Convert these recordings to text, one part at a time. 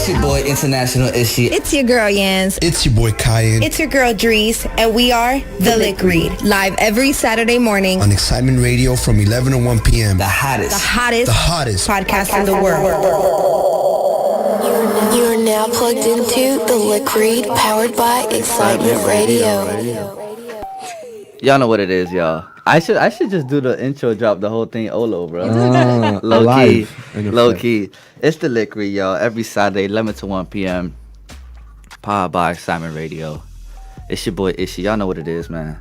It's your boy, International Ishy. It's your girl, Yanz. It's your boy, Kayan. It's your girl, T.G.I.S. And we are The Lick Read. Live every Saturday morning. On Excitement Radio from 11 to 1 p.m. The hottest podcast in the world. You are now plugged into The Lick Read, powered by Excitement Radio. Y'all know what it is, y'all. I should just do the intro, drop the whole thing all bro. Low key. It's The Lick Read, y'all. Every Saturday, 11 to 1 p.m. Powered by Simon Radio. It's your boy Ishy. Y'all know what it is, man.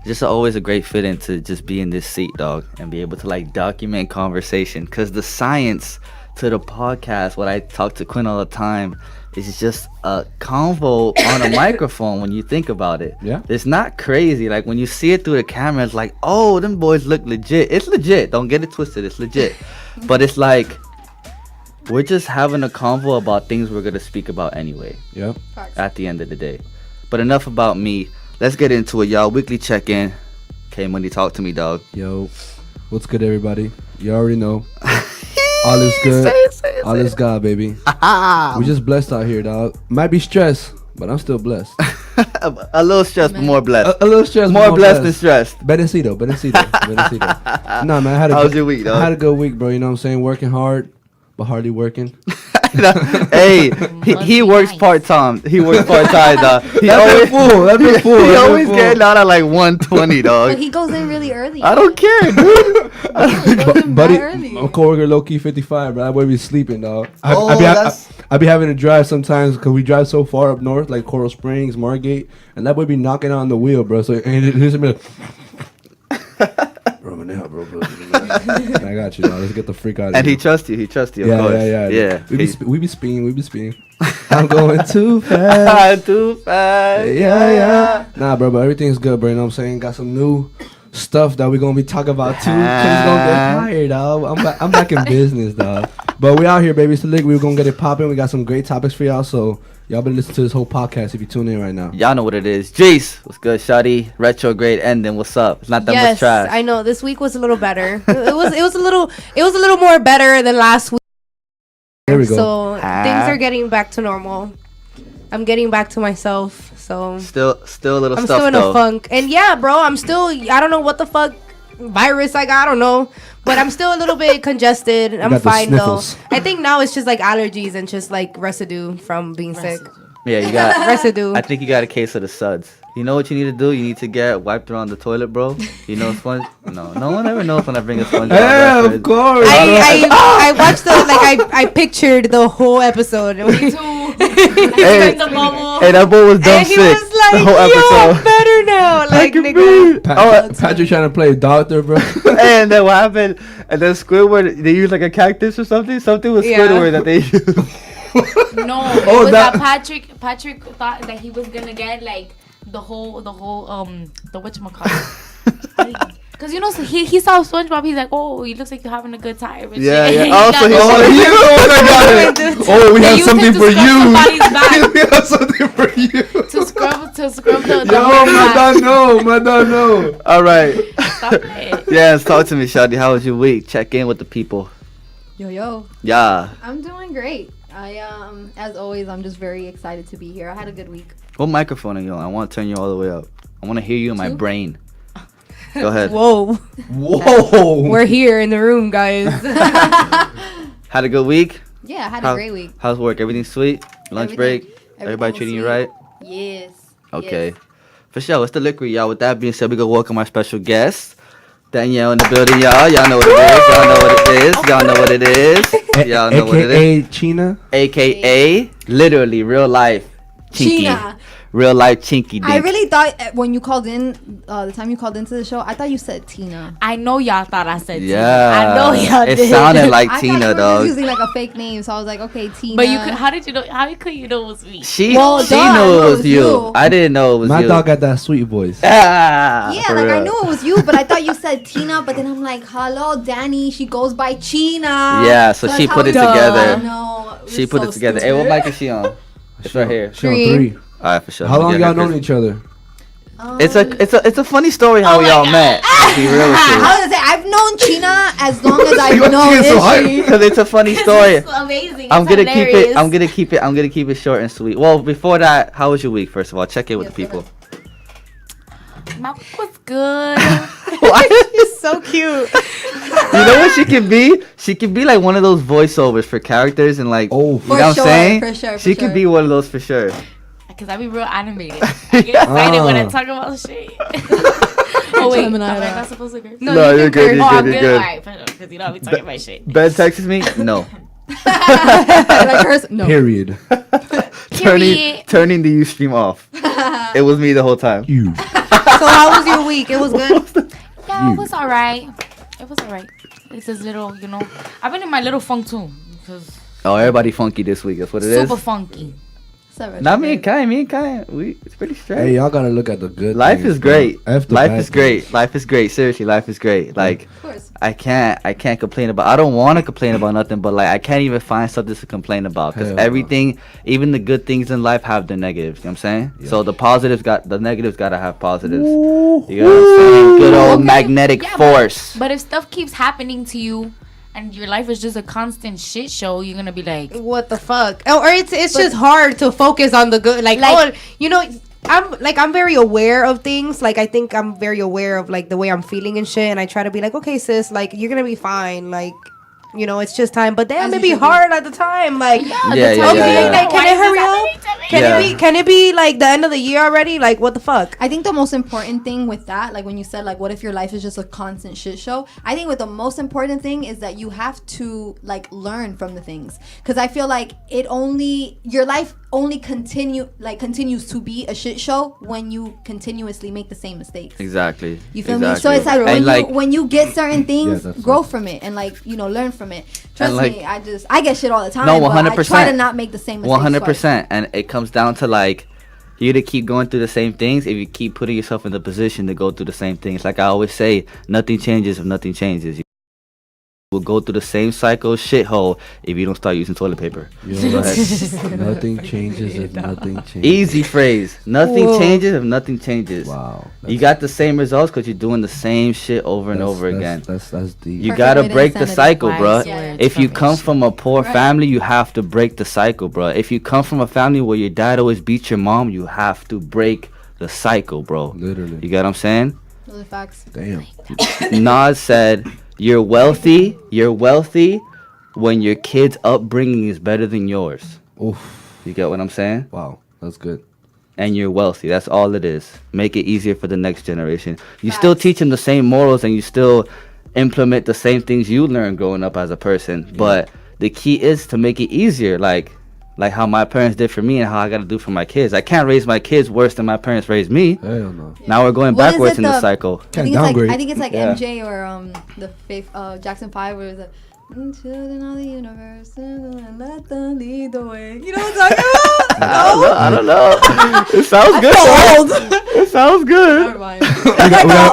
Just always a great fit in to just be in this seat, dog, and be able to like document conversation. Cause the science to the podcast, what I talk to Quinn all the time, is just a convo on a microphone when you think about it. Yeah. It's not crazy. Like when you see it through the camera, it's like, oh, them boys look legit. It's legit. Don't get it twisted. It's legit. But it's like, we're just having a convo about things we're going to speak about anyway. Yep. At the end of the day. But enough about me. Let's get into it, y'all. Weekly check-in. Okay, Money, talk to me, dog. Yo, what's good, everybody? You already know. All is good. All is God, baby. We just blessed out here, dog. Might be stressed, but I'm still blessed. A little stressed, but more blessed. A little stressed, more blessed than stressed. Bendecito. Nah, man, How was your week, dog? I had a good week, bro. You know what I'm saying? Working hard, but hardly working. Hey, he works part-time. He works part-time, dog. He always fool. He always getting out at like 1:20, dog. But he goes in really early. I don't care, dude. Buddy, my coworker low-key 55, bro. That boy be sleeping, dog. I be having to drive sometimes because we drive so far up north, like Coral Springs, Margate, and that boy be knocking on the wheel, bro. So and he's a bit. Bro. I got you, dog. Let's get the freak out of here. And he trusts you, of course. Yeah. We be speeding. I'm going too fast. Too fast. Yeah. Nah, bro, but everything's good, bro. You know what I'm saying? Got some new stuff that we're gonna be talking about too. Kids gonna get hired, dog. I'm back in business, dog. But we out here, baby. It's The Lick. We're gonna get it popping. We got some great topics for y'all, so y'all better listen to this whole podcast if you tune in right now. Y'all know what it is. Jace, what's good, shawty? Retrograde ending. What's up? It's not that much trash. I know. This week was a little better. it was a little more better than last week. There we go. So things are getting back to normal. I'm getting back to myself. So still a little I'm stuff still in though. a funk. And yeah, bro, I don't know what the fuck virus I got. I don't know. But I'm still a little bit congested. I'm fine though. I think now it's just like allergies and just like residue from being sick. Yeah, you got residue. I think you got a case of the suds. You know what you need to do? You need to get wiped around the toilet, bro. You know sponge? No one ever knows when I bring a sponge. Yeah, of course. I watched I pictured the whole episode. Hey, that boy was dumb and he sick. was like, the whole episode. I'm better now. Like, nigga. Patrick trying to play doctor, bro. And then what happened? And then Squidward, they used like a cactus or something. Something with Squidward that they used. No, it was that Patrick thought that he was gonna get like the whatchamacallit. Cause you know, so he saw SpongeBob. He's like, "Oh, he looks like you're having a good time." And Yeah. shit. We have something for you. We have something for you. To scrub the Madonna, no. All right. Stop it. Yes, talk to me, Shadi. How was your week? Check in with the people. Yo. Yeah. I'm doing great. As always, I'm just very excited to be here. I had a good week. What microphone are you on? I want to turn you all the way up. I want to hear you in my brain. Go ahead. Whoa. We're here in the room, guys. Had a good week? Yeah, I had a great week. How's work? Everything sweet? Lunch break? Everybody treating you right? Yes. Okay. Yes. For sure. It's The Lick Read, y'all. With that being said, we're going to welcome our special guest, Danielle in the building, y'all. Y'all know what it is. Y'all know what it is. Y'all know what it is. AKA China. AKA literally real life Chinky. China. Real life Chinky. I really thought when you called in, the time you called into the show, I thought you said Tina. I know y'all thought I said Tina. Yeah. I know y'all did. It sounded like I Tina, thought you were dog. using like a fake name, so I was like, okay, Tina. But how did you know? How could you know it was me? She knew it was you. I didn't know it was My you. My dog got that sweet voice. Yeah, like real. I knew it was you, but I thought you said Tina. But then I'm like, hello, Dani. She goes by China. Yeah, so she put it together. No, she put it together. Hey, what mic is she on? It's right here. She on 3. All right, for sure. How long y'all known each other? It's a funny story how we all met. To be real with you. I was gonna say I've known China as long as I've known Ishy. Because it's a funny story. It's amazing. I'm gonna keep it short and sweet. Well, before that, how was your week? First of all, check in with the people. My week was good. She's so cute. You know what she can be? She can be like one of those voiceovers for characters and like. Oh, you know what I'm saying? For sure. She could be one of those for sure. Because I be real animated. I get excited when I talk about shit. Oh wait, am I not supposed to curse? No, you're good. I'm good. Alright, because you know I be talking about shit. Ben texts me. No. Like hers? No. Period. Turning the Ustream off. It was me the whole time. You. So how was your week? It was good. Yeah, it was alright. It's this little, I've been in my little funk too. Oh, everybody funky this week. That's what it is. Super funky. Not me and Kayan. It's pretty straight. Hey, y'all gotta look at the good. Life things, is great. Life is great. Life is great. Seriously, life is great. Like, I can't complain about. I don't want to complain about nothing, but like, I can't even find something to complain about because everything, even the good things in life, have the negatives. You know what I'm saying? Yeah. So the negatives gotta have positives. You know what I'm saying? Good old magnetic force. But if stuff keeps happening to you, and your life is just a constant shit show, you're gonna be like, what the fuck? Or it's just hard to focus on the good. I'm very aware of things. Like, I think I'm very aware of like the way I'm feeling and shit, and I try to be like, okay, sis, like, you're gonna be fine. Like, it's just time. But damn, it be hard at the time. Like, yeah. Can it hurry up? Can it be like the end of the year already? Like, what the fuck? I think the most important thing with that, like when you said like, what if your life is just a constant shit show? I think the most important thing is that you have to like learn from the things, because I feel like your life only continues to be a shit show when you continuously make the same mistakes. Exactly. You feel me? So it's like when you get certain things, grow from it and learn from it. Trust me, I get shit all the time. No, 100%. But I try to not make the same mistakes. 100%, and it comes down to like you to keep going through the same things if you keep putting yourself in the position to go through the same things. Like I always say, nothing changes if nothing changes. Will go through the same cycle shithole if you don't start using toilet paper. Go ahead. Nothing changes if nothing changes. Easy phrase. Nothing changes if nothing changes. Wow. You got the same results because you're doing the same shit over and over again. That's deep. You gotta break the cycle, bro. If you come from a poor family, you have to break the cycle, bro. If you come from a family where your dad always beat your mom, you have to break the cycle, bro. Literally. You get what I'm saying? Those are facts. Damn. Nas said, You're wealthy when your kid's upbringing is better than yours. Oof. You get what I'm saying? Wow, that's good. And you're wealthy. That's all it is. Make it easier for the next generation. You still teach them the same morals and you still implement the same things you learned growing up as a person. Yeah. But the key is to make it easier, like how my parents did for me and how I got to do for my kids. I can't raise my kids worse than my parents raised me. Hell no. Yeah. Now we're going backwards in the cycle. I think it's like MJ or the fifth Jackson 5 where it's like, children of the universe, and let them lead the way. You know what I'm talking about? I don't know. It sounds good. It sounds good. Never mind.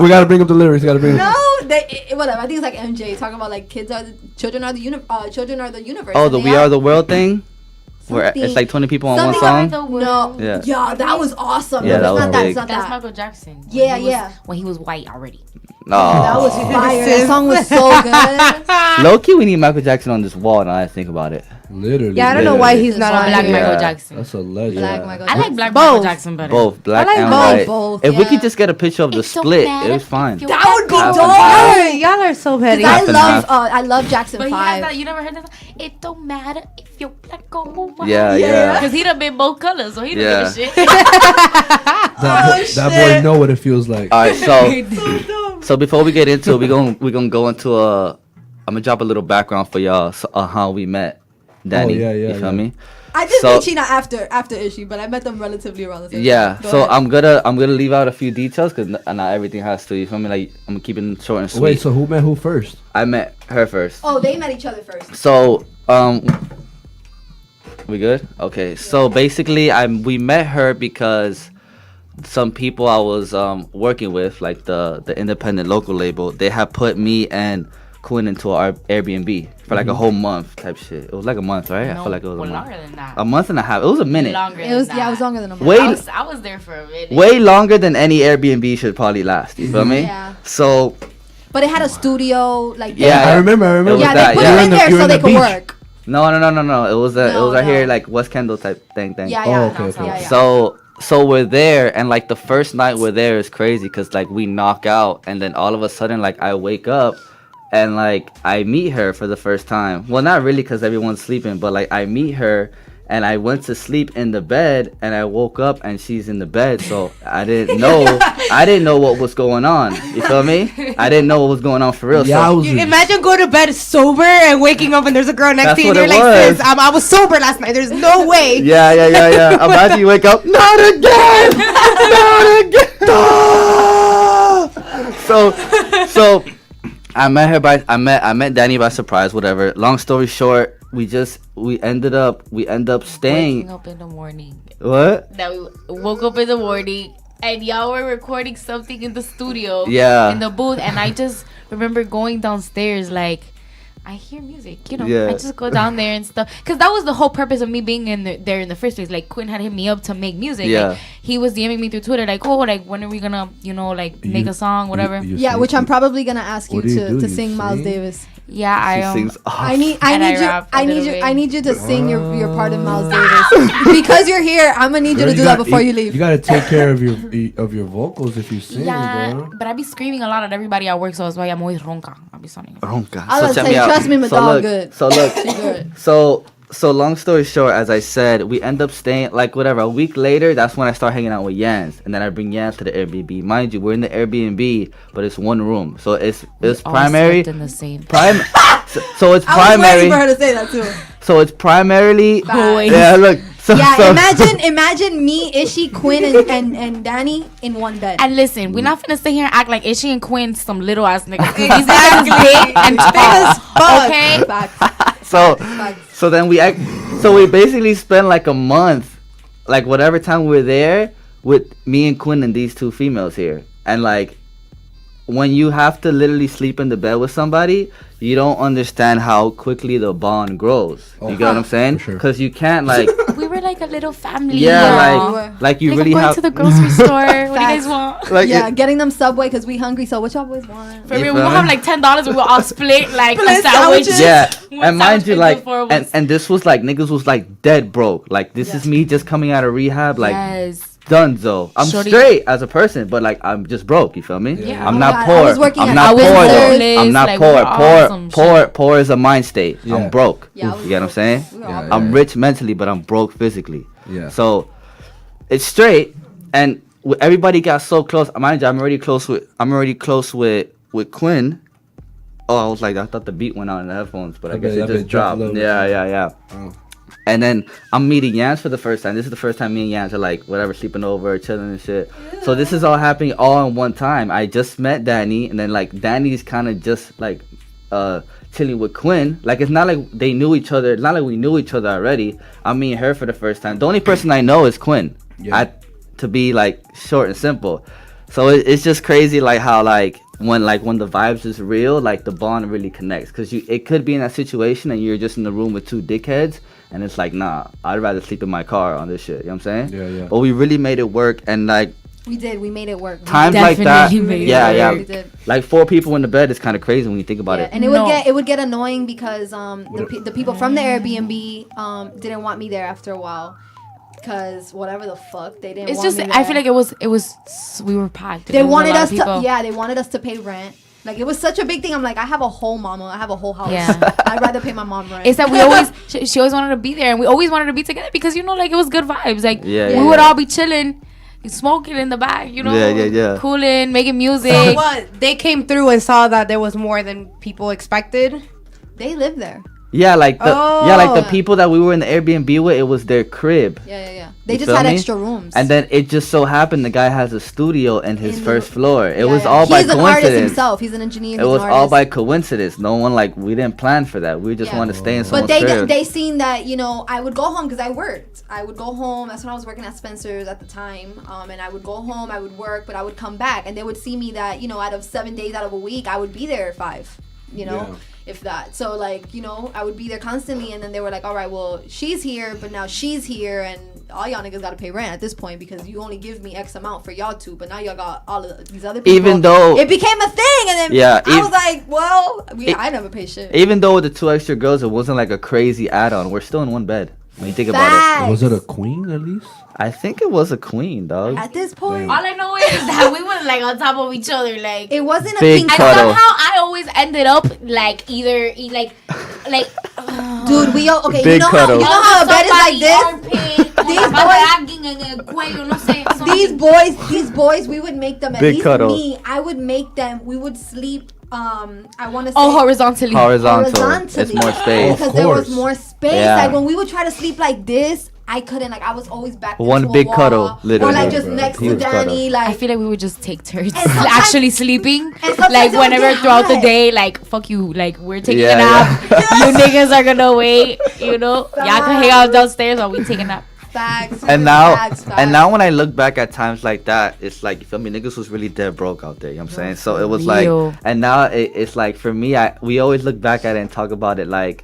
we gotta bring up the lyrics. Whatever. I think it's like MJ talking about like children are the universe. Oh, the We Are the World thing. Where it's like 20 people on one song. No. Yeah, that was awesome. Yeah, that was big. That's Michael Jackson. When he was white already. That was fire. That song was so good. Low key, we need Michael Jackson on this wall. Now I think about it. Literally. Yeah, I don't know why he's not on Black Michael Jackson. That's a legend. I like Black Michael Jackson better. Both black and white. If we could just get a picture of the split, it was fine. That would be dope. Y'all are so petty. I love Jackson 5. But he has that. You never heard that song? It don't matter if you're black or white. Yeah. Because he done been both colors, so he done give a shit. That boy know what it feels like. All right, so before we get into it, we're gonna go into I'm gonna drop a little background for y'all how we met. Dani, you feel me? I just met China after Ishy, but I met them relatively around the same time. Yeah, so I'm gonna leave out a few details because not everything has to. You feel me? Like I'm keeping it short and sweet. Wait, so who met who first? I met her first. Oh, they met each other first. So we good? Okay. So basically, we met her because some people I was working with, like the independent local label, they had put me and Quinn into our Airbnb for like a whole month type shit. It was like a month, right? I feel like it was a month. Longer than that. A month and a half. It was a minute. Longer It was than that. it was longer than a month. Wait, I was there for a minute. way longer than any Airbnb should probably last. You feel me? Yeah. So But it had a studio, like Yeah. I remember. It was yeah, that, they put yeah. them in there You're so in they the could beach. work. no. It was No, right here no. like West Kendall type thing. Yeah, Oh, yeah. okay. Yeah, yeah. So we're there, and like the first night we're there is crazy because like we knock out, and then all of a sudden like I wake up, and like I meet her for the first time. Well, not really because everyone's sleeping, but like I meet her, and I went to sleep in the bed, and I woke up and she's in the bed. So I didn't know what was going on. You feel me? I didn't know what was going on for real. Yeah, I so was. Imagine going to bed sober and waking up and there's a girl next That's to you and what you're it like, was. sis, I was sober last night. There's no way. yeah. Imagine you wake up, not again, not again. So I met Dani by surprise, whatever. Long story short, we end up staying. Waking up in the morning. What? That we woke up in the morning and y'all were recording something in the studio. Yeah. In the booth, and I just remember going downstairs like, I hear music, you know. Yeah. I just go down there and stuff, because that was the whole purpose of me being there in the first place. Like Quinn had hit me up to make music. Yeah. Like, he was DMing me through Twitter like, oh, like when are we gonna, like make a song, whatever. Yeah, which I'm probably gonna ask you What do you do? to You sing Miles sing? Davis. Yeah, She I sings. I need And I you rap a I need little you bit. I need you to sing your part of Miles Davis. Because you're here, I'm gonna need you to do that before you leave. You gotta take care of your vocals if you sing, Yeah, bro. but I be screaming a lot at everybody at work, so that's why I'm always ronca. I be sounding. Ronca. I was check gonna say, out. trust me, my So dog look, good. So look, Good. So long story short, as I said, we end up staying like whatever. A week later, that's when I start hanging out with Yanz, and then I bring Yanz to the Airbnb. Mind you, we're in the Airbnb, but it's one room, so it's All primary. slept in the same. So it's I was waiting primary. for her to say that too. So it's primarily. Boys. Yeah, look. So, Yeah, so, imagine me, Ishy, Quinn, and Dani in one bed. And listen, we're not finna sit here and act like Ishy and Quinn some little ass niggas. These niggas is big and tall. Okay. Facts. So Facts. so then we basically spent like a month, like whatever time we were there, with me and Quinn and these two females here, and like when you have to literally sleep in the bed with somebody, you don't understand how quickly the bond grows. You get what I'm saying? for sure. Because you can't like We were like a little family. yeah, y'all. like you Like, really I'm going have to the grocery store. What do you guys Facts. want? like Yeah, it- getting them Subway because we hungry. So what y'all boys want? For You real, we feel will me? have like $10 and we'll all split like a Split sandwich. sandwiches. yeah, One and mind sandwich you, for like, the four of and us. and this was like niggas was like dead broke. Like this is me just coming out of rehab, like Yes. Dunzo. I'm Shorty- straight as a person, but like I'm just broke. You feel me? Yeah. I'm Oh not God, I poor. was working I'm at- not I was poor though. homeless, I'm not like, poor. we're all some Poor is a mind state. Yeah. I'm broke. Yeah, You get what I'm saying? We were all I'm rich mentally, but I'm broke physically. Yeah. So it's straight, and everybody got so close. Mind you, I'm already close with Quinn. Oh, I was like, I thought the beat went out in the headphones, but I guess it just dropped. Yeah. Oh. And then I'm meeting Yanz for the first time. This is the first time me and Yanz are like, whatever, sleeping over, chilling and shit. So this is all happening all in one time. I just met Dani, and then like Dani's kind of just like chilling with Quinn. Like it's not like they knew each other. It's not like we knew each other already. I'm meeting her for the first time. The only person I know is Quinn. Yeah. To be like short and simple. So it's just crazy like how like when the vibes is real, like the bond really connects. Cause it could be in that situation and you're just in the room with two dickheads. And it's like, nah, I'd rather sleep in my car on this shit. You know what I'm saying? Yeah. But we really made it work. And like We did. We made it work. times like that, Definitely made it yeah. We did. Like 4 people in the bed is kind of crazy when you think about Yeah, it. and it No. would get annoying because the people from the Airbnb didn't want me there after a while because whatever the fuck they didn't. It's want just, me I there. feel like it was we were packed. They There was a wanted lot of us to people. they wanted us to pay rent. Like it was such a big thing. I'm like, I have a whole mama, I have a whole house. Yeah. I'd rather pay my mom rent. It's that we always she always wanted to be there, and we always wanted to be together because like it was good vibes. Like Yeah, we would all be chilling, smoking in the back, Yeah. cooling, making music. So what? They came through and saw that there was more than people expected. They live there. Yeah, like the Oh. people that we were in the Airbnb with, it was their crib. Yeah. They You just feel had me? extra rooms. And then it just so happened the guy has a studio in his In the- first floor. It Yeah, was yeah. all by He's an artist coincidence. himself. He's an engineer. It was all by coincidence. No one we didn't plan for that. We just Yeah. wanted to stay in But someone's they crib. they seen that I would go home because I worked. I would go home. That's when I was working at Spencer's at the time. And I would go home. I would work, but I would come back, and they would see me that out of 7 days out of a week, I would be there 5. you know. Yeah. If that. So like, you know, I would be there constantly, and then they were like, all right, well, she's here, but now she's here, and all y'all niggas gotta pay rent at this point because you only give me X amount for y'all two, but now y'all got all of these other people. Even though it became a thing, and then I was like, well, I never pay shit. Even though with the 2 extra girls, it wasn't like a crazy add-on. We're still in one bed when you think about it. Was it a queen at least? I think it was a queen, dog. At this point, all I know is that we were like on top of each other, like it wasn't a big king cuddle. And somehow I always ended up like either like dude, we all okay. Big You know cuddle. how a bed is like this. These boys, we would make them at Big least cuddle. me. I would make them. We would sleep. I want to say horizontally. It's more space. Because there was more space. Yeah. Like when we would try to sleep like this, I couldn't. Like I was always back. One into big a wall, cuddle, literally. or like just next to Huge Dani. cuddle. Like I feel like we would just take turns sometimes- actually sleeping. and sometimes Like it would whenever get throughout the hot. day, like fuck you, like we're taking Yeah, a nap. You niggas are gonna wait. You know, y'all can hang out downstairs while we take a nap. Facts. And now, Facts. and now when I look back at times like that, it's like, you feel me, niggas was really dead broke out there, you know what I'm saying? So it was real. like, and now it's like, for me, we always look back at it and talk about it like,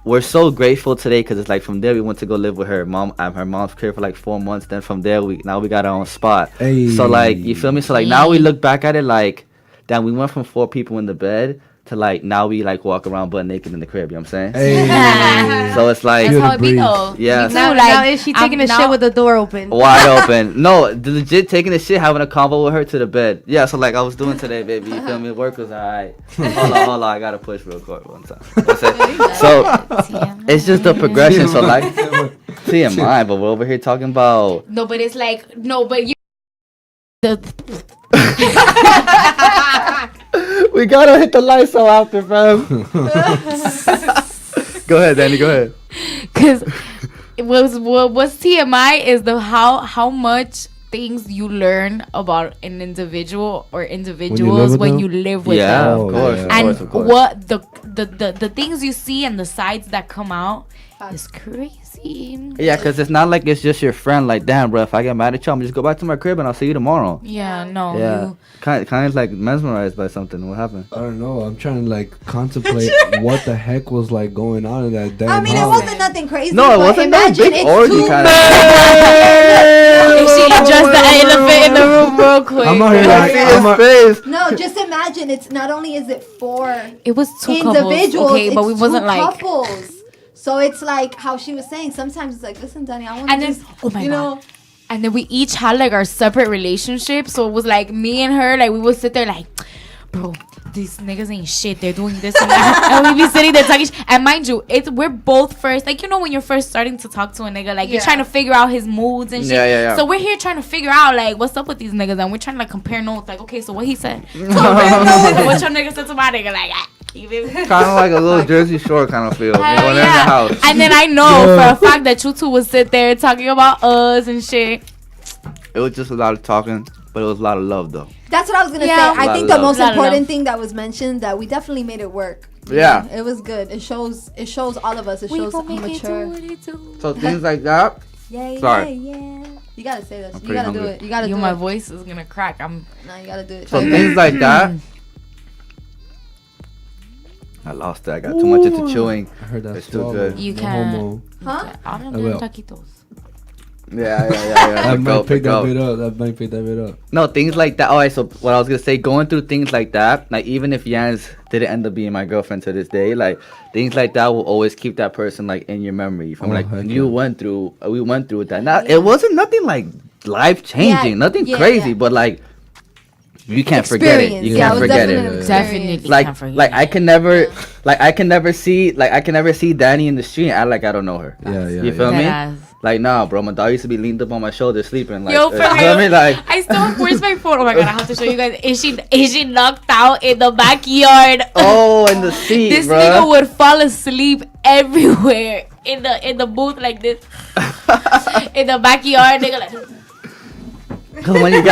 we're so grateful today because it's like from there we went to go live with her mom at her mom's crib for like 4 months. Then from there we got our own spot. Hey. So like, you feel me? So like now we look back at it like, damn, we went from 4 people in the bed to like now we like walk around butt naked in the crib. You know what I'm saying? Hey. So it's like, That's how it be though. Yeah. Now is she taking a shit with the door open? wide open. No, legit taking the shit, having a convo with her to the bed. Yeah, so like I was doing today, baby. You feel me? Work was alright. Hold on, I gotta push real quick one time. So it's just the progression. So like TMI, but we're over here talking about. No, but it's like no, but you. We gotta hit the lights so after, fam. Go ahead, Dani. Go ahead. Because what's TMI is the how much things you learn about an individual or individuals when you live with Yeah, them. of course, And of course. what the things you see and the sides that come out is crazy. Yeah, because it's not like it's just your friend. Like, damn, bro, if I get mad at you, I'm gonna just go back to my crib and I'll see you tomorrow. Yeah, no. Yeah, kind of like mesmerized by something. What happened? I don't know. I'm trying to like contemplate what the heck was like going on in that damn I mean, it house. wasn't nothing crazy. No, it but wasn't no imagine big it's orgy two kind of. She addressed the elephant in the room real quick. I'm out here like, face. No, just imagine. It's not only is it 4 It was 2 individuals, couples, okay, but we it's wasn't 2 like. couples. So it's like how she was saying. Sometimes it's like, listen, Dani, I want And to then, just, oh my you know. god. And then we each had like our separate relationships. So it was like me and her, like we would sit there like, bro, these niggas ain't shit. They're doing this and that. And we'd be sitting there talking. And mind you, we're both first, like, you know, when you're first starting to talk to a nigga, like you're trying to figure out his moods and shit. Yeah. So we're here trying to figure out like what's up with these niggas, and we're trying to like compare notes. Like, okay, so what he said. So what your nigga said to my nigga, like, you feel me? Kind of like a little Jersey Shore kind of feel. You know, when they're in the house. And then I know for a fact that you two would sit there talking about us and shit. It was just a lot of talking, but it was a lot of love though. That's what I was gonna say. Yeah. I think the most Lot of important love. thing that was mentioned that we definitely made it work. Yeah. It was good. It shows all of us. It shows how mature. So things like that. Yeah. Sorry. You gotta say that. I'm You pretty gotta do hungry. it. You gotta do My it. voice is gonna crack. No, you gotta do it. So things like that. I lost it. I got too much into chewing. I heard that. It's too good. You No can. homo. Huh? I'm will. gonna taquitos. Yeah. That might pick Go. that bit up. No, things like that. Alright, so what I was gonna say, going through things like that, like even if Yanz didn't end up being my girlfriend to this day, like things like that will always keep that person like in your memory. From like heck we yeah. went through that. Now it wasn't nothing like life changing, nothing crazy, but like you can't forget it. You can't forget it. Definitely. Like can't forget like it. I can never see Dani in the street and act like I don't know her. Yeah. You feel me? Deadass. Like, nah, bro, my dog used to be leaned up on my shoulder sleeping. Like, Yo, for you know what real. I mean? Like, I still, where's my phone? Oh my god, I have to show you guys. Is she knocked out in the backyard? oh, in the seat, This bro. nigga would fall asleep everywhere in the booth like this, in the backyard. Nigga like Cause when you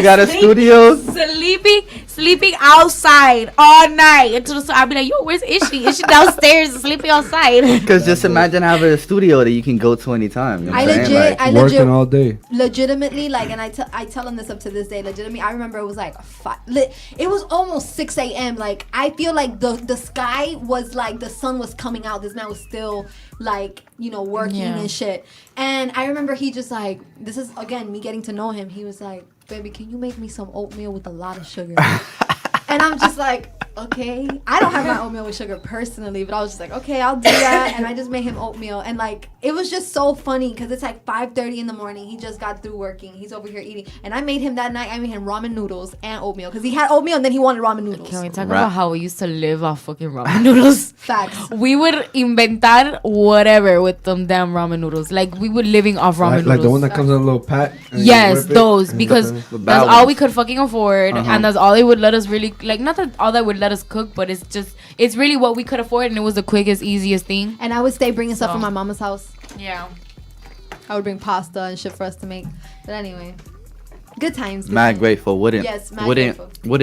got a studio, sleeping sleeping outside all night until I'd be like, yo, where's Ishy? Is she downstairs sleeping outside? Because just imagine having a studio that you can go to anytime. You know I what I'm saying? legit, Like, I Working legit, all day. legitimately, like, and I tell them this up to this day. Legitimately, I remember it was like it was almost 6 a.m. Like, I feel like the sky was like the sun was coming out. This man was still like, you know, working and shit. And I remember he just like, this is again me getting to know him. He was like, baby, can you make me some oatmeal with a lot of sugar? And I'm just like, okay. I don't have my oatmeal with sugar personally, but I was just like, okay, I'll do that. And I just made him oatmeal. And like, it was just so funny because it's like 5:30 in the morning. He just got through working. He's over here eating. And I made him that night, I made him ramen noodles and oatmeal because he had oatmeal and then he wanted ramen noodles. Can we talk about how we used to live off fucking ramen noodles? Facts. We would inventar whatever with them damn ramen noodles. Like, we were living off ramen noodles. Like the one that comes in a little pack. Yes, those, because that's all we could fucking afford, Uh-huh. and that's all they would let us really, like, not that all that would let us cook, but it's really what we could afford, and it was the quickest, easiest thing. And I would stay bringing stuff from my mama's house. Yeah. I would bring pasta and shit for us to make. But anyway, good times. Good mad times. grateful. Wouldn't grateful.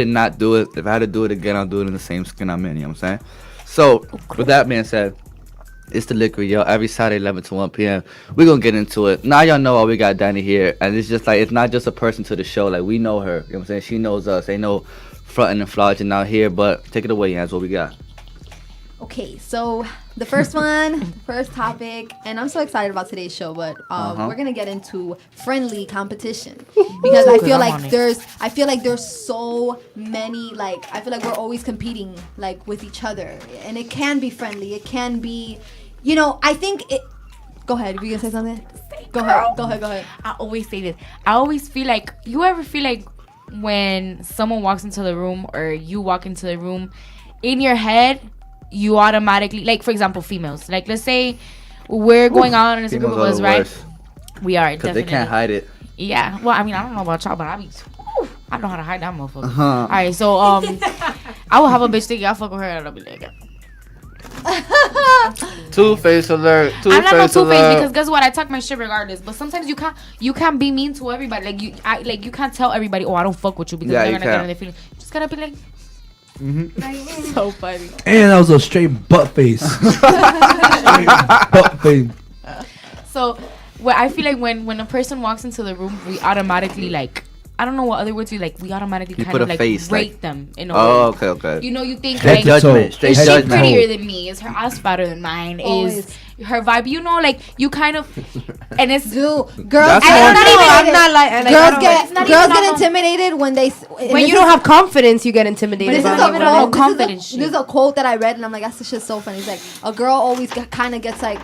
not do it. If I had to do it again, I'll do it in the same skin I'm in. You know what I'm saying? So with that being said, it's the liquid, yo. Every Saturday, 11 to 1 p.m. We're gonna get into it. Now y'all know why we got Dani here, and it's just like, it's not just a person to the show. Like, we know her. You know what I'm saying? She knows us. Ain't no fronting and flogging out here. But take it away, Yanz. What we got? Okay, so the first first topic, and I'm so excited about today's show, but we're gonna get into friendly competition because I feel like there's so many, like, I feel like we're always competing like with each other, and it can be friendly, it can be, you know, I think it. Go ahead, were you gonna say something? Go ahead. I always say this. I always feel like, you ever feel like when someone walks into the room or you walk into the room, in your head, you automatically, like, for example, females. Like, let's say we're going out and it's a group of us, right? We are, Because definitely. they can't hide it. Yeah. Well, I mean, I don't know about y'all, but I know how to hide that motherfucker. All right, so I will have a bitch thinking I fuck with her and I'll be like, Two-face alert. I'm not no two-faced because guess what? I talk my shit regardless. But sometimes you can't be mean to everybody. Like, you can't tell everybody, oh, I don't fuck with you because they're gonna get in their feelings. You just gotta be like. So funny. And that was a straight butt face. Butt face. So, I feel like when a person walks into the room, we automatically, like, I don't know what other words we automatically kind of like face, rate like, them in a way. Oh, okay. You know, you think Straight like, judgment. Straight is she judgment. prettier than me? Is her ass fatter than mine? Is her vibe? You know, like, you kind of, and it's girls. That's I'm not like Girls get intimidated when they when you don't have confidence. You get intimidated. This is don't even know confidence this is a quote that I read, and I'm like, that's the shit so funny. It's like, a girl always kind of gets like,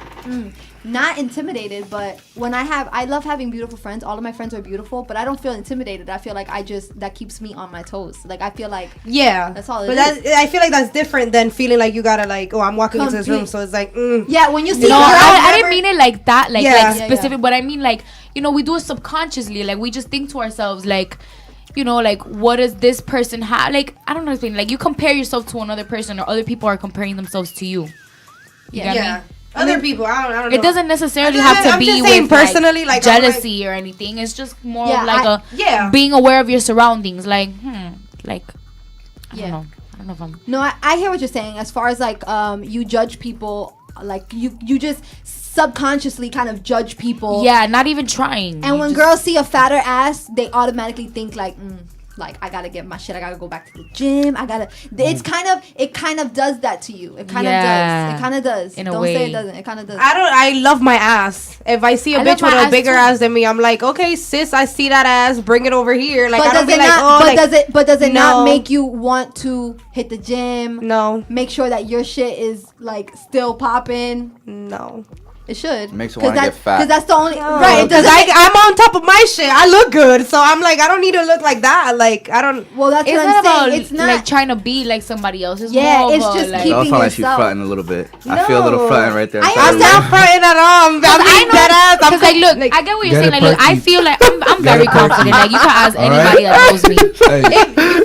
not intimidated, but I love having beautiful friends. All of my friends are beautiful, but I don't feel intimidated. I feel like that keeps me on my toes. Like, I feel like, that's all it but is. I feel like that's different than feeling like you gotta like, oh, I'm walking into this room, so it's like, yeah, when you see, no, I didn't mean it like that, like specific, yeah. but I mean, like, you know, we do it subconsciously. Like, we just think to ourselves, like, you know, like, what does this person have? Like, I don't know, like, you compare yourself to another person, or other people are comparing themselves to you. You get me? Other people, I don't know. It doesn't necessarily have to be with personally, like jealousy or anything. It's just more of like being aware of your surroundings. Like, like, I don't know. I don't know if I'm. No, I hear what you're saying. As far as like, you judge people, like you just subconsciously kind of judge people. Yeah, not even trying. And when girls see a fatter ass, they automatically think like, like, I gotta get my shit. I gotta go back to the gym. It kind of does that to you. It kind of does. It kind of does. In a Don't way. say it doesn't. It kind of does. I love my ass. If I see a bitch with a bigger ass than me, I'm like, okay, sis, I see that ass. Bring it over here. Like, but I don't be like, not, oh, does it not make you want to hit the gym? No. Make sure that your shit is like still popping. No. It should. Makes you want to get fat. Because that's the only right. Because I'm on top of my shit. I look good, so I'm like, I don't need to look like that. Like, I don't. Well, that's it's what not I'm saying. about It's not like trying to be like somebody else. It's yeah, more it's of just like, keeping Don't sound like she's yourself. fronting a little bit. I feel a little fronting right there. I'm not fronting at all. I'm dead ass. Because like, look, I get what you're saying. Like, look, I feel like I'm very confident. Like, you can ask anybody that knows me.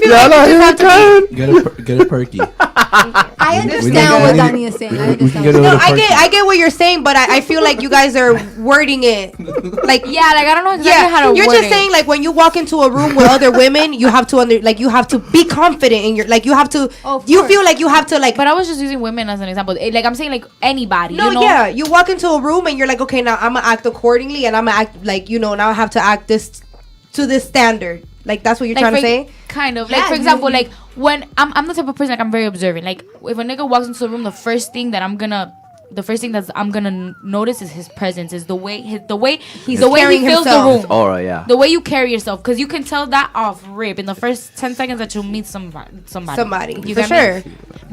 feel like you just have to be. Get a perky. I understand what Dani is saying. No, I get what you're saying, but I feel like you guys are wording it like I don't know exactly how to you're word just it. saying like when you walk into a room with other women, you have to you have to be confident in your you have to you feel like you have to But I was just using women as an example. Like I'm saying like anybody. No, you know? yeah, you walk into a room and you're like, okay, now I'm gonna act accordingly, and I'm gonna act like now I have to act this to this standard. Like that's what you're trying to say. Kind of like for example, like when I'm the type of person like I'm very observant. Like if a nigga walks into the room, the first thing that I'm gonna notice is his presence, is the way he feels the room. Aura, yeah. The way you carry yourself, because you can tell that off rip in the first 10 seconds that you meet somebody. You for sure.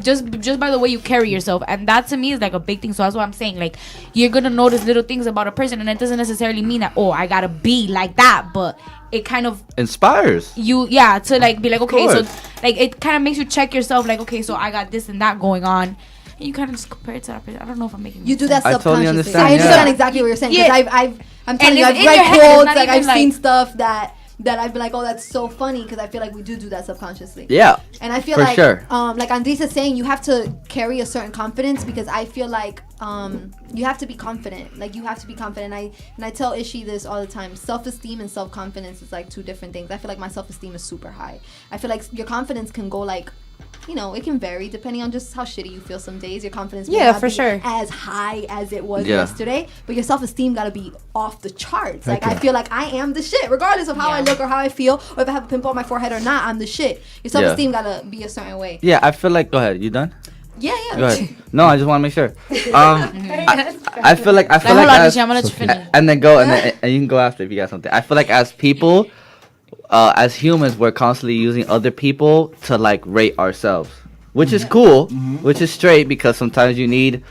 Just by the way you carry yourself, and that to me is like a big thing. So that's what I'm saying. Like you're gonna notice little things about a person, and it doesn't necessarily mean that I gotta be like that, but it kind of inspires you, to like be like, okay, so like it kind of makes you check yourself, like, okay, so I got this and that going on. And you kind of just compare it to that person. I don't know if I'm making you do that subconsciously. I understand exactly what you're saying, because I'm telling you, I've read quotes, like I've seen stuff that I've been like, oh, that's so funny, because I feel like we do that subconsciously. Yeah. And I feel for like, sure. Like Andrys is saying, you have to carry a certain confidence, because I feel like you have to be confident. Like you have to be confident. And I tell Ishy this all the time. Self-esteem and self-confidence is like two different things. I feel like my self-esteem is super high. I feel like your confidence can go like, it can vary depending on just how shitty you feel some days. Your confidence may not be as high as it was yesterday, but your self-esteem gotta be off the charts. Like I feel like I am the shit, regardless of how I look or how I feel, or if I have a pimple on my forehead or not, I'm the shit. Your self-esteem gotta be a certain way. Yeah, I feel like, go ahead, you done? Yeah. Go ahead. No, I just want to make sure. I feel like as, and then go and you can go after if you got something. I feel like as people, as humans, we're constantly using other people to like rate ourselves, which is cool, which is straight, because sometimes you need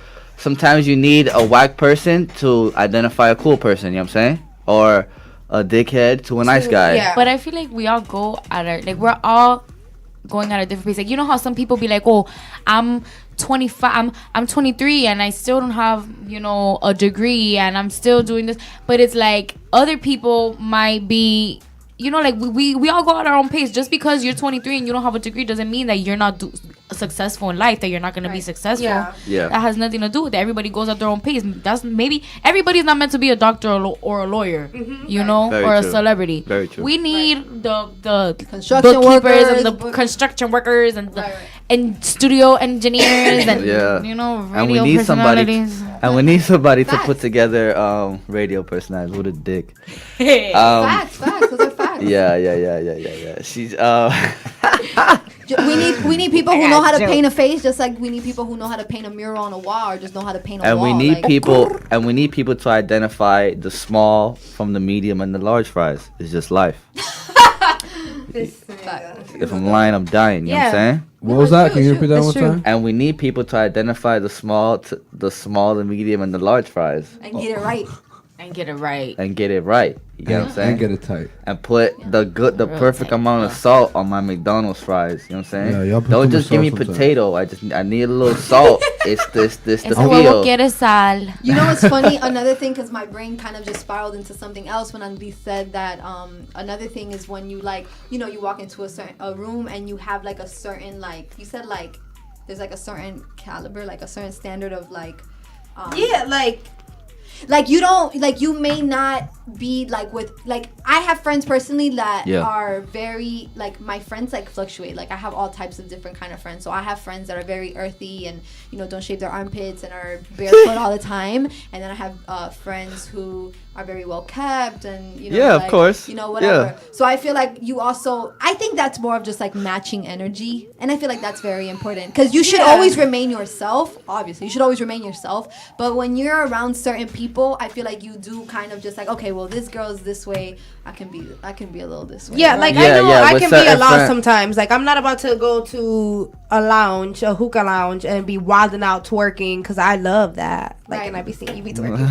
a whack person to identify a cool person. You know what I'm saying? Or a dickhead to a nice guy. Yeah. But I feel like we all go at our we're all going at a different pace. Like, you know how some people be like, oh, I'm 25, I'm 23 and I still don't have, a degree and I'm still doing this. But it's like other people might be, like we all go at our own pace. Just because you're 23 and you don't have a degree doesn't mean that you're not successful in life, that you're not going to be successful. Yeah. That has nothing to do with it. Everybody goes at their own pace. That's maybe everybody's not meant to be a doctor or a lawyer, or a celebrity. Very true. We need the construction bookkeepers workers, and the construction workers and the and studio engineers and radio and we need personalities. We need somebody to put together radio personalities. What a dick. Facts. Those are facts. Yeah. She's we need people who know how to paint a face, just like we need people who know how to paint a mural on a wall, or just know how to paint a wall. We need people to identify the small from the medium and the large fries. It's just life. If I'm lying, I'm dying. You know what I'm saying? What was that? Can you repeat that one time? And we need people to identify the small, the medium, and the large fries. And get it right. And get it right. You get what I'm saying? And get it tight. And put the perfect amount of salt on my McDonald's fries. You know what I'm saying? Yeah, y'all put Don't too just much give me salt potato. I need a little salt. It's the feel. Quiere sal. You know what's funny? Another thing, because my brain kind of just spiraled into something else when Andrys said that. Another thing is when you you walk into a room and you have like a certain you said there's like a certain caliber, like a certain standard of you don't you may not be with I have friends personally that are very my friends fluctuate. I have all types of different kind of friends. So I have friends that are very earthy and don't shave their armpits and are barefoot all the time, and then I have friends who are very well kept and of course whatever. So I feel like you also, I think that's more of just matching energy, and I feel like that's very important, because you should always remain yourself. Obviously you should always remain yourself, but when you're around certain people, I feel like you do kind of just okay, well, this girl's this way, I can be a little this way. I know I can be a lot sometimes. I'm not about to go to a hookah lounge and be wilding out twerking, because I love that. And I be seeing you be twerking.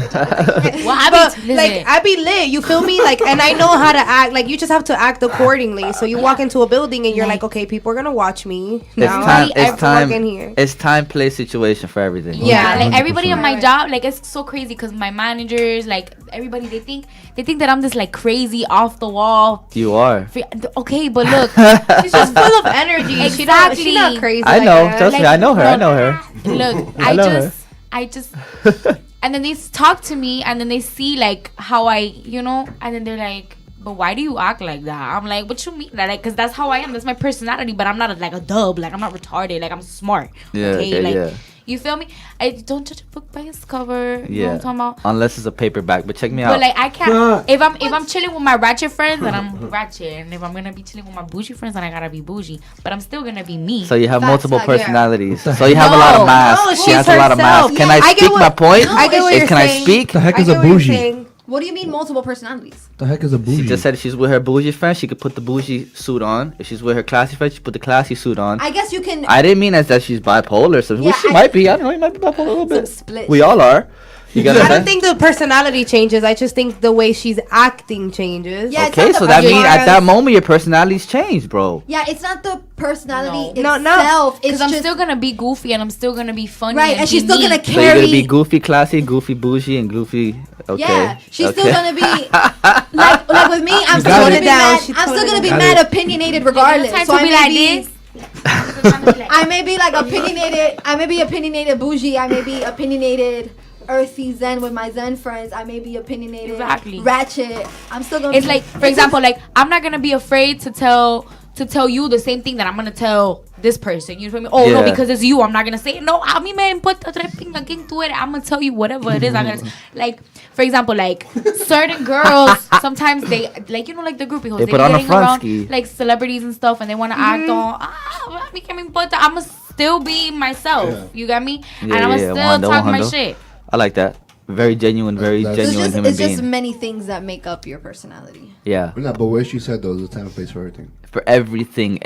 I be lit, you feel me? And I know how to act. You just have to act accordingly. So you walk into a building and you're okay, people are gonna watch me now. It's time, place, situation for everything. Everybody on my job, it's so crazy, because my managers, everybody, they think they think that I'm this like crazy off the wall. You are. Okay, but look, she's just full of energy. Exactly. She's not crazy. I know. Like Trust me. I know her. I know her. Look, I just. And then they talk to me, and then they see like how I, and then they're like, but why do you act like that? I'm like, what you mean? Like, cause that's how I am. That's my personality. But I'm not like a dub. Like, I'm not retarded. Like, I'm smart. Yeah. Okay. Like, yeah. You feel me? I don't judge a book by its cover. Yeah. You know what I'm talking about? Unless it's a paperback. But check me out. But like I can't if I'm chilling with my ratchet friends, then I'm ratchet. And if I'm gonna be chilling with my bougie friends, then I gotta be bougie. But I'm still gonna be me. So you have multiple personalities. Yeah. So you have a lot of masks. She has a lot of masks. Yeah, Can I speak my point? I get what you're Can I saying. speak? The heck is a bougie? What do you mean multiple personalities? The heck is a bougie? She just said if she's with her bougie friend, she could put the bougie suit on. If she's with her classy friend, she put the classy suit on. I guess you can. I didn't mean as that she's bipolar. So Yeah, she might be. I don't know. You might be bipolar a little bit. Split. We all are. You got I don't think the personality changes. I just think the way she's acting changes. Yeah, Okay, so that means at that moment your personality's changed, bro. Yeah, it's not the personality No. itself. Because It's I'm just still gonna be goofy and I'm still gonna be funny. right, and she's still gonna So you're carry. gonna be goofy, classy, goofy, bougie, and goofy. Okay. Yeah, she's okay. still gonna be like with me. I'm still got gonna it. be Down. mad. She I'm still toned gonna it be down. mad opinionated regardless. Time So to I be may like be. this. I may be like opinionated. I may be opinionated bougie. I may be opinionated earthy zen with my zen friends. I may be opinionated Exactly. ratchet. I'm still gonna. It's be, like, for example, like I'm not gonna be afraid to tell you the same thing that I'm gonna tell this person. You feel me? Oh no, Yeah. because it's you. I'm not gonna say it. No, a mí me importa tres pingas quién tú eres. I'm gonna tell you whatever it is. I'm gonna like, for example, like certain girls sometimes they like like the groupie hoes. They put on a getting around, frontsky. like celebrities and stuff, and they wanna act on. A mí que me importa. I'ma still be myself. You got me? And I'ma still talk my shit. I like that. Very genuine, very That's- genuine human it's just being. many things that make up your personality. Yeah. No, but what she said though is a time and place for everything. For everything, Look,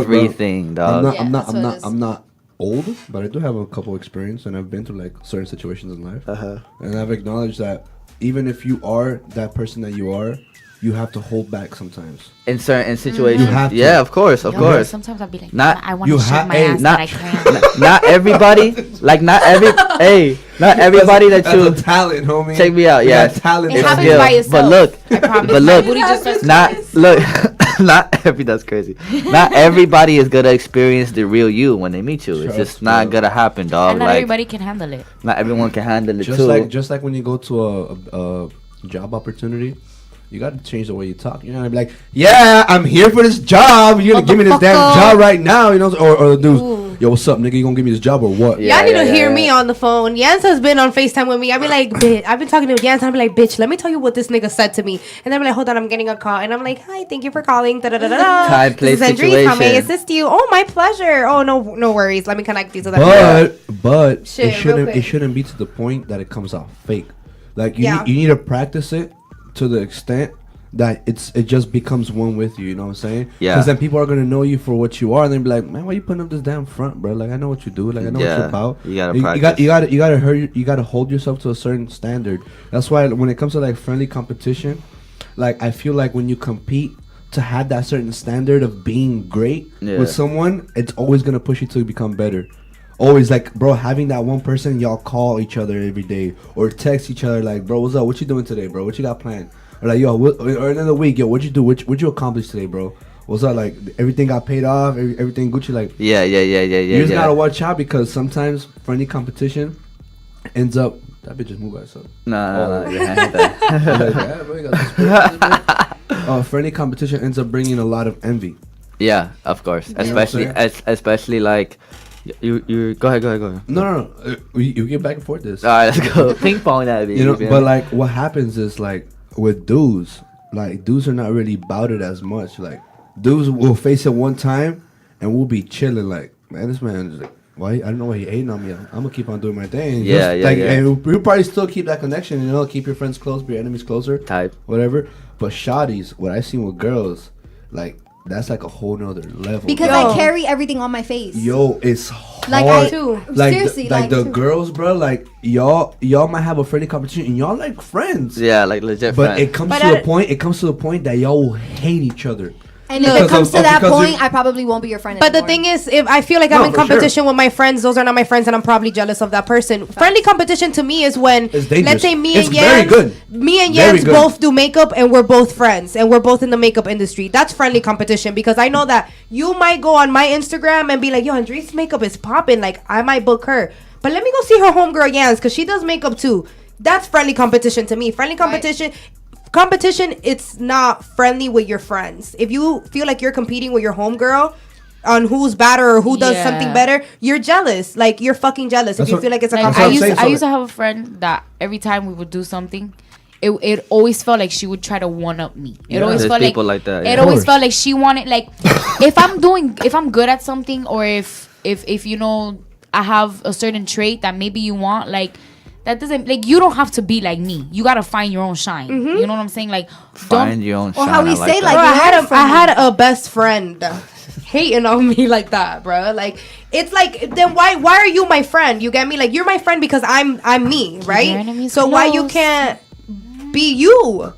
bro, everything, dog. Yeah, that's what it is. I'm not old, but I do have a couple experience, and I've been through like certain situations in life, and I've acknowledged that even if you are that person that you are, you have to hold back sometimes. In certain situations. You have to. Yeah, of course, of Yo, course. Sometimes I'll be like, Not- I want you to shut my ass, not- but I can't. Not everybody, like not everybody that That's you a talent, homie. check me out. You Yeah, got talent. It It's happens skill. by itself. But look, I promise. but My look, booty just starts not look, not every. That's crazy. Not everybody is gonna experience the real you when they meet you. It's Trust, just not bro. gonna happen, dog. And not Like everybody can handle it. not everyone can handle it just too. like when you go to a job opportunity, you got to change the way you talk. You're gonna be like, yeah, I'm here for this job. You're gonna give me this damn job right now, or dude, yo, what's up, nigga? You gonna give me this job or what? Yeah. Y'all need to hear me on the phone. Yanz has been on FaceTime with me. I be like, bitch. I've been talking to Yanz. I be like, bitch, let me tell you what this nigga said to me. And then I'm like, hold on, I'm getting a call. And I'm like, hi, thank you for calling. Da da da da da. Time, place, This is Andrys. How may I situation. assist you? Oh, my pleasure. Oh, no worries. Let me connect you to that. But Shit, it real quick. shouldn't be to the point that it comes out fake. Like Yeah. you need to practice it to the extent that it just becomes one with you. You know what I'm saying? Yeah. Because then people are gonna know you for what you are, and then be like, man, why you putting up this damn front, bro? Like I know what you do. Like I know what Yeah. you're about. You gotta you practice. gotta hold yourself to a certain standard. That's why when it comes to like friendly competition, like I feel like when you compete to have that certain standard of being great Yeah. with someone, it's always gonna push you to become better. Always like, bro, having that one person y'all call each other every day or text each other like, bro, what's up? What you doing today, bro? What you got planned? Or like, yo, or another week, yo, what'd you do? What'd you accomplish today, bro? What's up? Like, everything got paid off, everything Gucci. Like, Yeah. you just gotta watch out because sometimes friendly competition ends up. That bitch just moved by itself. No. Yeah, I hate that. Like, yeah, bro, you got some spirit, bro. Friendly competition ends up bringing a lot of envy. Yeah, of course. know what I'm saying? Especially like you go ahead. No. You get back and forth this. All right, let's go. Ping pong that, baby. You know, but like what happens is like with dudes, like dudes are not really about it as much. Like dudes will face it one time and we'll be chilling. Like, man, this man is like, why? I don't know why he hating on me. I'm gonna keep on doing my thing. Yeah, Just, yeah, like, yeah. And we'll probably still keep that connection. You know, keep your friends close, be your enemies closer. Type. Whatever. But shawties, what I seen with girls, like that's like a whole nother level. Because Yo. I carry everything on my face. Yo, it's hard. Like, I too. Like, Seriously, like like, the too. girls, bro. Like y'all might have a friendly competition, and y'all like friends. Yeah, like legit. But friend. it comes But to a point. It comes to the point that y'all will hate each other. And if it comes to that point, I probably won't be your friend anymore. But the thing is, if I feel like I'm in competition with my friends, those are not my friends, and I'm probably jealous of that person. Friendly competition to me is when, let's say me and Yanz both do makeup and we're both friends and we're both in the makeup industry. That's friendly competition because I know that you might go on my Instagram and be like, yo, Andres' makeup is popping. Like, I might book her. But let me go see her homegirl Yanz because she does makeup too. That's friendly competition to me. Friendly competition... Right. Competition, it's not friendly with your friends. If you feel like you're competing with your homegirl on who's better or who does something better, you're jealous. Like, you're fucking jealous if you feel like it's a competition. I used to have a friend that every time we would do something, it always felt like she would try to one up me. It always felt people like that. It always felt like she wanted, like, if I'm good at something, or if you know I have a certain trait that maybe you want, like, that doesn't, like, you don't have to be like me. You gotta find your own shine. You know what I'm saying? Like, find your own shine. Or how we say, like, I had a best friend hating on me like that, bro. Like, it's like, then why are you my friend? You get me? Like, you're my friend because I'm me, right? So why you can't be you?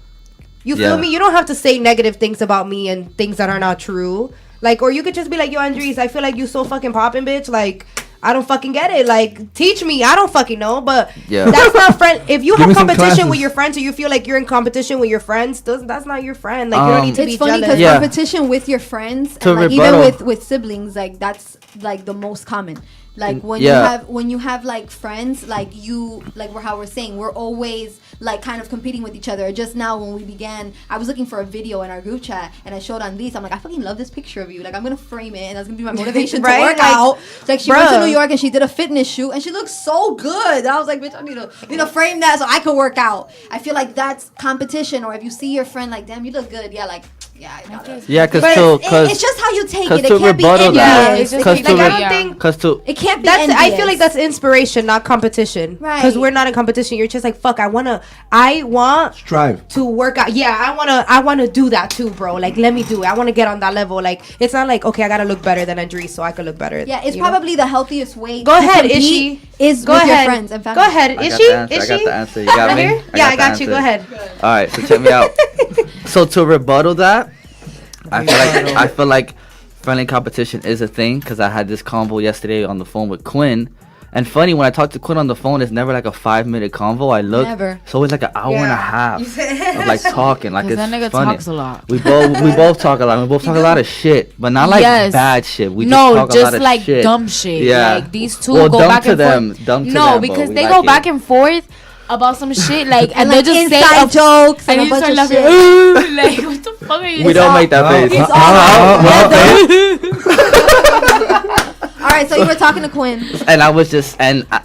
You feel me? You don't have to say negative things about me and things that are not true. Like, or you could just be like, yo, Andres, I feel like you so fucking popping, bitch. Like, I don't fucking get it. Like, teach me. I don't fucking know. But that's not friend. If you have competition with your friends, or you feel like you're in competition with your friends, that's not your friend. Like, you don't need to be jealous. It's funny because competition with your friends, and like even with siblings, like that's like the most common. Like when you have like friends, like how we're saying, we're always like kind of competing with each other. Just now when we began, I was looking for a video in our group chat and I showed on these. I'm like, I fucking love this picture of you. Like, I'm gonna frame it and that's gonna be my motivation to work out. Like, she went to New York and she did a fitness shoot and she looks so good. And I was like, bitch, I need to frame that so I can work out. I feel like that's competition. Or if you see your friend like, damn, you look good. Yeah, like. Yeah, because it's just how you take it. It can't be envious. It can't be envious. I feel like that's inspiration, not competition. Right. Because we're not in competition. You're just like, fuck, I want strive to work out. Yeah, I wanna do that too, bro. Like, let me do it. I wanna get on that level. Like, it's not like, okay, I gotta look better than Andres so I could look better. Yeah, it's probably the healthiest way. Go ahead, Ishy. Is with your friends and family. Go ahead, Ishy. I got the answer. You got me? Yeah, I got you. Go ahead. All right, so check me out. So to rebuttal that, I feel like friendly competition is a thing because I had this convo yesterday on the phone with Quinn. And funny, when I talk to Quinn on the phone, it's never like a 5-minute convo. I look, it's always like an hour and a half of like talking. Like, it's that nigga funny. Talks a lot. We both talk a lot. We both talk a lot of shit, but not like bad shit. We just talk a lot of like shit. Dumb shit. Yeah, like these two go back and forth. Dumb to them. No, because they go back and forth about some shit, like, and like they just say jokes and a bunch of shit. Like, what the fuck are you? We don't make that face. All right, so you were talking to Quinn, and I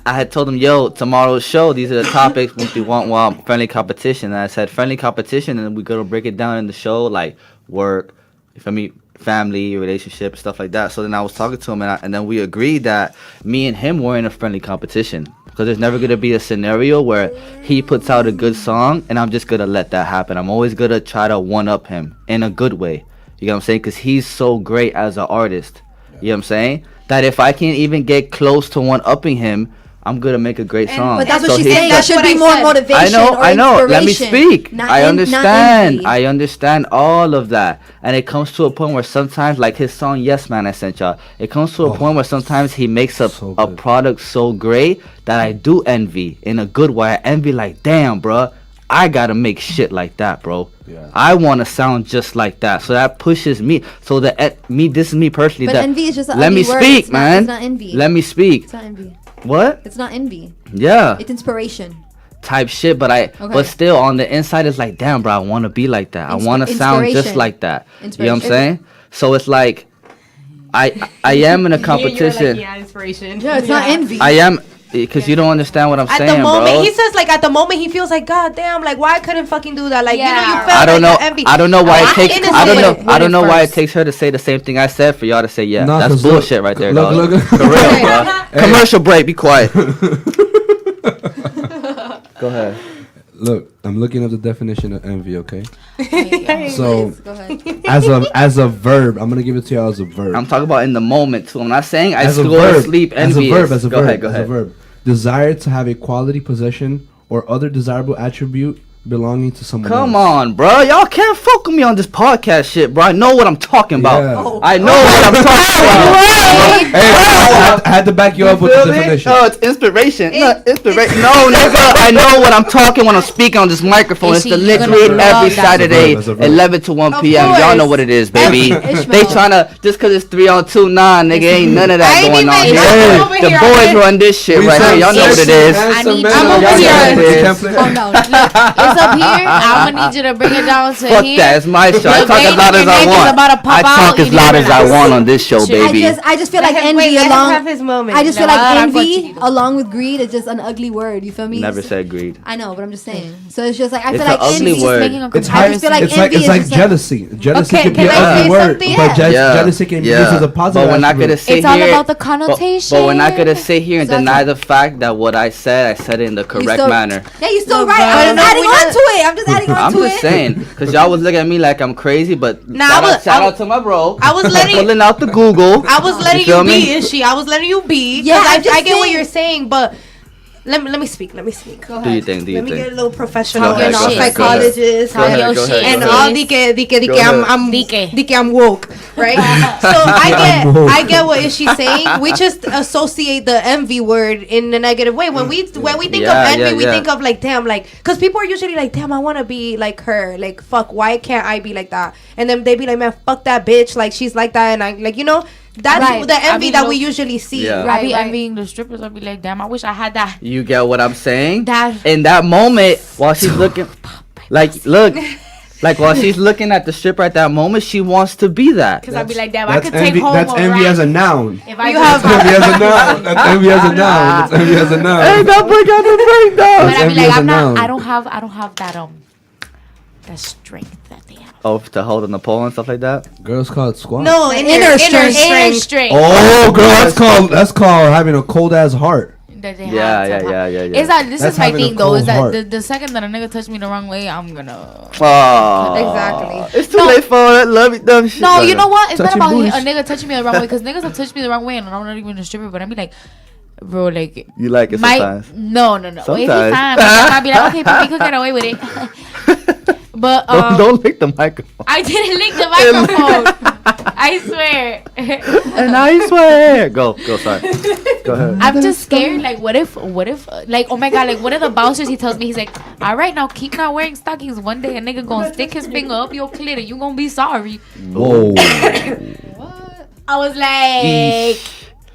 had told him, yo, tomorrow's show, these are the topics we want friendly competition. And I said friendly competition, and we're gonna break it down in the show, like work, family, relationship, stuff like that. So then I was talking to him, and then we agreed that me and him were in a friendly competition. Because there's never going to be a scenario where he puts out a good song and I'm just going to let that happen. I'm always going to try to one-up him in a good way. You know what I'm saying? Because he's so great as an artist. You know what I'm saying? That if I can't even get close to one-upping him, I'm going to make a great song. But that's what she's saying. There should be more motivation. I know. Let me speak. I understand all of that. And it comes to a point where sometimes, like his song Yes Man I sent y'all, it comes to a point where sometimes he makes a product so great that I do envy in a good way. I envy like, damn, bro, I got to make shit like that, bro. Yeah. I want to sound just like that. So that pushes me. So this is me personally. But envy is just an let me word. speak, man. It's not envy. Let me speak. It's not envy. What? It's not envy. Yeah. It's inspiration. Type shit, but still on the inside it's like, damn, bro, I want to be like that. I want to sound just like that. You know what I'm saying? So it's like, I am in a competition. Inspiration. Yeah, it's not envy. I am, because you don't understand what I'm saying, at the moment, bro. He says like at the moment he feels like, God damn, like why I couldn't fucking do that? Like you felt I don't like know. envy. I don't know why it takes. I don't know why it takes her to say the same thing I said for y'all to say yeah. No, that's bullshit right there, dog. Look. For real, bro. Commercial break. Be quiet. Go ahead. Look, I'm looking up the definition of envy, okay? So, as a verb, I'm gonna give it to you as a verb. I'm talking about in the moment too. I'm not saying I go to sleep envious. Go ahead. Desire to have a quality, possession, or other desirable attribute belonging to someone Come else. on, bro. Y'all can't fuck with me on this podcast shit, bro. I know what I'm talking about. Yeah. Oh. I know what I'm talking about. Hey, I had to back you up with the Feel me? definition. No, it's inspiration. No, inspiration. No, nigga. I know what I'm talking when I'm speaking on this microphone. It's the Lick Read every Saturday, That's a verb. 11 to 1 Of p.m. Y'all course. know what it is, baby. Ishmael. They tryna just cause it's 3-on-2. Nah, nigga, ain't none of that I ain't going on even- here. I'm over The here. boys run this shit We right said here. Y'all know what it is. handsome need- men I'm on over y'all here. side. It is. Can't play- Oh no. It's up here. I'm gonna need you to bring it down to Fuck here. that. It's my show. I Your talk as loud as neck I is want. about to pop I talk out as and loud you as I relax. want on this show, Shit. baby. I just feel like Let him envy have his moment. I just feel like Nah, envy I'm along with greed is just an ugly word. You feel me? Never said greed. I know, but I'm just saying. So it's just like I It's feel like an ugly envy. word. Making a It's I hard. just feel like It's like envy is just like- jealousy. Jealousy Okay, can be can an I ugly say word, something? but Yeah. jealousy can be used as a positive. But we're not attribute. gonna sit It's all here. about the But connotation. we're not gonna sit here and So deny the fact that what I said it in the correct still- manner. Yeah, you're still No, right. but I'm no, just adding we on not- to it. I'm just adding on I'm to just it. saying, cause y'all was looking at me like I'm crazy, but Nah, shout out to my bro. I was letting- pulling out the Google. I was letting feel you be, me? Ishy. I was letting you be. Yeah, 'cause I'm just I get what saying. you're saying, but let me speak. Let me speak. Go Do you ahead. think? Do you Let me get a think? little professional Go ahead, and go all ahead, go ahead. psychologist Tell your go shit. ahead. and Go all ahead. dike Go ahead. I'm woke, right? So I get what is she saying. We just associate the envy word in a negative way. When we think Yeah, of envy, yeah, we yeah. think of like damn, like because people are usually like damn, I want to be like her. Like fuck, why can't I be like that? And then they be like, man, fuck that bitch. Like she's like that, and I like that's Right. the I envy mean, that look- we usually see. Yeah. I be Right. envying the strippers. I'll be like, damn, I wish I had that. You get what I'm saying? That- In that moment, while she's looking, like while she's looking at the stripper at that moment, she wants to be that. Because I'll be like, damn, I That's could take envy. home That's a envy rack as a noun. if I You just have- Envy as a noun. That's envy as a noun. That's envy as a Hey, noun. don't break out the breakdown. But That's I be envy like, as a I'm not. noun. I don't have that strength that they have. Oh, to hold on the pole and stuff like that. Girls call it squat. No, Inner strength. Inner strength. Oh, girl, that's called having a cold ass heart. That they Yeah, have yeah, to have. yeah. Is that this That's is my having a thing though? Is cold that heart. the second that a nigga touch me the wrong way, I'm gonna. Oh, Exactly. It's too No. late for all that lovey dumb shit. No, you know what? It's not Touching about booties. a nigga touching me the wrong way because niggas have touched me the wrong way and I'm not even a stripper. But I be like, bro, like You like it my sometimes. no. If Sometimes. he fine, I'll be like, okay, papi, could get away with it. But Don't lick the microphone. I didn't lick the microphone. I swear. And I swear. Go, sorry. Go ahead. I'm just scared. Like, what if, like, oh my god, like, what if the bouncers? He tells me, he's like, all right, now keep not wearing stockings. One day a nigga gonna stick his finger up your clit and you gonna be sorry. Whoa. I was like,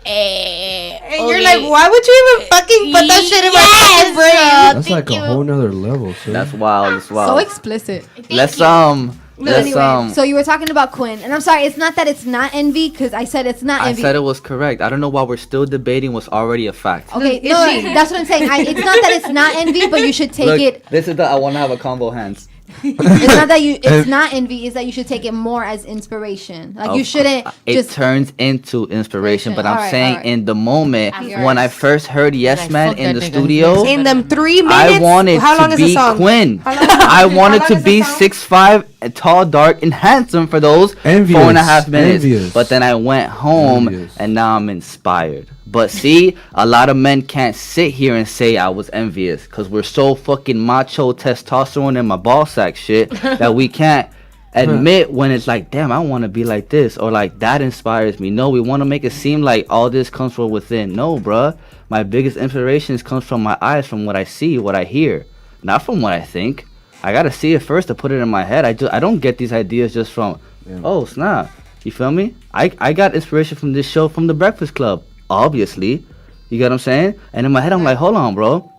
And you're like, why would you even fucking put that shit in my fucking brain? That's like a whole nother level, sir. That's wild. That's So wild. explicit. Let's No, anyway, so you were talking about Quinn, and I'm sorry, it's not that it's not envy, because I said it's not I envy. said it was correct. I don't know why we're still debating what's already a fact. Okay, Is no, she- that's what I'm saying. It's not that it's not envy, but you should take Look, it. this is the I want to have a combo hands. It's not that it's not envy. It's that you should take it more as inspiration. Like you shouldn't It just. turns into inspiration, but I'm Alright, saying alright. in the moment After. when I first heard Yes Like, Man fuck in that the nigga. studio, In them 3 minutes. I wanted How long to is the be song? Quinn. How long- I how wanted long to is the be song? 6'5", and tall, dark, and handsome for those Envious, 4.5 minutes. envious. But then I went home Envious. and now I'm inspired. But see, a lot of men can't sit here and say I was envious because we're so fucking macho, testosterone in my ball sack shit that we can't admit when it's like, damn, I want to be like this, or like that inspires me. No, we want to make it seem like all this comes from within. No, bruh. My biggest inspirations comes from my eyes, from what I see, what I hear, not from what I think. I gotta see it first to put it in my head. I don't get these ideas just from, oh snap. You feel me? I got inspiration from this show from The Breakfast Club, obviously. You get what I'm saying? And in my head, I'm like, hold on, bro.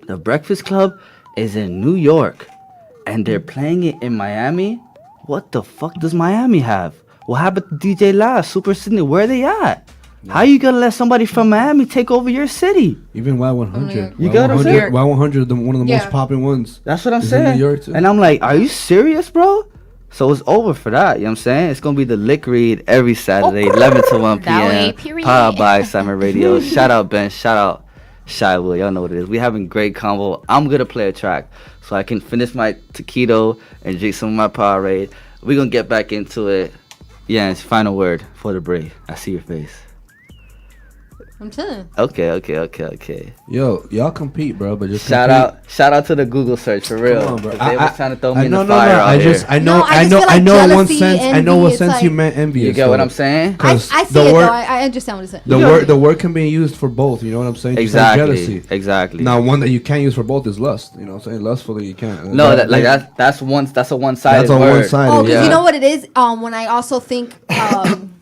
The Breakfast Club is in New York, and they're playing it in Miami. What the fuck does Miami have? What happened to DJ Last, Super Sydney? Where they at? How you gonna let somebody from Miami take over your city? Even Y100. You got what I'm saying? Y100, one of the most popping ones. That's what I'm Is in saying. New York, too. And I'm like, are you serious, bro? So it's over for that. You know what I'm saying? It's gonna be the Lick Read every Saturday, 11 to 1 That way, p.m. period. Powered by Simon Radio. Shout out Ben. Shout out Shy Will. Y'all know what it is. We having great combo. I'm gonna play a track so I can finish my taquito and drink some of my Powerade. We're gonna get back into it. Yeah, it's final word for the break. I see your face. I'm chilling. Okay. Yo, y'all compete, bro. But just Shout out to the Google search for real. Come on, bro. They was trying to throw me in the no. fire out here. I No, I just know. feel I like know. In one jealousy, sense, I know envy, what it's sense you like- meant envious. You get what I'm saying? I see it though. I understand what you're saying. The word can be used for both. You know what I'm saying? Just like jealousy. Exactly. Now, one that you can't use for both is lust. You know what I'm saying? Lustfully, you can't. No, that's a one-sided That's a word. one-sided. Oh, because Yeah. you know what it is? When I also think,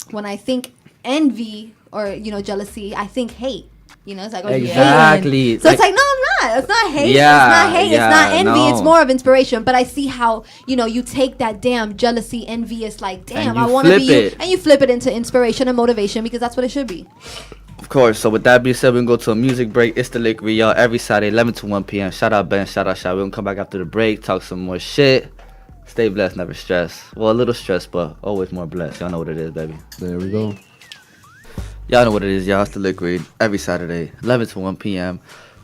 when I think envy or jealousy, I think hate. It's like, oh, you're Exactly. hating. So it's like, no, I'm not. It's not hate. Yeah, It's not hate. It's not envy. no. It's more of inspiration. But I see how you take that damn jealousy, envy. It's like, damn, And I you want to be flip you, it. and you flip it into inspiration and motivation because that's what it should be. Of course. So with that being said, we can go to a music break. It's the Lick Read, y'all. Every Saturday, 11 to 1 p.m. Shout out Ben. Shout out Shy. We're gonna come back after the break, talk some more shit. Stay blessed, never stress. Well, a little stressed, but always more blessed. Y'all know what it is, baby. There we go. Y'all know what it is, y'all. It's the Lick Read every Saturday, 11 to 1 p.m.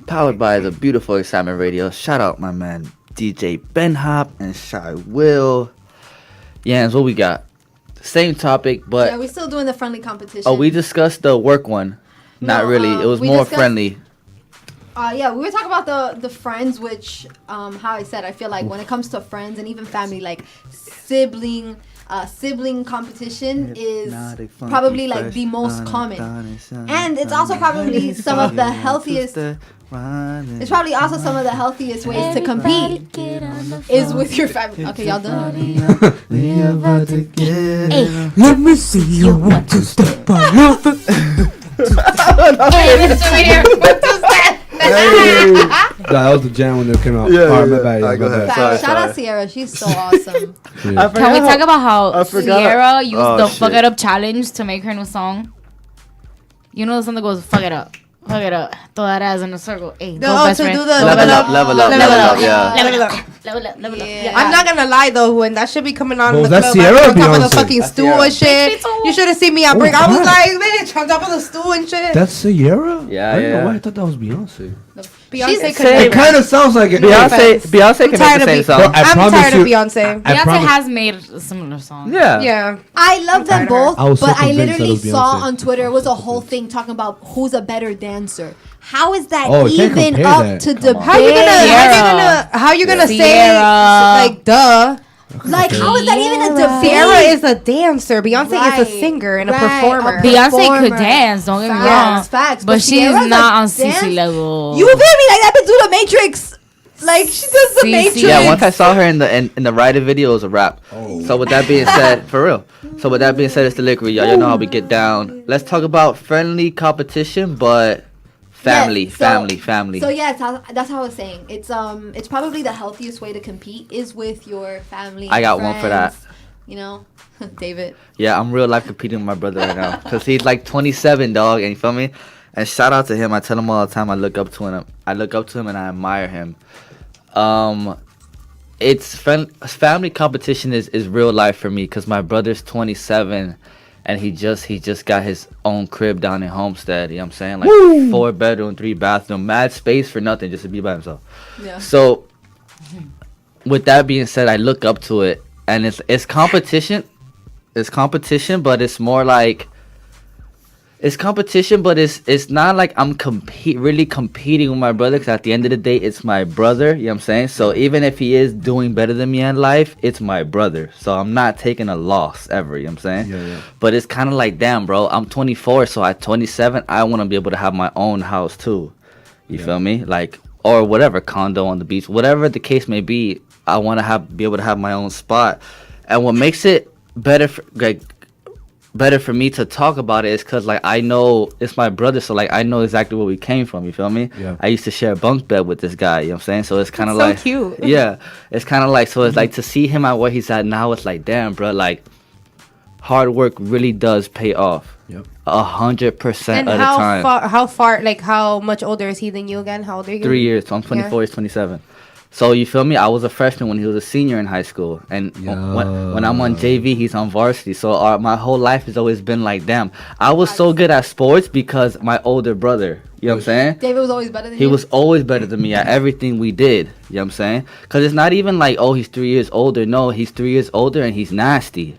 Powered by the beautiful Excitement Radio. Shout out my man DJ Ben Hop and Shy Will. Yanz, what we got? Same topic, but Yeah, we're still doing the friendly competition. oh, we discussed the work one. Not No, really. It was we more discussed- friendly. Yeah, we were talking about the friends, which how I said, I feel like when it comes to friends and even family, like sibling competition is probably like the most common, and it's also probably some of the healthiest. It's probably also some of the healthiest ways to compete is with your family. Okay, y'all done? Hey, Let me see you want to step on. That was the jam when it came out. Alright, my bad. Alright, go ahead. Fact. Shout out Sierra, she's so awesome. can we talk about how forgot. Sierra used Oh, the shit. Fuck It Up challenge to make her new song? You know the song that goes, fuck it up. Fuck it up. Throw that ass in a circle. Hey, go best to friend. do the Level up, level up, level up, yeah. Level up. Level up. Yeah. I'm not gonna lie though, when that should be coming on Well, the that's club, Sierra I or was on top of the Beyonce? fucking That's stool Sierra. and shit. You should have seen me on break. I was like, bitch, on top of the stool and shit. That's Sierra? Yeah, I didn't know yeah. why I thought that was Beyonce. Beyonce could Same. It kind of sounds like it. Beyonce can tired make the same of song. I I'm promise tired of you- Beyonce. I Beyonce promise- has made a similar song. Yeah. Yeah. I love them both, I was so but I convinced that it literally was saw Beyonce. on Twitter it was a whole thing talking about who's a better dancer. How is that Oh, you can't even compare up that. to Come debate? on. How you gonna say Sierra. like duh? Like, how is that even a debate? Sierra is a dancer. Beyonce is a singer and a performer. Beyonce Performer. could dance, don't get me Facts, wrong. facts. But she's Sierra's not a on CC dance- level. You feel me? Like that bitch do the Matrix. Like she does the CC. Matrix. Yeah, once I saw her in the Rider video, it was a rap. So with that being said, for real. So with that being said, it's the Lick Read, y'all. Y'all know how we get down. Let's talk about friendly competition, but family. Yes, so- family. So yeah, that's how I was saying. It's probably the healthiest way to compete is with your family. I and got one for that. friends. You know, David. Yeah, I'm real life competing with my brother right now because he's like 27, dog, and you feel me? And shout out to him. I tell him all the time I look up to him. I look up to him and I admire him. It's family competition is real life for me because my brother's 27 and he just got his own crib down in Homestead. You know what I'm saying? Like 4-bedroom, 3-bathroom, mad space for nothing, just to be by himself. Yeah. So with that being said, I look up to it, and it's competition. It's competition, but it's more like it's competition, but it's not like I'm really competing with my brother. Because at the end of the day, it's my brother. You know what I'm saying? So even if he is doing better than me in life, it's my brother. So I'm not taking a loss ever. You know what I'm saying? Yeah. But it's kind of like, damn, bro. I'm 24, so at 27, I want to be able to have my own house too. You feel me? Like, or whatever, condo on the beach, whatever the case may be. I want to be able to have my own spot. And what makes it better for me to talk about it is because, like, I know it's my brother, so, like, I know exactly where we came from, you feel me? Yeah. I used to share a bunk bed with this guy, you know what I'm saying? So it's kind of So like... cute. Yeah. It's kind of like... So it's like to see him at where he's at now, it's like, damn, bro, like, hard work really does pay off. Yep. 100% And of the time. how far, like, how much older is he than you again? How old are you? 3 years. So I'm 24, he's 27. So you feel me? I was a freshman when he was a senior in high school, and when I'm on JV, he's on varsity. So my whole life has always been like, damn, I was so good at sports because my older brother. You know what I'm saying? David was always better than He you. was always better than me at everything we did. You know what I'm saying? Because it's not even like, oh, he's 3 years older. No, he's 3 years older and he's nasty.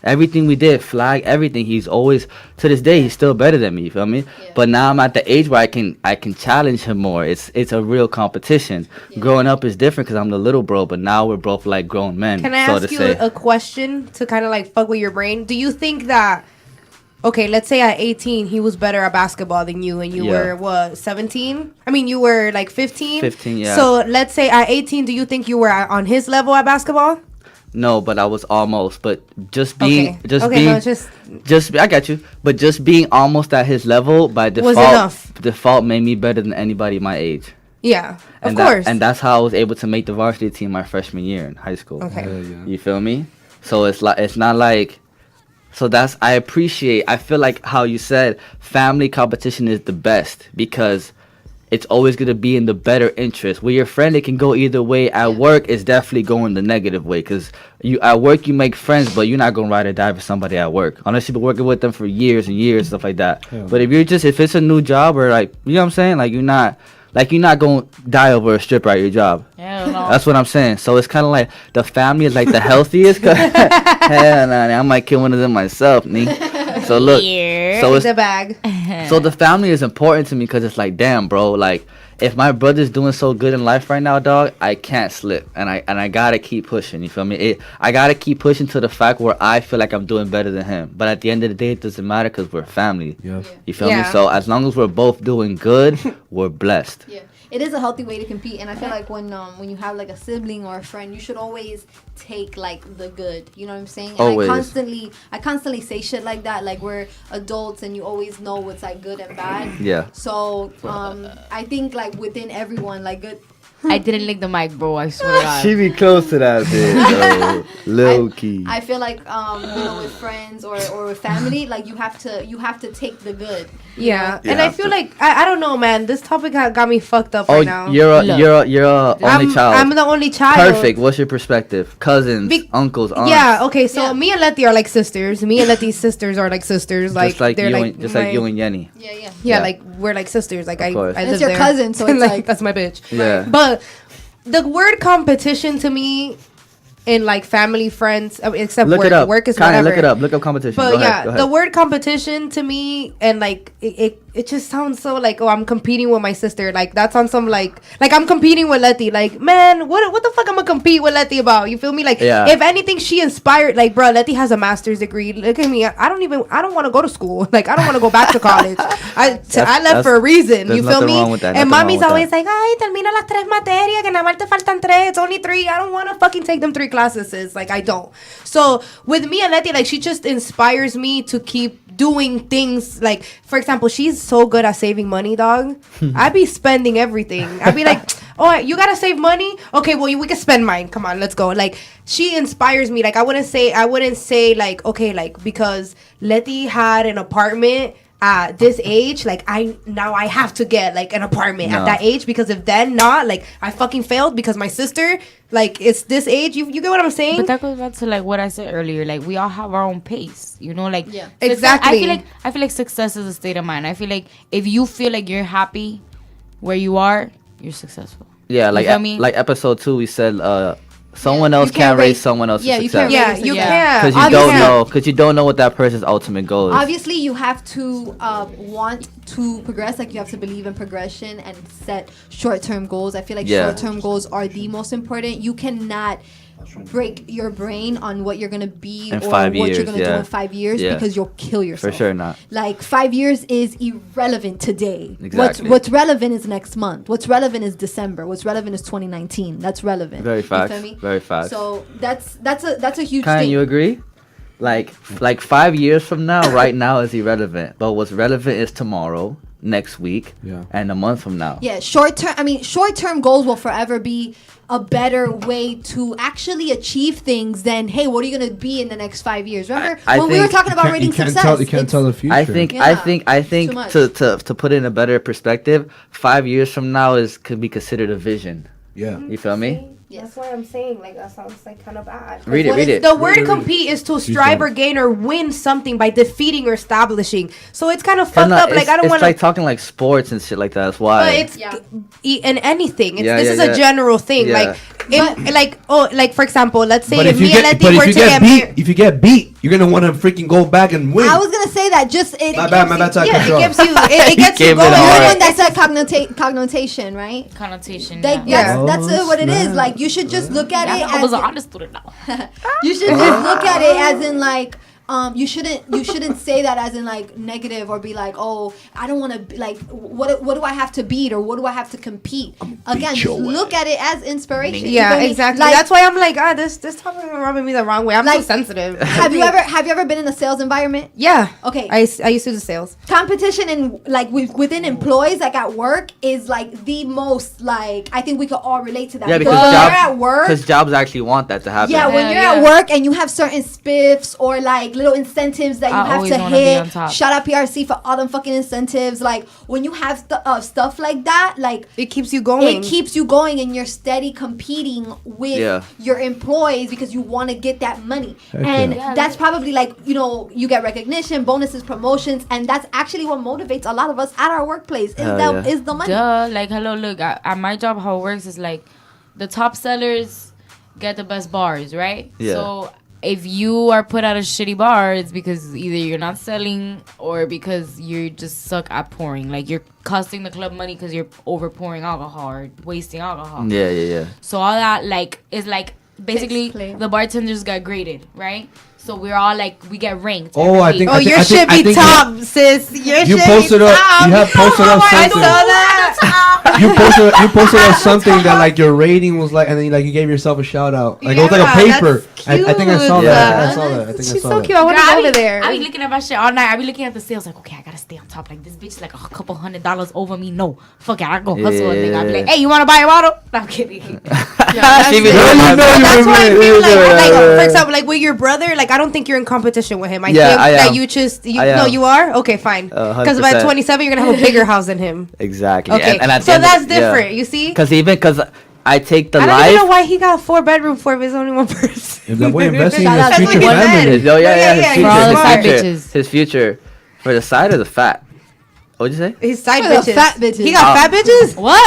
everything we did, flag everything. He's always, to this day, he's still better than me. You feel me? Yeah. But now I'm at the age where I can challenge him more. It's a real competition. Yeah. Growing up is different because I'm the little bro, but now we're both like grown men. Can I so ask to you say. a question to kind of like fuck with your brain? Do you think that, okay, let's say at 18 he was better at basketball than you, and you were what, 17? I mean, you were like 15. 15, yeah. So let's say at 18, do you think you were on his level at basketball? No, but I was almost. But just being, no, just I got you. But just being almost at his level by default, enough. Default made me better than anybody my age. Yeah, And of course. And that's how I was able to make the varsity team my freshman year in high school. Okay. You feel me? So it's not like. So that's, I feel like how you said family competition is the best because it's always going to be in the better interest. With your friend, it can go either way. At work, it's definitely going the negative way because at work, you make friends, but you're not going to ride or die for somebody at work. Unless you've been working with them for years and years, stuff like that. Yeah. But if it's a new job or like, you know what I'm saying? Like you're not going to die over a stripper at your job. Hell no. That's what I'm saying. So it's kind of like the family is like the healthiest. Hell no, I might kill one of them myself, nee. So look, so it's the bag. So the family is important to me because it's like, damn, bro, like if my brother's doing so good in life right now, dog, I can't slip, and I gotta keep pushing. You feel me? I gotta keep pushing to the fact where I feel like I'm doing better than him. But at the end of the day, it doesn't matter because we're family. Yeah. You feel me? So as long as we're both doing good, we're blessed. Yeah. It is a healthy way to compete, and I feel like when you have like a sibling or a friend, you should always take like the good. You know what I'm saying? And always. I constantly say shit like that. Like we're adults, and you always know what's like good and bad. Yeah. So I think like within everyone, like good. I didn't lick the mic, bro. I swear to God. She be close to that bitch, low key. I feel like with friends or with family, like you have to take the good. Yeah, and I feel like I don't know, man. This topic got me fucked up right now. You're a only child. I'm the only child. Perfect. What's your perspective? Cousins, uncles, aunts. Yeah. Okay. So me and Letty are like sisters. Me and Letty's sisters are like sisters. Like they're like you and Yenny. Yeah. Like we're like sisters. Like I live it's your there. cousin, so it's like that's my bitch. Yeah. But the word competition to me in like family, friends, except look work. It up. Work is Kinda whatever. Look it up. Look up competition. But go ahead. the word competition to me, and like it just sounds so like, oh, I'm competing with my sister. Like that's on some like I'm competing with Letty. Like, man, what the fuck I'm gonna compete with Letty about? You feel me? Like if anything, she inspired. Like, bro, Letty has a master's degree. Look at me. I don't want to go to school. Like I don't want to go back to college. I left for a reason. You feel me? And mommy's always like, ay, termina las 3 materias, que nada más te faltan 3. It's only 3. I don't want to fucking take them 3 classes. Sis. Like I don't. So with me and Letty, like she just inspires me to keep doing things. Like for example, she's so good at saving money, dog. I be spending everything. I be like, oh, you gotta save money. Okay, well we can spend mine. Come on, let's go. Like she inspires me. Like I wouldn't say like, okay, like because Letty had an apartment at this age, like I have to get like an apartment at that age, because if then not, like I fucking failed because my sister, like it's this age. You get what I'm saying? But that goes back to like what I said earlier. Like we all have our own pace, you know. Like exactly. I feel like success is a state of mind. I feel like if you feel like you're happy where you are, you're successful. Yeah, like like episode 2, we said someone else can't raise someone else's success. You can't. Because you don't know what that person's ultimate goal is. Obviously, you have to want to progress. Like you have to believe in progression and set short-term goals. I feel like short-term goals are the most important. You cannot break your brain on what you're gonna be in or 5 what years, you're gonna do in 5 years because you'll kill yourself. For sure not. Like 5 years is irrelevant today. Exactly. What's relevant is next month. What's relevant is December. What's relevant is 2019. That's relevant. Very fast. You feel me? Very fast. So that's a huge Kayan, thing. you agree? Like 5 years from now, right now is irrelevant. But what's relevant is tomorrow, next week, and a month from now. Yeah, short-term goals will forever be a better way to actually achieve things than, hey, what are you going to be in the next 5 years? Remember when we were talking about rating success? You can't tell the future. I think to put it in a better perspective, 5 years from now could be considered a vision. Yeah. You feel me? That's why I'm saying like that sounds like kind of bad. Read it. The word compete is to strive or gain or win something by defeating or establishing. So it's kind of fucked up. Like I don't want to. It's like talking like sports and shit like that. That's why. But it's in anything. This is a general thing. Yeah. Like like for example, let's say But if me and Letty were to get married. if you get beat, you're gonna want to freaking go back and win. I was gonna say that just it. My bad. It gets you. It gets you Gave it going. a You're the heart. one that said connotation, right? Connotation. Like, Yeah. that's what it is. snap. Like you should just look at it. I was as an honest student now. You should just look at it as in like you shouldn't say that as in like negative or be like, oh, I don't want to be like what do I have to beat or what do I have to compete. Again, just look at it as inspiration. Yeah, You feel me? exactly. Like, That's why I'm like, this topic is rubbing me the wrong way. I'm so Like, sensitive. have you ever been in a sales environment? Yeah. Okay. I used to do sales. Competition in like within employees like at work is like the most like I think we could all relate to that. Yeah, because when jobs, you're at work, because jobs actually want that to happen. yeah, when you're at work and you have certain spiffs or like little incentives that you I have always to wanna be on hit. top. Shout out PRC for all them fucking incentives. Like when you have stuff like that, like It keeps you going. it keeps you going and you're steady competing with your employees because you want to get that money. And that's probably like, you get recognition, bonuses, promotions, and that's actually what motivates a lot of us at our workplace is the money. Duh. Like, hello, look, at my job, how it works is like the top sellers get the best bars, right? Yeah. So if you are put at a shitty bar, it's because either you're not selling or because you just suck at pouring. Like, you're costing the club money because you're over pouring alcohol or wasting alcohol. Yeah. So all that, like, is like basically the bartenders got graded, right? So we're all like, we get ranked. Oh, I think. Oh, your shit be top, sis. Your You shit posted be up. top. You have posted up I something. saw that. You posted up something that like your rating was like, and then like you gave yourself a shout out. Like it was like a Yeah, paper. that's I think I saw cute. that. I saw that. She's so cute. I want to go over there. I be looking at my shit all night. I be looking at the sales like, okay, I gotta stay on top. Like, this bitch is like a couple $100 over me. No, fuck it, I go hustle a nigga. I be like, hey, you wanna buy a bottle? No, I'm kidding. She be doing you that. know That's why I feel like, Yeah. for example, like with your brother, like I don't think you're in competition with him. I Yeah, think I that am. you just, I am. no, you are? Okay, fine. Because by 100%. 27, you're gonna have a bigger house than him. Exactly. Okay, And at the so end of- that's different, you see? Because I take the I don't even know life. why he got 4-bedroom for if it's only one person. If that boy investing in Shout his out to future Miguel. family. Yeah, Yeah, his for all the side future, bitches. his future for the side or the fat. What'd you say? His side For the bitches. fat bitches. He got fat bitches? What?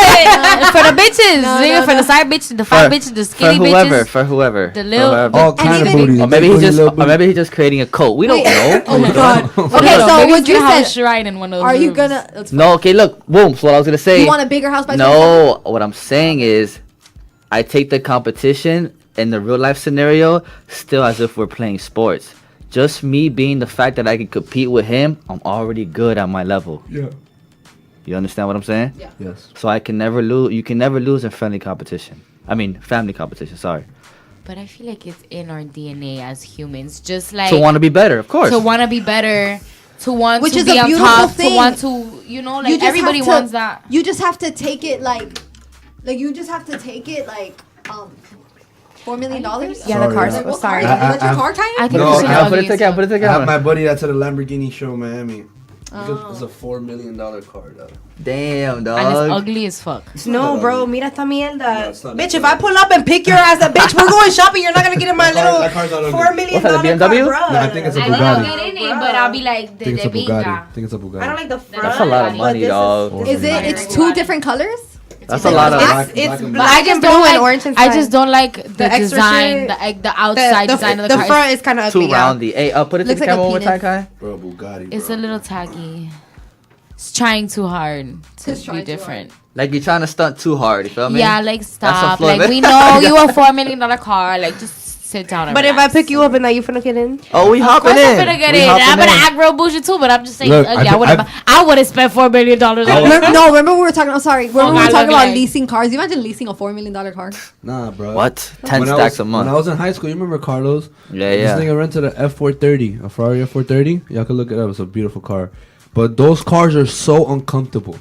For the bitches. Nigga, for the side bitches, the fat bitches, the skinny bitches. For whoever. The little- All kind of even- booties. Or maybe Big he's booty, just, little or booty. maybe he's just creating a cult. We don't know. Oh my god. Okay, Maybe so he's what you gonna have a said? shrine in one of those Are you rooms. gonna? No, okay, look, boom. So what I was gonna say. You want a bigger house by 27? No, what I'm saying is, I take the competition in the real life scenario still as if we're playing sports. Just me being the fact that I can compete with him, I'm already good at my level. Yeah. You understand what I'm saying? Yeah. Yes. So I can never lose. You can never lose in friendly competition. I mean, family competition. Sorry. But I feel like it's in our DNA as humans. Just like To want to be better, of course. to want to be better, to want Which to is be a on beautiful top, thing. to want to, like just everybody have to- wants that. You just have to take it like you just have to take it like $4 million. Yeah, the car's yeah. so sorry. What's your car tire? I think No, this is I Put it ugly as together. Put it I have together. my buddy that's at a Lamborghini show in Miami. It's a $4 million car, though. Damn, and it's dog. ugly as fuck. No, bro, mira esta mierda. it's not Bitch, that if I pull up and pick your ass up, bitch, we're going shopping. You're not gonna get in my That car's not little ugly. $4 million What's that, the car, BMW? bro. No, I think it's a I will Bugatti. get in it, but I'll be like, I think it's a Bugatti. I think it's a Bugatti. I don't like the front. That's a lot of money, but dog. Is it? It's two different colors. That's a lot of Black- money. It's and black and blue and orange inside. I just don't like the extra design, shit. the outside design of the car. front is kind of Too ugly. Yeah. roundy. Hey, put it to Looks the like a camera one more time, penis. Kai. Bro, Bugatti. It's bro. a little tacky. It's trying too hard to It's trying be too different. Like you're trying to stunt too hard. You feel me? Yeah, like stop. Floyd, Like man. we know you a $4 million car. Like just sit down. And But if I relax. pick you up and now you finna get in? Oh, we Of hopping course in. I'm gonna get We it. hopping I'm gonna in. act real bougie too, but I'm just saying. Look, ugly. I would have spent $4 million on it. No, remember we were talking. I'm sorry. Remember we God, were talking look about like- leasing cars. You imagine leasing a $4 million car? Nah, bro. What? 10 When I stacks was- a month. When I was in high school, you remember Carlos? Yeah, This yeah. nigga rented a F430, a Ferrari F430. Y'all can look it up. It's a beautiful car. But those cars are so uncomfortable.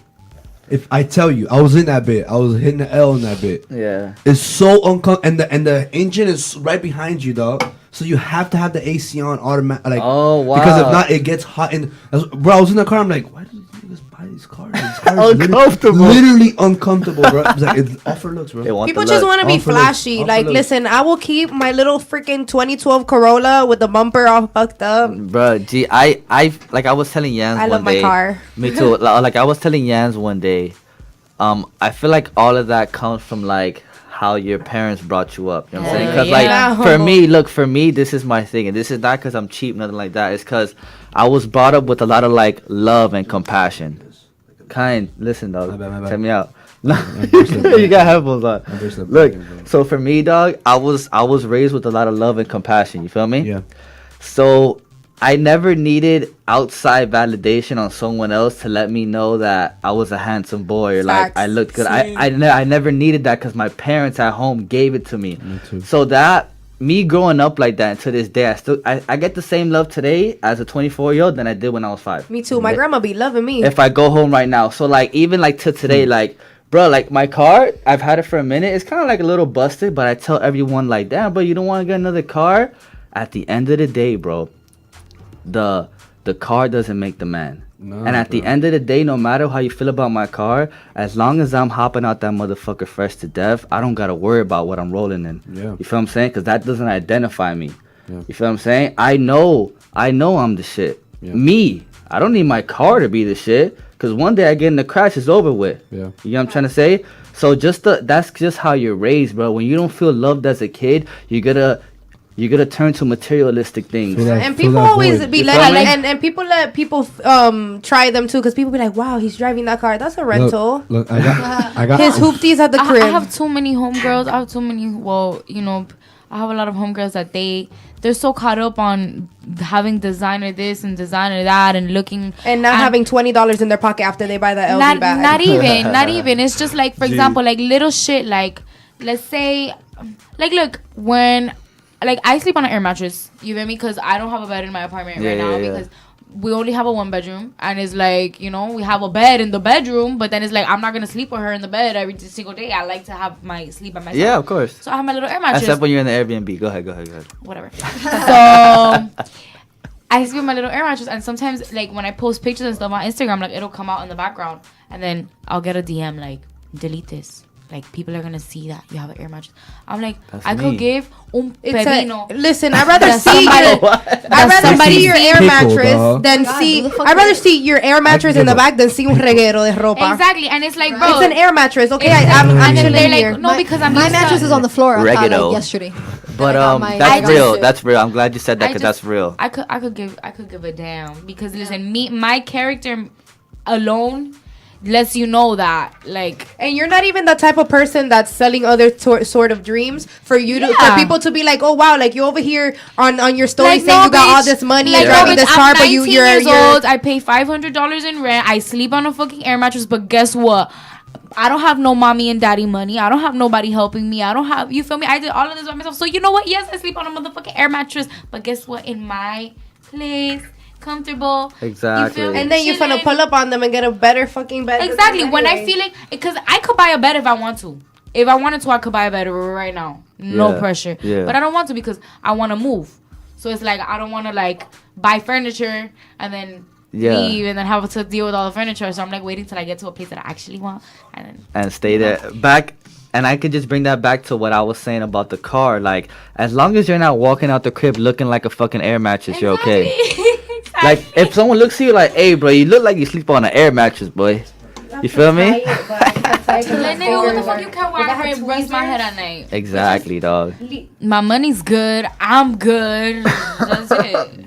If I tell you, I was in that bit. I was hitting the L in that bit. Yeah. It's so uncomfortable, and the engine is right behind you, dog. So you have to have the AC on automatic. Like, Oh, wow. Because if not, it gets hot. And bro, I was in the car. I'm like, why do these niggas buy these cars? These cars are Uncomfortable. Literally uncomfortable, bro. It's like it's all for looks, bro. They want People the just look. want to be All for looks. flashy. All for Like, looks. listen, I will keep my little freaking 2012 Corolla with the bumper all fucked up. Bruh, gee, I was telling Yanz I one love my day. car. Me too. Like I was telling Yanz one day. I feel like all of that comes from like how your parents brought you up. You know what I'm saying? Yeah. Because like for me, this is my thing, and this is not because I'm cheap, nothing like that. It's because I was brought up with a lot of like love and compassion. Listen, dog. My bad. Check me out. You got headphones on. Look, so for me, dog, I was raised with a lot of love and compassion. You feel me? Yeah. So I never needed outside validation on someone else to let me know that I was a handsome boy or like I looked good. I never needed that because my parents at home gave it to me. Me too. So that me growing up like that to this day, I get the same love today as a 24-year-old than I did when I was 5. Me too. My grandma be loving me. If I go home right now, so like even like to today, like bro, like my car, I've had it for a minute. It's kind of like a little busted, but I tell everyone like, damn, bro, you don't want to get another car. At the end of the day, bro, the car doesn't make the man. No, and at the end of the day, no matter how you feel about my car, as long as I'm hopping out that motherfucker fresh to death, I don't gotta worry about what I'm rolling in. Yeah. You feel what I'm saying? Because that doesn't identify me. Yeah. You feel what I'm saying? I know I'm the shit. Yeah. Me, I don't need my car to be the shit. Because one day I get in the crash, it's over with. Yeah. You know what I'm trying to say? So that's just how you're raised, bro. When you don't feel loved as a kid, you're gonna turn to materialistic things. And people always be and people let people try them too, because people be like, wow, he's driving that car, that's a rental. Look, I got his hoopties at the crib. I have too many homegirls. I have too many. Well, you know, I have a lot of homegirls that they're so caught up on having designer this and designer that and looking and not having $20 in their pocket after they buy the LV bag. Not even. It's just like, for example, like little shit. Like, let's say, like, look, when like I sleep on an air mattress. You feel me? Because I don't have a bed in my apartment right now because we only have a 1-bedroom, and it's like, you know, we have a bed in the bedroom, but then it's like I'm not gonna sleep with her in the bed every single day. I like to have my sleep by myself. Yeah, of course. So I have my little air mattress. Except when you're in the Airbnb. Go ahead. Whatever. So I sleep with my little air mattress, and sometimes like when I post pictures and stuff on Instagram, like it'll come out in the background, and then I'll get a DM like, delete this. Like, people are gonna see that you have an air mattress. I'm like, I could give un pepino. Listen, I'd rather see your air mattress than see. I'd rather see your air mattress in the back than see un reguero de ropa. Exactly, and it's like, bro, it's an air mattress. Okay, I'm chilling here. No, because my mattress is on the floor. Yesterday. But that's real. That's real. I'm glad you said that because that's real. I could give a damn, because listen, my character alone lets you know that, like, and you're not even the type of person that's selling other sort of dreams for you to for people to be like, oh wow, like you over here on your story like, saying you got all this money and driving this car, but you're old. I pay $500 in rent. I sleep on a fucking air mattress, but guess what? I don't have no mommy and daddy money. I don't have nobody helping me. I don't have, you feel me? I did all of this by myself. So you know what? Yes, I sleep on a motherfucking air mattress, but guess what? In my place, comfortable. Exactly. And then you're gonna pull up on them and get a better fucking bed. Exactly. When I feel like, because I could buy a bed if I want to. If I wanted to, I could buy a bed right now. No pressure. Yeah. But I don't want to because I want to move. So it's like, I don't want to like buy furniture and then leave and then have to deal with all the furniture. So I'm like waiting till I get to a place that I actually want and stay there. And I could just bring that back to what I was saying about the car. Like, as long as you're not walking out the crib looking like a fucking air mattress, you're okay. Like, if someone looks at you like, hey, bro, you look like you sleep on an air mattress, boy. You feel me? Like, nigga, what the fuck you can't wear and rest my head at night? Exactly, dog. My money's good. I'm good. That's it.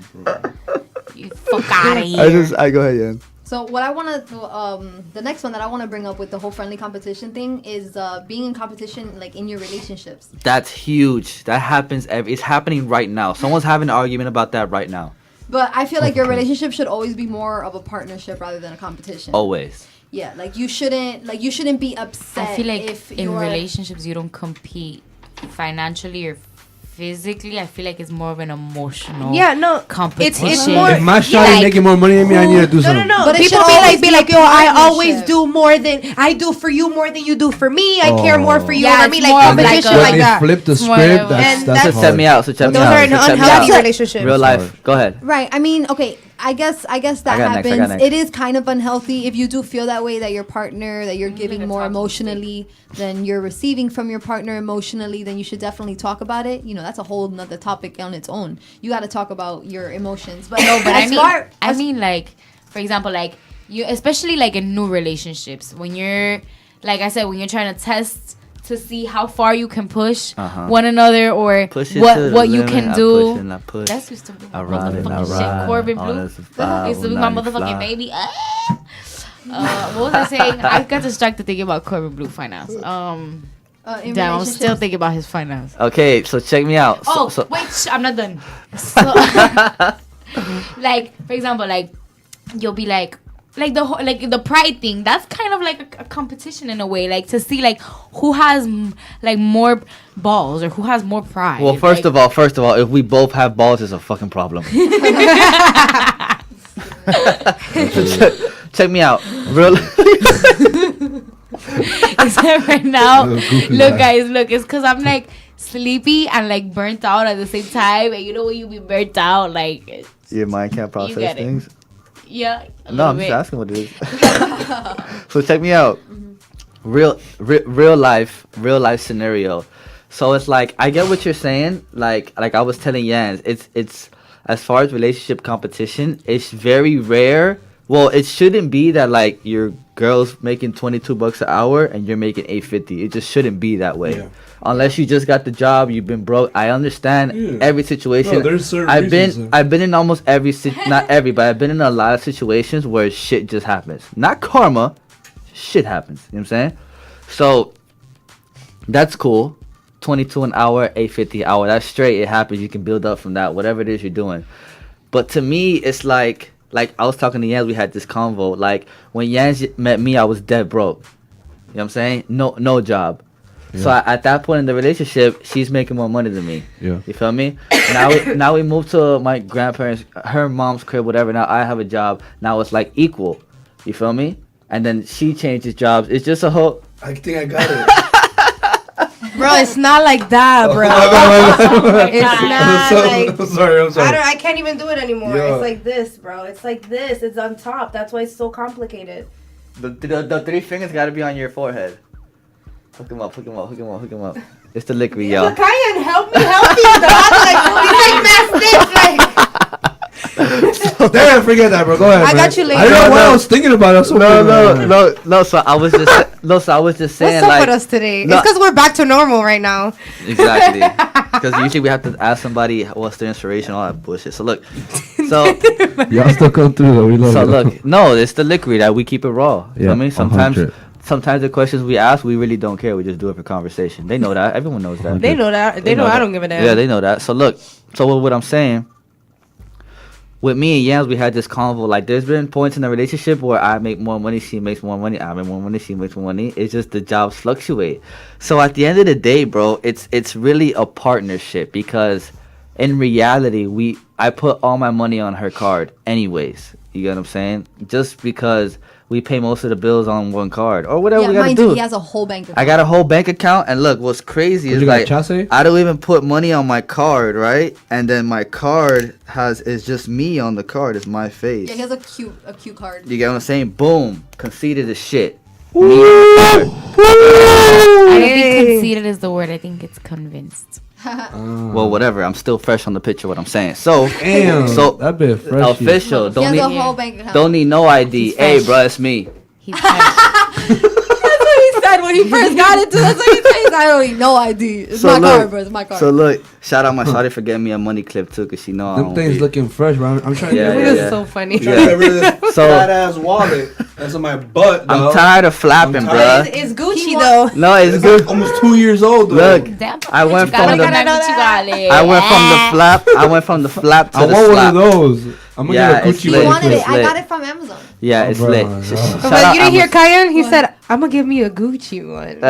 You fuck out of here. I go ahead, Yanz. So what I want to, the next one that I want to bring up with the whole friendly competition thing is being in competition, like, in your relationships. That's huge. That happens. It's happening right now. Someone's having an argument about that right now. But I feel like your relationship should always be more of a partnership rather than a competition. Always. Yeah, like you shouldn't be upset. I feel like if in relationships you don't compete financially or physically. I feel like it's more of an emotional competition. It's more. If my shawty making more money than me, I need to do something. No. But people be like, yo, I always do more than I do for you, more than you do for me. I care more for you over me. Like competition like that. Flip the script. That's set me out. So check me out. Those are unhealthy relationships. Real life. Go ahead. Right. I mean, okay. I guess that happens. It is kind of unhealthy if you do feel that way, that your partner, that you're giving more emotionally than you're receiving from your partner emotionally, then you should definitely talk about it. You know, that's a whole nother topic on its own. You got to talk about your emotions. But no, but I mean, like, for example, like you, especially like in new relationships, when you're, like I said, when you're trying to test to see how far you can push Uh-huh. one another or Push it to what the what you limit, can I do. push and I push. That's used to be my I ride and I motherfucking ride. shit. Corbin All Blue this vibe used to be will my not be motherfucking fly. baby. What was I saying? I got distracted thinking about Corbin Blue finance. In Damn, I'm still relationships. thinking about his finance. Okay, so check me out. Oh, So, wait, I'm not done. So, like, for example, like, you'll be like the whole, like the pride thing. That's kind of like a competition in a way, like to see like who has like more balls or who has more pride. well, first of all, if we both have balls, it's a fucking problem. Check me out. Real. Except right now, look, guys, look, it's because I'm like sleepy and like burnt out at the same time, and you know when you be burnt out, like Your mind can't You process get it. things. yeah. No, I'm just asking what it is. So check me out. Real life scenario. So it's like I get what you're saying. Like I was telling Yanz, it's as far as relationship competition, it's very rare. Well, it shouldn't be that like your girl's making $22 an hour and you're making $8.50. It just shouldn't be that way. Yeah. Unless you just got the job, you've been broke. I understand every situation. No, there's certain I've reasons, been in almost every not every, but I've been in a lot of situations where shit just happens. Not karma, shit happens. You know what I'm saying? So that's cool. 22 an hour, 8.50 an hour. That's straight. It happens. You can build up from that. Whatever it is you're doing. But to me, it's like I was talking to Yanz. We had this convo. Like when Yanz met me, I was dead broke. You know what I'm saying? No job. Yeah. So at that point in the relationship, she's making more money than me. Yeah. You feel me? Now we moved to my grandparents, her mom's crib, whatever. Now I have a job. Now it's like equal. You feel me? And then she changes jobs. It's just a whole. I think I got it. Bro, it's not like that, bro. It's not like. I'm sorry. I can't even do it anymore. Yeah. It's like this, bro. It's like this. It's on top. That's why it's so complicated. The three fingers gotta be on your forehead. Hook him up. It's the liquor, y'all. Kayan, help me, dog. Like, you make mess like. Damn, forget that, bro. Go ahead. I got you later. I don't know what I was thinking about. No. So I was just saying. What's up like, with us today? No. It's because we're back to normal right now. Exactly. Because usually we have to ask somebody what's their inspiration, all that bullshit. So look, y'all still come through though. We love so it. look, no, it's the liquid that we keep it raw. You know what I mean? 100. Sometimes the questions we ask, we really don't care. We just do it for conversation. They know that. Everyone knows that. They know that. They know I don't give a damn. Yeah, they know that. So look, what I'm saying, with me and Yanz, we had this convo. Like, there's been points in the relationship where I make more money, she makes more money. I make more money, she makes more money. It's just the jobs fluctuate. So at the end of the day, bro, it's really a partnership because in reality, I put all my money on her card anyways. You get what I'm saying? Just because we pay most of the bills on one card or whatever we gotta do. He has a whole bank account. I got a whole bank account, and look, what's crazy is like I don't even put money on my card, right? And then my card is just me on the card. It's my face. Yeah, he has a cute card. You get what I'm saying? Boom, conceited as shit. I don't think conceited is the word. I think it's convinced. Well, whatever. I'm still fresh on the picture. What I'm saying. So, so that bit fresh. Official. He has a whole bank account. Don't need no ID. Hey, bro, it's me. He's fresh. That's what he said when he first got into it. That's what he said. I don't need no ID. It's my card, bro. It's my card. So look, shout out my shawty for getting me a money clip too, cause she know them things looking fresh, bro. I'm trying to get rid of It's so funny. I'm trying to get rid of this fat ass wallet that's in my butt. Dog. I'm tired of flapping, bro. It's Gucci though. No, it's good. Like almost 2 years old. Though. Look, I went from the flap to I the want slap. one of those. I'm gonna get a Gucci one. You wanted it. I got it from Amazon. Yeah, it's bro, lit. But you didn't hear Kayan? He said, "I'm gonna give me a Gucci one."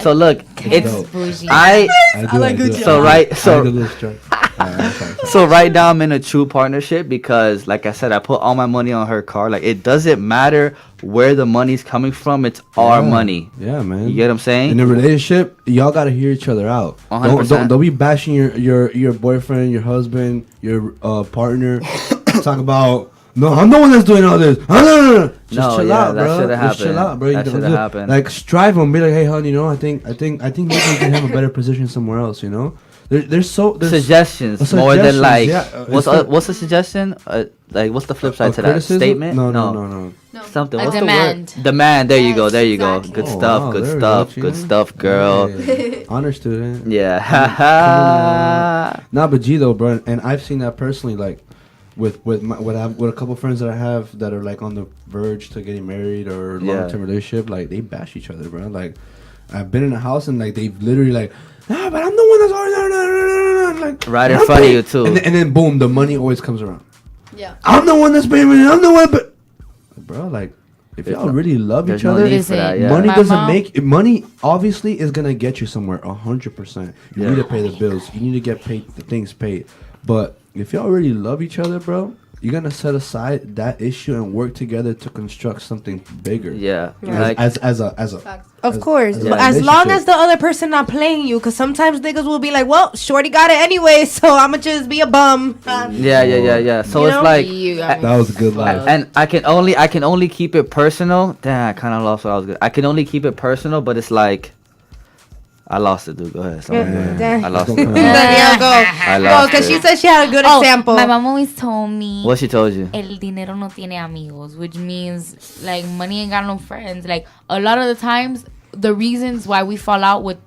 So look, it's bougie. I like Gucci. So right now I'm in a true partnership because, like I said, I put all my money on her card. Like, it doesn't matter where the money's coming from; it's our money. Yeah, man. You get what I'm saying? In a relationship, y'all gotta hear each other out. 100%. Don't be bashing your boyfriend, your husband, your partner. Talk about. No, I'm the one that's doing all this. No. Just chill out, bro. Just chill out, bro. That should have happened. Like, strive and be like, hey, honey, I think maybe we can have a better position somewhere else, there's suggestions more than like yeah. what's a suggestion? Like what's the flip side to criticism? that statement? No. Something. A What's demand. the word? Demand. There you go. Yes, There you go. exactly. Good Oh, stuff. wow, Good there we stuff. go, Good Gina. stuff, girl. Hey, honor student. Yeah. Nah, but G though, bro, and I've seen that personally, like with a couple friends that I have that are like on the verge to getting married or long term relationship, like they bash each other, bro. Like I've been in a house and like they've literally like, nah, but I'm the one that's always like Right in front of you too. and then boom, the money always comes around. Yeah. I'm the one that's paying. I'm the one, but bro, like if y'all really love each other, money doesn't make money. Obviously, is gonna get you somewhere 100%. You need to pay the bills. You need to get paid. The things paid. But if y'all really love each other, bro, you're gonna set aside that issue and work together to construct something bigger. Yeah. As a Of course, as a but as long relationship. as the other person not playing you, because sometimes niggas will be like, "Well, shorty got it anyway, so I'ma just be a bum." Yeah. So You it's know? like, that was a good life. and I can only keep it personal. Damn, I kind of lost what I was good. I can only keep it personal, but it's like, I lost it, dude. Go ahead. Someone go ahead. I lost it. Danielle, go. I Go, lost because she it. said she had a good example. My mom always told me, What she told you? el dinero no tiene amigos, which means like money ain't got no friends. Like a lot of the times, the reasons why we fall out with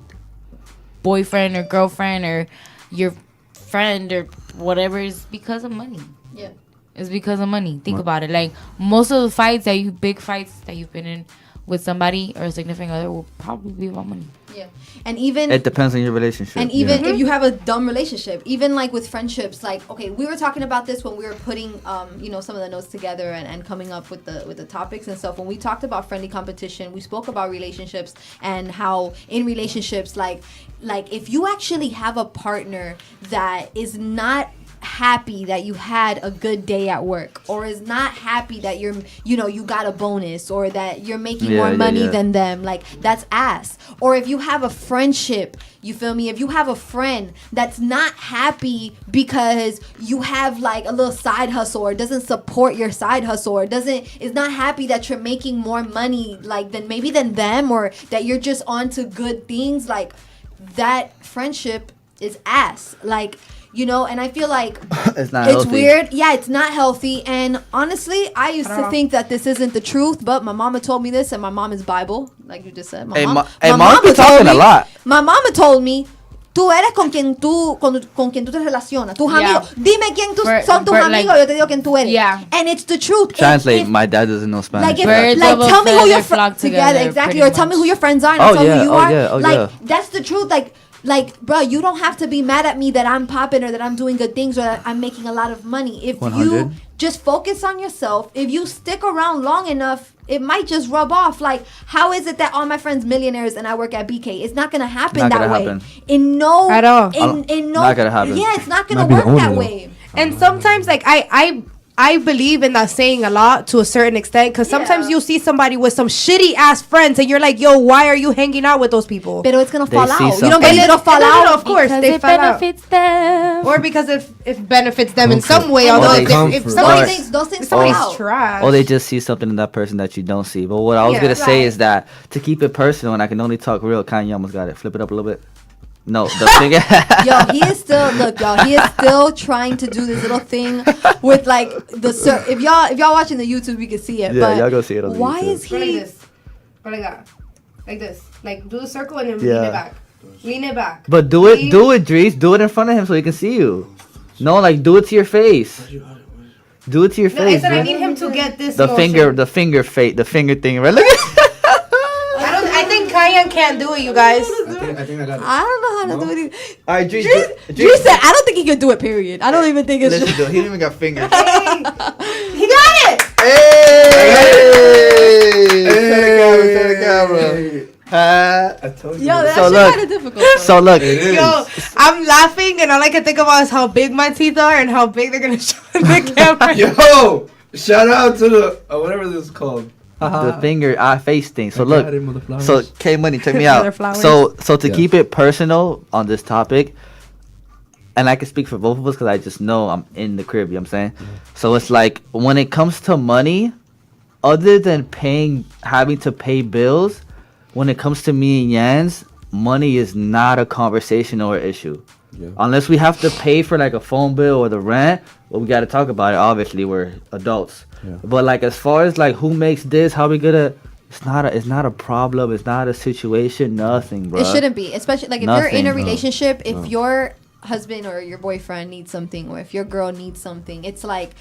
boyfriend or girlfriend or your friend or whatever is because of money. Yeah. It's because of money. Think about it. Like most of the fights big fights that you've been in with somebody or a significant other will probably be about money. Yeah. And even It depends on your relationship. And even if you have a dumb relationship, even like with friendships, like okay, we were talking about this when we were putting some of the notes together and coming up with the topics and stuff. When we talked about friendly competition, we spoke about relationships and how in relationships like if you actually have a partner that is not happy that you had a good day at work or is not happy that you got a bonus or that you're making more money than them, like that's ass. Or if you have a friendship, you feel me, if you have a friend that's not happy because you have like a little side hustle or doesn't support your side hustle or is not happy that you're making more money like than them or that you're just on to good things, like that friendship is ass. Like, and I feel like it's healthy. Weird. Yeah, it's not healthy. And honestly, I used to think that this isn't the truth, but my mama told me this, and my mom is Bible, like you just said. My mom be talking a lot. My mama told me, tú eres con quien tú te relacionas, tus amigos. Dime quién son tus amigos, yo te digo quién tú eres. Yeah. And it's the truth. Translate. My dad doesn't know Spanish. Tell me who your friends together, exactly, or tell me who your friends are, and I'll tell you who you are. That's the truth. Like, bro, you don't have to be mad at me that I'm popping or that I'm doing good things or that I'm making a lot of money. If 100. you just focus on yourself, if you stick around long enough, it might just rub off. Like, how is it that all my friends millionaires and I work at BK? It's not gonna happen that way. At all. Not gonna happen. Yeah, it's not gonna work that way. And sometimes, like, I believe in that saying a lot to a certain extent, because sometimes you'll see somebody with some shitty ass friends and you're like, yo, why are you hanging out with those people? But it's gonna fall out. Something. You don't believe it'll fall out? No, of course, Because they it fall out. benefits them. Or because it benefits them in some way, although if those things fall somebody's out. trash. Or they just see something in that person that you don't see. But what I was gonna say is that to keep it personal, and I can only talk real. Kanye almost got it. Flip it up a little bit. No, the thing. Yo, he is still trying to do this little thing with like if y'all watching the YouTube, you can see it. Yeah, but y'all go see it on the why YouTube. is he? Like this. Like do the circle and then lean it back. Lean it back. But do it, Dries. Do it in front of him so he can see you. No, like do it to your face. Do it to your No, I face. said I dude. need him to get this. The finger thing. Right? Look at I think Kayan can't do it, you guys. I think I got it. I don't know how to do it. All right, Dries. Dries said, I don't think he can do it. Period. I don't even think it's. Listen to it. He didn't even got fingers. He got it. Hey! Camera. I told you. Yo, that's So look. kind of difficult. So look. Yo, I'm laughing and all I can think about is how big my teeth are and how big they're gonna show in the camera. Yo, shout out to the whatever this is called. The finger face thing. So I look. got him with the flowers. So K Money, check me Mother out. flowers. So to keep it personal on this topic, and I can speak for both of us because I just know I'm in the crib. You know what I'm saying? So it's like when it comes to money, other than having to pay bills, when it comes to me and Yanz, money is not a conversation or an issue. Yeah. Unless we have to pay for like a phone bill or the rent, well, we got to talk about it. Obviously, we're adults. Yeah. But like as far as like who makes this, how we gonna? It's not a problem. It's not a situation. Nothing, bro. It shouldn't be, especially like if you're in a relationship. If your husband or your boyfriend needs something, or if your girl needs something, it's like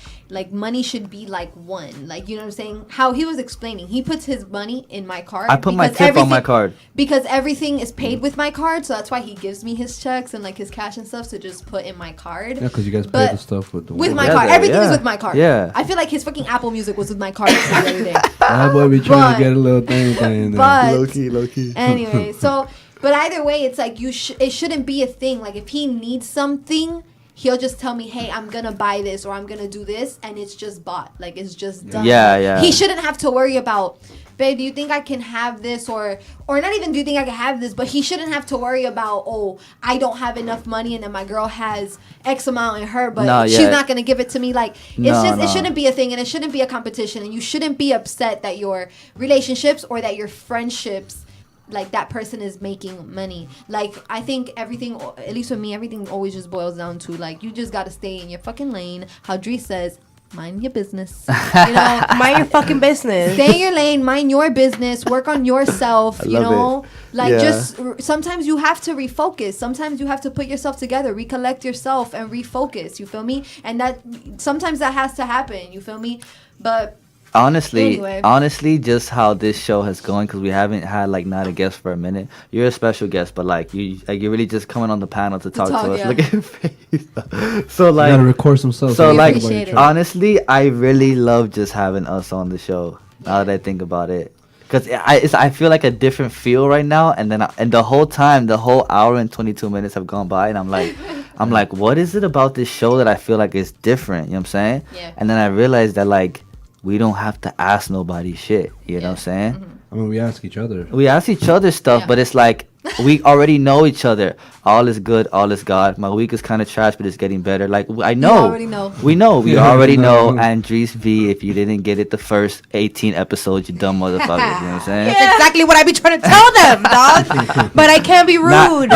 money should be like one. Like, you know what I'm saying? How he was explaining, he puts his money in my card. I put my tip on my card because everything is paid with my card. So that's why he gives me his checks and like his cash and stuff to just put in my card. Yeah, because you guys pay the stuff with my card. Everything is with my card. Yeah. I feel like his fucking Apple Music was with my card the other day. That boy be trying to get a little thing playing there. But Low key. anyway, so. But either way, it's like it shouldn't be a thing. Like if he needs something, he'll just tell me, "Hey, I'm gonna buy this or I'm gonna do this," and it's just bought. Like it's just done. Yeah. He shouldn't have to worry about, babe, do you think I can have this or not even do you think I can have this? But he shouldn't have to worry about, oh, I don't have enough money and then my girl has X amount in her, but she's not gonna give it to me. Like it shouldn't be a thing and it shouldn't be a competition, and you shouldn't be upset that your relationships or that your friendships, like that person is making money. Like I think everything, at least with me, everything always just boils down to like you just gotta stay in your fucking lane. How Dri says, mind your business. You know, mind your fucking business. Stay in your lane, mind your business, work on yourself. You know, just sometimes you have to refocus. Sometimes you have to put yourself together, recollect yourself, and refocus. You feel me? And that sometimes that has to happen. You feel me? But honestly, just how this show has going, because we haven't had like not a guest for a minute. You're a special guest, but like you're really just coming on the panel to talk to us. Look at your face. So like, you gotta record some stuff. So like, honestly, I really love just having us on the show. Now that I think about it, because I feel like a different feel right now, and then and the whole time, the whole hour and 22 minutes have gone by, and I'm like, what is it about this show that I feel like is different? You know what I'm saying? Yeah. And then I realized that like, we don't have to ask nobody shit. You know what I'm saying? Mm-hmm. I mean, we ask each other. We ask each other stuff, but it's like we already know each other. All is good, all is God. My week is kind of trash, but it's getting better. Like I know. You already know. We know. We already know. Andrys V, if you didn't get it the first 18 episodes, you dumb motherfucker. You know what I'm saying? That's exactly what I be trying to tell them, dog. But I can't be rude.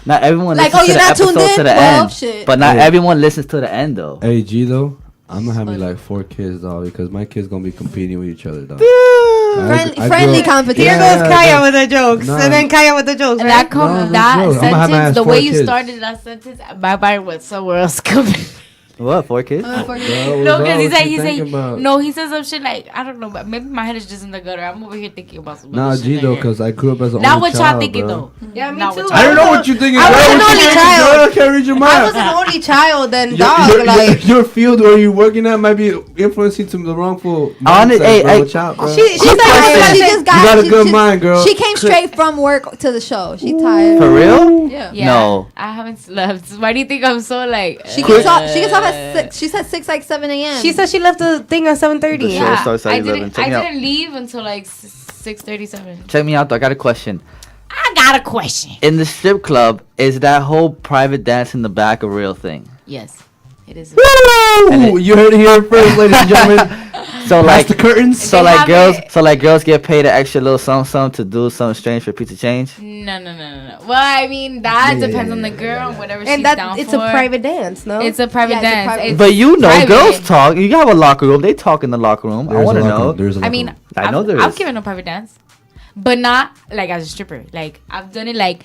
Not everyone like, listens to the not episode tuned in? to the Well, end. shit. But not everyone listens to the end though. Hey G though, I'm gonna have me like 4 kids, dog, because my kids gonna be competing with each other, dog. Friendly competition. Here goes Kaya with the jokes, and then Kaya with the jokes. Right? That sentence, the way you kids. started that sentence, my mind went somewhere else. Coming. What? 4 kids? No, because he said some shit like, I don't know, but maybe my head is just in the gutter. I'm over here thinking about some Nah, shit G though, because I grew up as an not only what child, y'all thinking bro. though. Yeah, me Not too. I don't know what you're thinking. I was an only child. I can't read your mind. I was an only child, then dog. Like your field where you're working at might be influencing to the wrongful. Child, bro. She's tired. She just got a good mind, girl. She came straight from work to the show. She tired. For real? Yeah. No. I haven't slept. Why do you think I'm so like? She gets off at 6. She said 6 like 7 a.m. She said she left the thing at 7:30. The show starts at 11. I didn't leave until like 6:37. Check me out though. I got a question. I got a question. In the strip club, is that whole private dance in the back a real thing? Yes, it is. Woo! You heard it here first, ladies and gentlemen. So like the curtains. So like girls get paid an extra little something to do something strange for a piece of change. No. Well, I mean that depends on the girl and whatever she's down it's for. a private dance, no? It's a private dance. But you know, private. girls talk. You have a locker room. They talk in the locker room. I want to know. I mean, I know there is. I've given a private dance, but not like as a stripper. Like I've done it like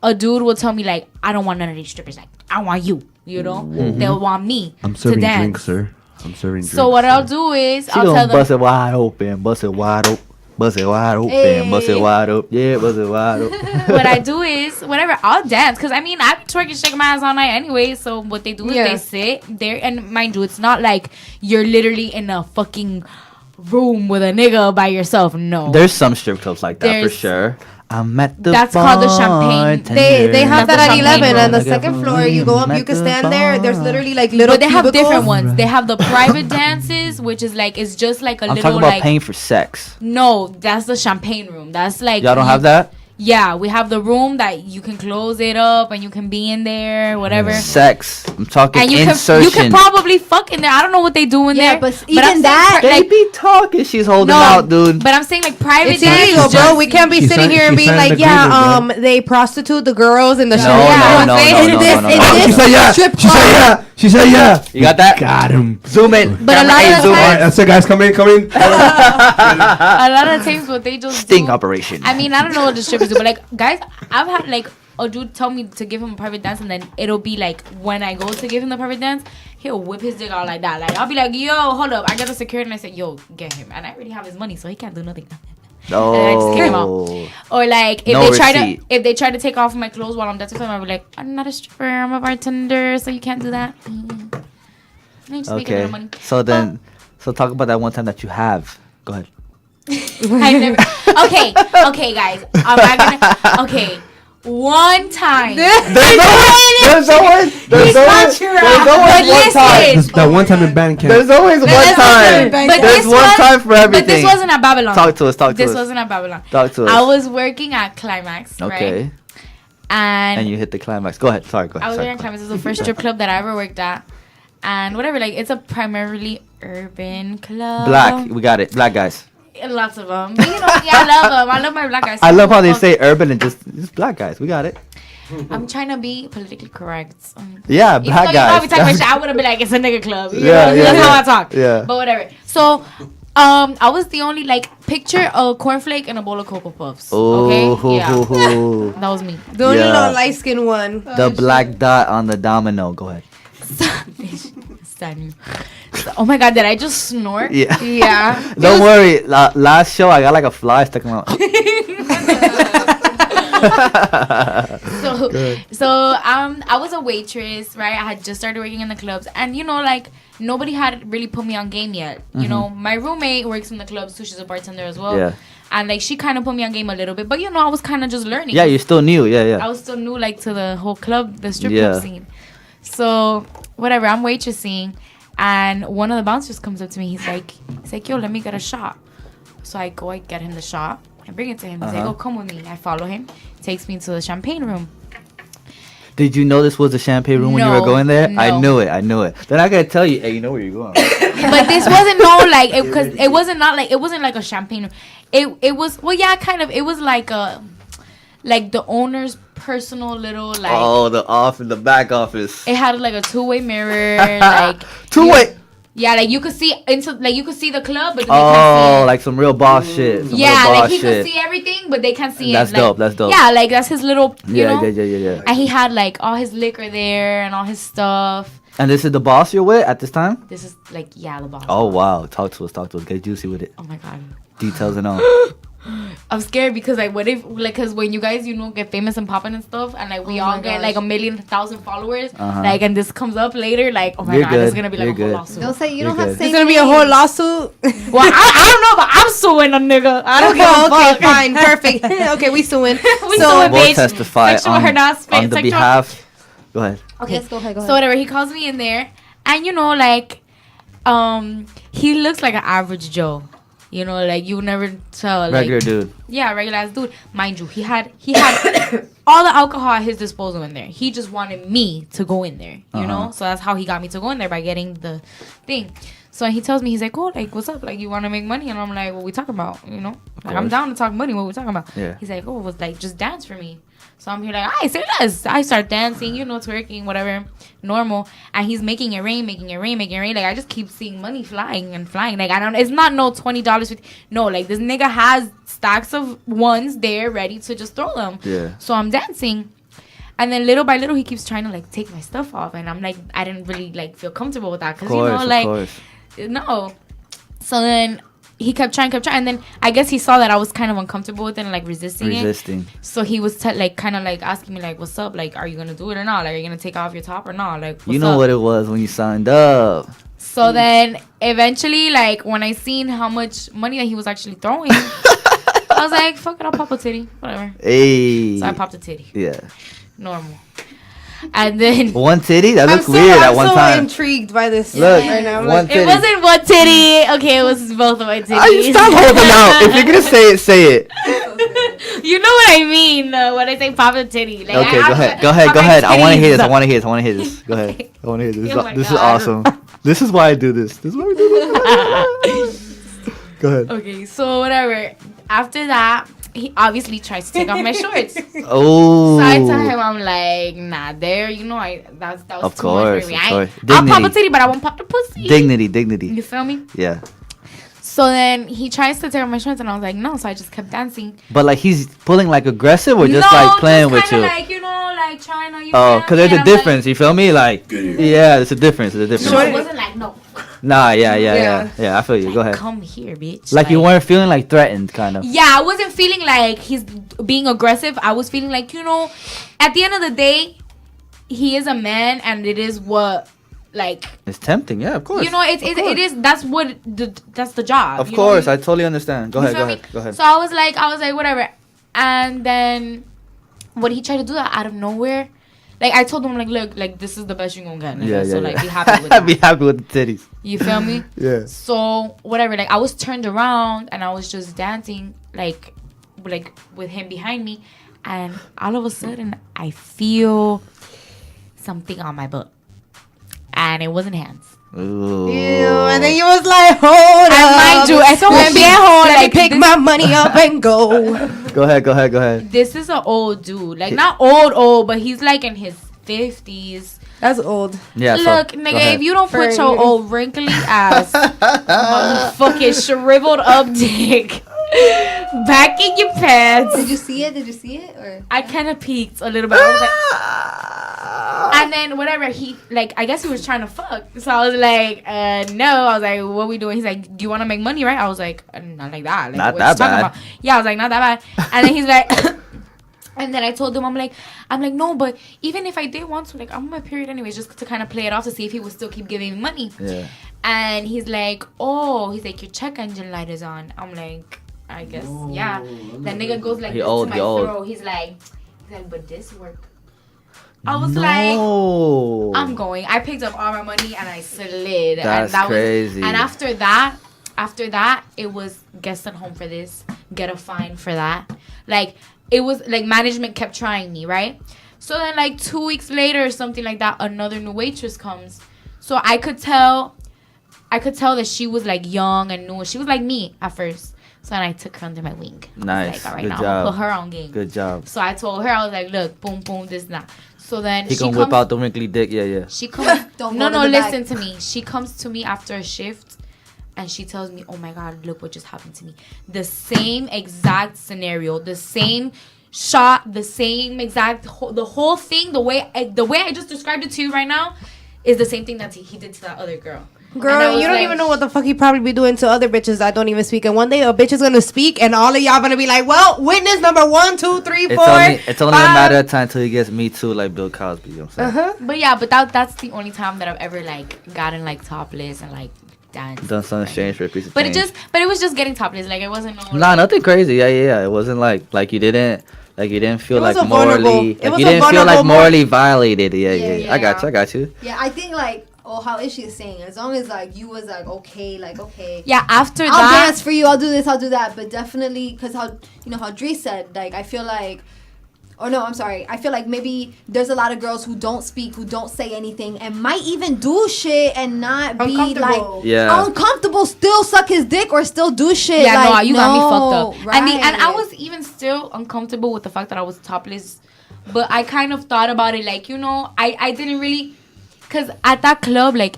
a dude will tell me like, I don't want none of these strippers. Like I want you. You know, they'll want me. I'm serving to dance. drinks, sir. I'm serving drinks. So what I'll do is I'll tell them, bust it wide open, bust it wide open. Bust it wide open, bust it wide open. Yeah, bust it wide open. What I do is, whenever I'll dance, because I mean, I twerk and shake my ass all night anyway. So what they do is they sit there, and mind you, it's not like you're literally in a fucking room with a nigga by yourself. No. There's some strip clubs like that for sure. I'm at the That's called the champagne. They have that at 11 on the room. second floor. You go up, you can stand there. There's literally like little. But they have cubicles. different ones. They have the private dances, which is like it's just like a I'm little talking about like paying for sex. No, that's the champagne room. That's like Y'all don't have that? Yeah, we have the room that you can close it up and you can be in there, whatever. Sex. I'm talking And insertion. you can probably fuck in there. I don't know what they do in there. But I'm even saying that, They like, be talking. She's holding out, dude. But I'm saying like private It's illegal, dates. bro. We can't be She sitting signed- here and she being signed like, an agreement, yeah, they prostitute the girls in the show. No, Yeah, no, I'm saying no, it's no, this- no, it's no. this She said yeah. strip She said club. yeah. She said yeah. You got that? Got him. Zoom in. But a lot Hey, of zoom All right, in. that's it, guys. Come in. A lot of times what they just Sting do, operation. I mean, I don't know what the strippers do, but like, guys, I've had like a dude tell me to give him a private dance, and then it'll be like when I go to give him the private dance, he'll whip his dick out like that. Like I'll be like, yo, hold up, I got the security, and I said, yo, get him, and I already have his money, so he can't do nothing. No. And I just kick him out. Or like if No they try to take off my clothes while I'm dancing with them, I'll be like, I'm not a stripper, I'm a bartender, so you can't do that. And I just make a Okay. little money. So talk about that one time that you have. Go ahead. I never. Okay, guys. Okay, one time. There's always He's not true. But listen. That one time in band camp. There's always one time. But There's one time for everything. But this wasn't at Babylon. Talk to us. This wasn't at Babylon. Talk to us. I was working at Climax. Okay. Right? And you hit the climax. Go ahead. Sorry. Go ahead. I was Sorry. working at Climax. It was the first strip club that I ever worked at. And whatever, like, it's a primarily urban club. Black. We got it. Black guys. Lots of them. But, you know, yeah, I love them. I love my black guys. I love how they say urban and just black guys. We got it. I'm trying to be politically correct. Yeah, Even black though guys. you probably talk my shit, I would have been like, it's a nigga club. You Yeah, know? yeah, That's yeah. how I talk. Yeah. But whatever. So, I was the only, like, picture a cornflake and a bowl of Cocoa Puffs. Oh, Okay? Yeah. That was me. The only Yeah. little light skinned one. The black dot on the domino. Go ahead. Oh my god, did I just snort? Yeah. Yeah. Don't worry. Last show, I got like a fly stuck in my. I was a waitress, right? I had just started working in the clubs, and you know, like, nobody had really put me on game yet. You know, my roommate works in the clubs too. She's a bartender as well. Yeah. And like, she kind of put me on game a little bit, but you know, I was kind of just learning. Yeah, you're still new. Yeah. I was still new, like, to the whole club, the strip Yeah. club scene. So whatever, I'm waitressing, and one of the bouncers comes up to me. He's like, yo, let me get a shot. So I go, I get him the shot. I bring it to him. He's like, oh, come with me. I follow him. Takes me to the champagne room. Did you know this was the champagne room when you were No, going there? I no. knew it. Then I gotta tell you, hey, you know where you're going. But this wasn't because it wasn't like a champagne room. It was, well, yeah, kind of. It was like the owner's personal little, like, Oh, the back office. it had like a two-way mirror, like Two-way. Yeah, like you could see the club, but then they can't see Oh, it. like some real boss shit. Some Yeah, real boss like he shit. could see everything, but they can't see That's it. Like, dope, that's dope. Yeah, like that's his little, you know? Yeah. And he had like all his liquor there and all his stuff. And this is the boss you're with at this time? This is like, yeah, the boss. Oh, wow. Talk to us. Get juicy with it. Oh my god. Details and all. I'm scared because like, what if, like, because when you guys, you know, get famous and popping and stuff, and like we all get like 1,000,000 followers, like, and this comes up later, like, oh my You're god, good. it's gonna be like You're a whole good. lawsuit. Don't say you don't You're have to good. say. It's gonna be a whole lawsuit. Well, I don't know, but I'm suing a nigga. I don't give a Okay, fuck. fine, perfect. Okay, we suing. We So- suing, We'll bitch. testify Sexual on harassment, the sexual- behalf. Go ahead. Okay, Yes, go ahead. so whatever, he calls me in there, and you know, like, he looks like an average Joe. You know, like, you would never tell. Like, Regular dude. Yeah, regular ass dude. Mind you, he had all the alcohol at his disposal in there. He just wanted me to go in there, you know? So that's how he got me to go in there, by getting the thing. So he tells me, he's like, oh, like, what's up? Like, you want to make money? And I'm like, what we talking about? You know? Like, I'm down to talk money. What we talking about? Yeah. He's like, oh, it was like, just dance for me. So I'm here like, I say this. I start dancing, you know, twerking, whatever, normal. And he's making it rain. Like, I just keep seeing money flying. Like, I don't, it's not no $20. No, like, this nigga has stacks of ones there ready to just throw them. Yeah. So I'm dancing. And then little by little, he keeps trying to, like, take my stuff off. And I'm like, I didn't really, like, feel comfortable with that. Because, you know, like, no. So then he kept trying. And then I guess he saw that I was kind of uncomfortable with it and, like, resisting it. So he was, like, kind of, like, asking me, like, what's up? Like, are you going to do it or not? Like, are you going to take off your top or not? Like, what's You know up? what it was when you signed up. So then eventually, like, when I seen how much money that he was actually throwing, I was like, fuck it, I'll pop a titty. Whatever. Hey. So I popped a titty. Yeah. Normal. And then One titty? That looks weird at one I'm so time. intrigued by this Look, right now. I'm one like, titty. it wasn't one titty. Okay, it was both of my titties. Stop holding out. If you're gonna say it, say it. You know what I mean when I say pop a titty. Like, Okay, go ahead. I want to hear this. Go ahead. I want to hear this. Oh my This is God. awesome. This is why I do this. This is why we do this. Go ahead. Okay, so whatever. After that, he obviously tries to take off my shorts. Oh. So I tell him, I'm like, nah, there, you know, that was Of too much course, for me. of I'll course. pop a Dignity. titty, but I won't pop the pussy. Dignity. You feel me? Yeah. So then he tries to take off my shorts, and I was like, no. So I just kept dancing. But like he's pulling like aggressive or just like playing with you? Like, you know, like trying to. Oh, because there's a difference. You feel me? Like, yeah, there's a difference. No, it wasn't like no. Nah, yeah. I feel you. Go ahead. Come here, bitch. Like you weren't feeling like threatened, kind of. Yeah, I wasn't feeling like he's being aggressive. I was feeling like, you know, at the end of the day, he is a man, and it is what, like. It's tempting, yeah, of course. You know, it is. That's the job. Of you course, know? I totally understand. Go You ahead. feel me? So I was like, whatever. And then when he tried to do that out of nowhere, like I told him, like, look, like this is the best you're gonna get. Nigga. Yeah. So like, be happy with that. Be happy with the titties. You feel me? Yeah. So whatever, like I was turned around and I was just dancing, like with him behind me, and all of a sudden I feel something on my butt, and it wasn't hands. Ooh. Ew, and then you was like, hold And up. mind you, eso let es viejo, let me like, pick this- my money up and go. Go ahead. This is an old dude, like not old, but he's like in his 50s. That's old. Yeah. Look, go nigga, ahead. if you don't put For your you. old wrinkly ass, motherfucking shriveled up dick back in your pants. Did you see it? Or I kind of peeked a little bit. I was like, and then whatever, he, like, I guess he was trying to fuck. So I was like, no. I was like, what we doing? He's like, do you want to make money, right? I was like, not like that. Like, Not what that you talking bad. about? Yeah, I was like, not that bad. And then he's like, and then I told him, I'm like, no, but even if I did want to, like, I'm on my period anyways, just to kind of play it off to see if he would still keep giving me money. Yeah. And he's like, your check engine light is on. I'm like, I guess, yeah. That nigga goes like He this old, to my he old. throat. He's like, but this work. I was like, I'm going. I picked up all my money and I slid. That's and that crazy. And after that, it was get sent home for this, get a fine for that. Like, it was like management kept trying me, right? So then, like 2 weeks later or something like that, another new waitress comes. So I could tell that she was like young and new. She was like me at first. So then I took her under my wing. Nice. Like, all right, Good now job. I'm gonna put her on game. Good job. So I told her, I was like, look, boom, boom, this, that. So then He gonna whip out the wrinkly dick. Yeah. She comes. Don't no, go to the back. listen to me. She comes to me after a shift, and she tells me, "Oh my God, look what just happened to me." The same exact scenario, the same shot, the same exact the whole thing. The way I just described it to you right now is the same thing that he did to that other girl. And I Girl, was you don't like, even know what the fuck he probably be doing to other bitches that don't even speak. And one day a bitch is gonna speak, and all of y'all gonna be like, "Well, witness number 1, 2, 3, 4." It's only a matter of time till he gets me too, like Bill Cosby. You know what I'm saying? But yeah, that's the only time that I've ever like gotten like topless and like danced. Done something strange for a piece of But change. it was just getting topless. Like it wasn't no. Nah, nothing crazy. Yeah. It wasn't like you didn't feel It was like a vulnerable- morally. it Like was you a didn't feel like vulnerable morally violated. Yeah. I got you. yeah, I think like how Ishy is saying, as long as like you was like okay. Yeah, after I'll that. dance for you. I'll do this. I'll do that. But definitely, because how Dri said, like I feel like, or no, I'm sorry. I feel like maybe there's a lot of girls who don't speak, who don't say anything, and might even do shit and not be like uncomfortable. Still suck his dick or still do shit. Yeah, like, no, you got me fucked up. Right. And I was even still uncomfortable with the fact that I was topless. But I kind of thought about it like, I didn't really, because at that club, like,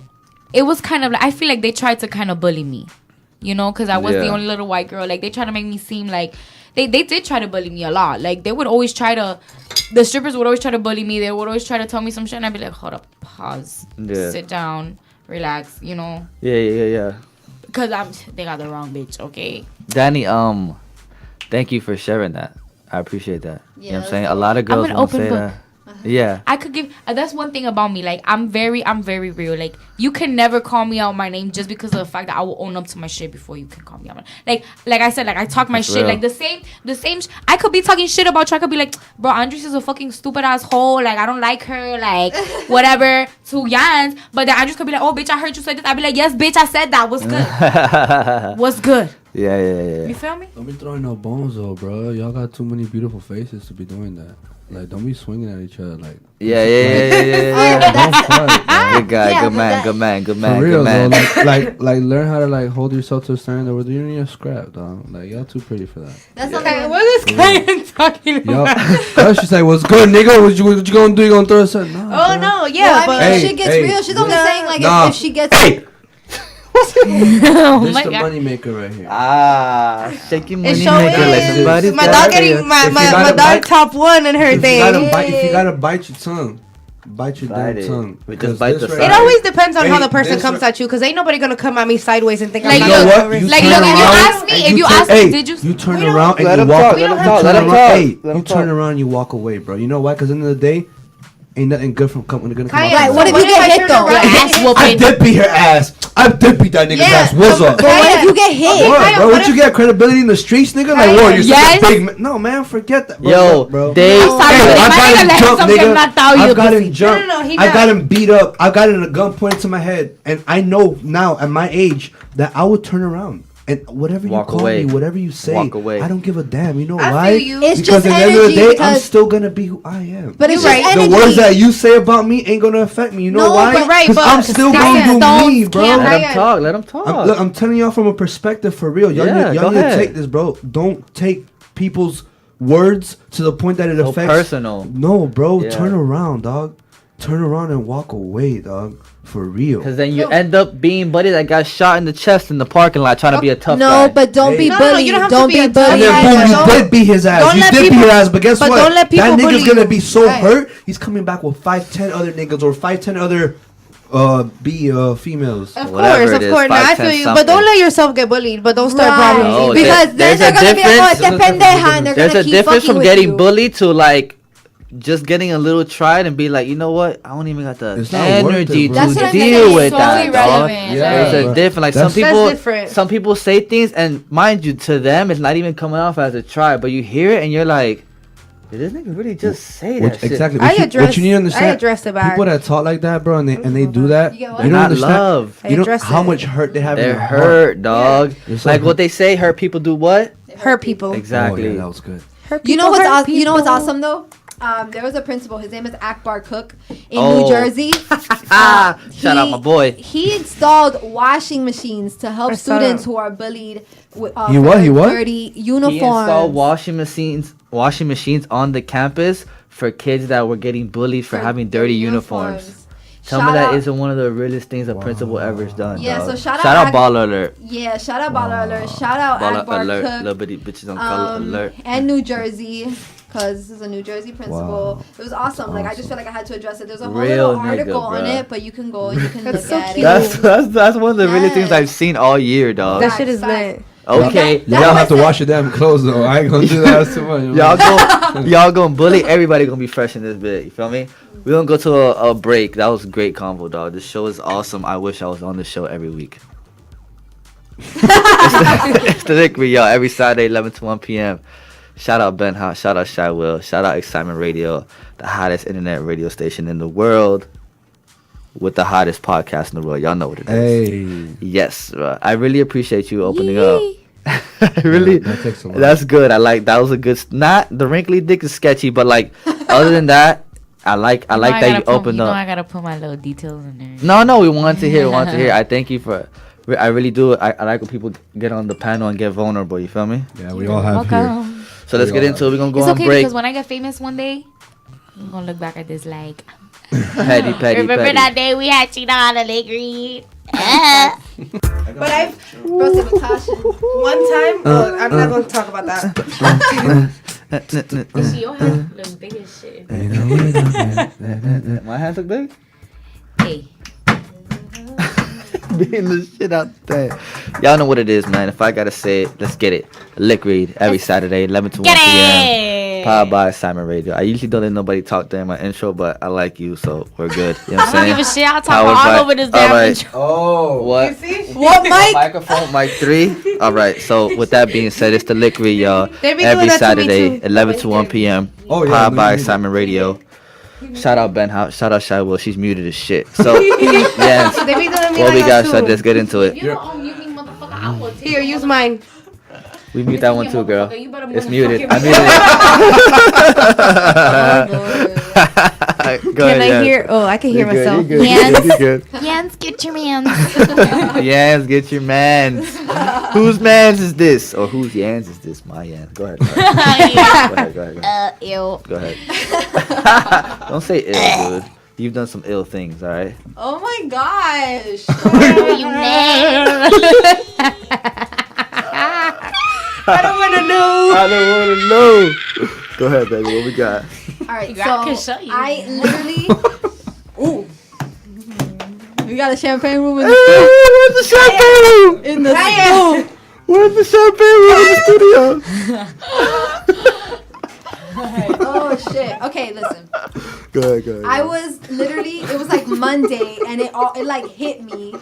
it was kind of like, I feel like they tried to kind of bully me, because I was the only little white girl. Like, they tried to make me seem like, they did try to bully me a lot. Like, they would always the strippers would always try to bully me. They would always try to tell me some shit, and I'd be like, hold up, pause, sit down, relax, Yeah. Because they got the wrong bitch, okay? Dani, thank you for sharing that. I appreciate that. You know what I'm saying? A lot of girls I'm an won't open say book. that. Yeah. I could give. That's one thing about me. Like I'm very real. Like you can never call me out my name just because of the fact that I will own up to my shit before you can call me out. Like I said, like I talk my shit. real. Like the same. I could be talking shit about you. I could be like, bro, Andrys is a fucking stupid ass hoe. Like I don't like her. Like whatever to Yanz. But then Andrys could be like, oh bitch, I heard you said this. I'd be like, yes, bitch, I said that. What's good? What's good? Yeah. You feel me? Don't be throwing no bones though, bro. Y'all got too many beautiful faces to be doing that. Like, don't be swinging at each other. Like, Yeah. don't fight, bro. Good guy, Yeah, good man, but good man, good For man, real, good man. though, like, learn how to like hold yourself to a standard where you don't need a scrap, dog. Like, y'all too pretty for that. That's Okay, okay. what is Kayan talking Yo, about? she's like, "What's good, nigga? What you gonna do? You gonna throw us?" No, Oh bro. no, yeah, Yeah, but I mean, Hey, if shit gets hey, real, she's only this- saying like Nah. if she gets. Hey, Oh this my the god. money maker right here. Shaking it money sure maker like is. somebody's My got dog it. getting my If you gotta dog bite- top one in her If you thing. gotta bite your tongue, bite your Bite damn it. tongue. Just Because bite this the right side. It always depends on how Hey, the person this comes right- at you, because ain't nobody gonna come at me sideways and think Like, I'm You know not what? gonna You Like, turn look, if you around ask me, and if you turn- ask me, hey, did you- You turn We don't- around Let and him you walk. talk, let him talk, let him Hey, talk. Let you him turn talk. around and you walk away, bro. You know why? Because at the end of the day, ain't nothing good from gonna come Kayan, out. Right, what if so you get I hit, turn though? around- Ass I whooping. did beat her ass. I did beat that nigga's Yeah, ass. What's up? But what if you get hit? What, Kayan, bro? what What if- you get credibility in the streets, nigga? Like, Kayan, whoa, you're yes. such a big man. No, man, forget that. Bro, Yo, bro. they- I'm sorry, Hey, but I've my got nigga him let jumped, something nigga. knocked out I've you, got pussy. him jumped. No, he I got not. him beat up. I got a gun pointed to my head, and I know now at my age that I would turn around. And whatever Walk you call away. me, whatever you say, Walk away. I don't give a damn. You know I why? feel you. It's because just at the end of the energy day, I'm because- still gonna be who I am. But it's You're just right. The energy. words that you say about me ain't gonna affect me. You know No, why? but right, Because but I'm still gonna do stones me, bro. can't Let Kayan. him talk. Let him talk. Look, I'm telling y'all from a perspective for real. Y'all, Yeah, need, go y'all need to ahead. take this, bro. Don't take people's words to the point that it So affects. personal. No, bro. Yeah. Turn around, dog. Turn around and walk away, dog. For real. Because then you end up being buddy that got shot in the chest in the parking lot trying to be a tough guy. No, but don't be Hey. No, bullied. you don't have to don't be be a tough bullied. And then guy, boom, but you don't- did beat his ass. don't You let did beat people- his ass, but guess but what? don't let people that bully nigga's gonna you. be so Right. hurt. He's coming back with 5-10 other niggas or 5-10 other females. Of Whatever course, it of is, course. Now I 5, feel 10 you, but something. don't let yourself get bullied. But don't start Right. problems. No, Because then there's they're a gonna be like, oh, it's difference. dependeja, and they're There's gonna a keep difference fucking from with getting you. bullied to like just getting a little tried and be like, you know what? I don't even got the It's not worth energy it, bro. to That's what I'm deal saying. with So that, dog. irrelevant. Yeah, There's bro. a different, like That's- some people, That's different. some people say things, and mind you, to them, it's not even coming off as a try, but you hear it and you're like, did this nigga really just say that shit? Exactly. I What you addressed- need to understand. I addressed it back. People that talk like that, bro, and they do that. You get what? You They're don't not understand. love. I You know addressed how it. much hurt they have. in They're their heart. hurt, dog. They're so Like hurt. what they say, hurt people do what? Hurt people. Exactly. Oh, yeah, that was good. Hurt You know people, what's hurt awesome? You know what's people. awesome though? There was a principal. His name is Akbar Cook in Oh. New Jersey. Shout out my boy. He installed washing machines to help I saw students that. who are bullied with He what? He what? dirty He installed uniforms. washing machines on the campus for kids that were getting bullied for having dirty uniforms. Tell me Shout that out- isn't one of the realest things a principal ever's done. Yeah, dog. so shout shout out out Baller Alert. Yeah, shout out Baller Alert. Shout out Baller Akbar Alert. Cook. Little bitty bitches on color alert. And New Jersey, because this is a New Jersey principal. Wow. It was awesome. Like I just feel like I had to address it. There's a whole Real little article nigga, on bruh. it, but you can go and you can That's look so at cute. it. That's one of the really things Yes. I've seen all year, dog. That shit is Facts. lit. Okay, That- Y'all That's have to what I wash your damn clothes though. I ain't gonna do that. That's too much. y'all gonna bully. Everybody gonna be fresh in this bit. You feel me? We gonna go to a break. That was a great convo, dog. This show is awesome. I wish I was on the show every week. It's the Lick Read, y'all. Every Saturday, 11 to 1 p.m. Shout out Ben Hot. Shout out Shy Will. Shout out Excitement Radio, the hottest internet radio station in the world, with the hottest podcast in the world. Y'all know what it is. Hey, Yes, I really appreciate you opening up. I really, that takes a lot. that's good. I like that was a good. Not the wrinkly dick is sketchy, but like other than that, I like that you opened You know up. I gotta put my little details in there. No, we want to hear. I thank you for. I really do. I like when people get on the panel and get vulnerable. You feel me? Yeah, we all have here. Welcome. So let's We get all into it. We're gonna go It's on okay break. because when I get famous one day, I'm gonna look back at this like. Petty. Remember that day we had Chino on the Lick Read? But I've Bro, say Natasha. one time. Oh, I'm not going to talk about that. She your hands look big as shit. My hands look big. Hey. Being the shit out there. Y'all know what it is, man. If I gotta say it, let's get it. Lick Read every Saturday, 11 to 1 p.m. Powered by Simon Radio. I usually don't let nobody talk during my intro, but I like you, so we're good. You know what I'm saying? I don't give a shit. I'll talk all over this damn intro. Oh, what? You see? What, Mike? Microphone, mic 3. All right. So with that being said, it's the Lick Read, y'all. They be Every doing that to me Saturday, too. 11 to 1 p.m. Oh, yeah, Powered by me neither. Simon Radio. Shout out Ben House. Shout out Shy Will. She's muted as shit. So, yes. They be doing me What we like got, that so too. let's get into it. You don't own mute me, motherfucker. I will take Here, use mine. We mute that one too, girl. You better It's motherfucking muted. mute I muted it. Go Can ahead, I hear? Oh, I can hear myself. You're good. Yanz, get your mans. Yans, get your mans. Whose mans is this? Or whose Yans is this? My Yans. Go ahead. Go ahead. Ew. Go ahead. Don't say ill, dude. You've done some ill things, all right? Oh my gosh. You mad? I don't want to know. I don't want to know. Go ahead, baby. What we got? All right, I can show you. I literally. Ooh. We got a champagne room in Where's the champagne room? in the school. Where's the champagne room in the studio? Oh shit. Okay, listen. Go ahead. I was literally. It was like Monday, and it like hit me.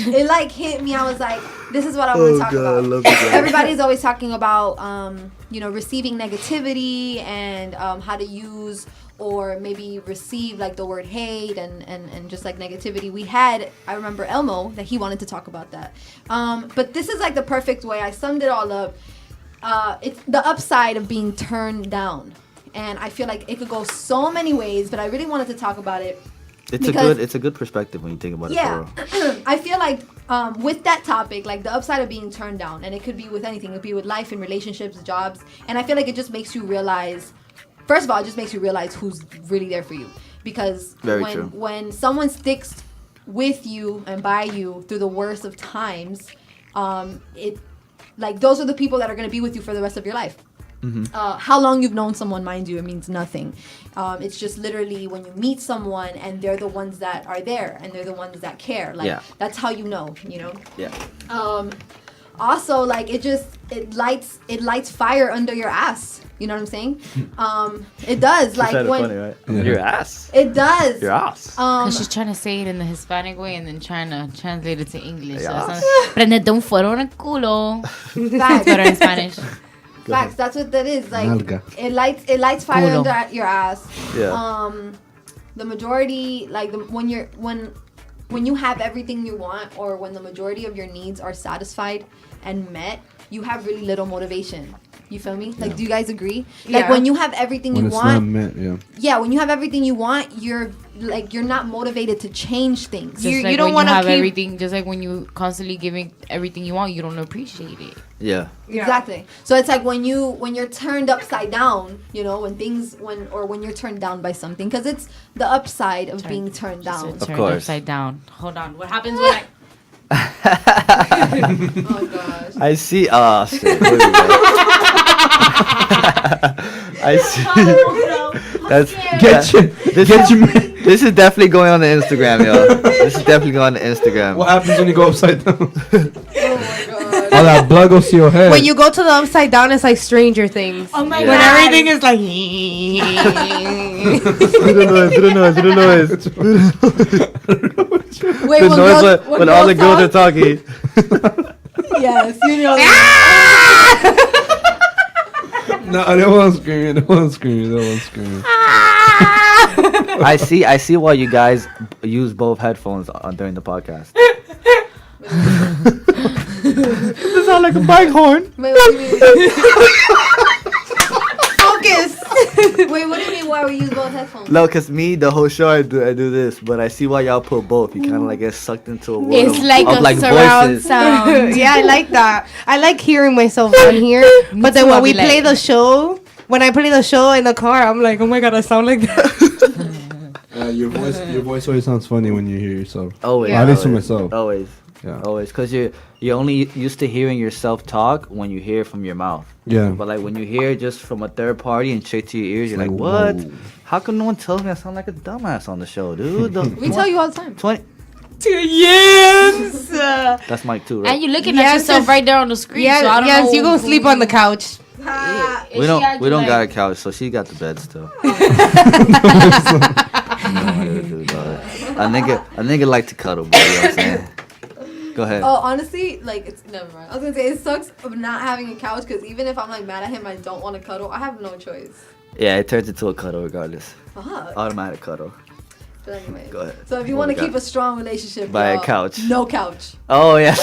It like hit me. I was like, this is what I want to talk I about. love you guys. Everybody's always talking about, receiving negativity and how to use or maybe receive like the word hate and just like negativity. I remember Elmo that he wanted to talk about that. But this is like the perfect way. I summed it all up. It's the upside of being turned down. And I feel like it could go so many ways, but I really wanted to talk about it. It's a good perspective when you think about it. Yeah, For real. I feel like with that topic, like the upside of being turned down, and it could be with anything. It could be with life and relationships, jobs, and I feel like it just makes you realize. First of all, it just makes you realize who's really there for you, because Very true. when someone sticks with you and by you through the worst of times, those are the people that are going to be with you for the rest of your life. Mm-hmm. How long you've known someone, mind you, it means nothing. It's just literally when you meet someone and they're the ones that are there and they're the ones that care. Like that's how you know. Yeah. Also, like it lights fire under your ass. You know what I'm saying? It does. You like said it when funny, right? Your ass. it does. Your ass. Because she's trying to say it in the Hispanic way and then trying to translate it to English. So Yeah. Prendete un fuego en el culo. Facts. Better in Spanish. Facts. That's what that is. Like Nalga. it lights fire Culo. under your ass. Yeah. The majority, like when you have everything you want, or when the majority of your needs are satisfied and met, you have really little motivation. You feel me? Like, do you guys agree? Like Yeah. when you have everything When you it's want, not meant, yeah. yeah, when you have everything you want, you're not motivated to change things. Just You like don't when wanna you have keep- everything, just like when you constantly giving everything you want, you don't appreciate it. Yeah. Exactly. So it's like when you're turned upside down, when you're turned down by something, because it's the upside of being turned down. Turned course. upside down. Hold on. What happens when I... Oh gosh. I see. Oh shit. Here we go. I see. That's This is definitely going on the Instagram, yo. This is definitely going on the Instagram. What happens when you go upside down? Oh my god. All that blood goes to your head. When you go to the upside down, it's like Stranger Things. Oh my When God. everything is like. Do the noise. Wait, The noise when all the girls are talk? talking. Yes, you know. No, they won't scream. They won't scream. I see why you guys use both headphones during the podcast. This sounds like a bike horn. Wait, what do you mean? Focus. Wait, what do you mean? Why we use both headphones? No, cause me the whole show I do this, but I see why y'all put both. You kind of like get sucked into a world It's of, like of a like surround voices. sound. Yeah, I like that. I like hearing myself on here. But then too, when I'll we be play like- the show, when I play the show in the car, I'm like, oh my god, I sound like that. Your voice always sounds funny when you hear yourself. Always. At least for always, myself. Always. Yeah. Always. Cause you're only used to hearing yourself talk when you hear it from your mouth. Yeah. But like when you hear it just from a third party and straight to your ears, you're Like, like, what? whoa. How come no one tells me I sound like a dumbass on the show, dude? We tell you all the time. 20. to Yanz. That's Mike too, right? And you looking at yourself right there on the screen. Yeah, so I don't know you gonna sleep on the couch. We don't got a couch, so she got the bed still. A nigga like to cuddle, bro, you know what I'm saying? Go ahead. Oh, honestly, like, it's never mind. I was gonna say it sucks of not having a couch because even if I'm like mad at him, I don't want to cuddle. I have no choice. Yeah, it turns into a cuddle regardless. Fuck. Automatic cuddle. But anyway, Go ahead. So if you want to keep a strong relationship, buy a couch. No couch. Oh yeah.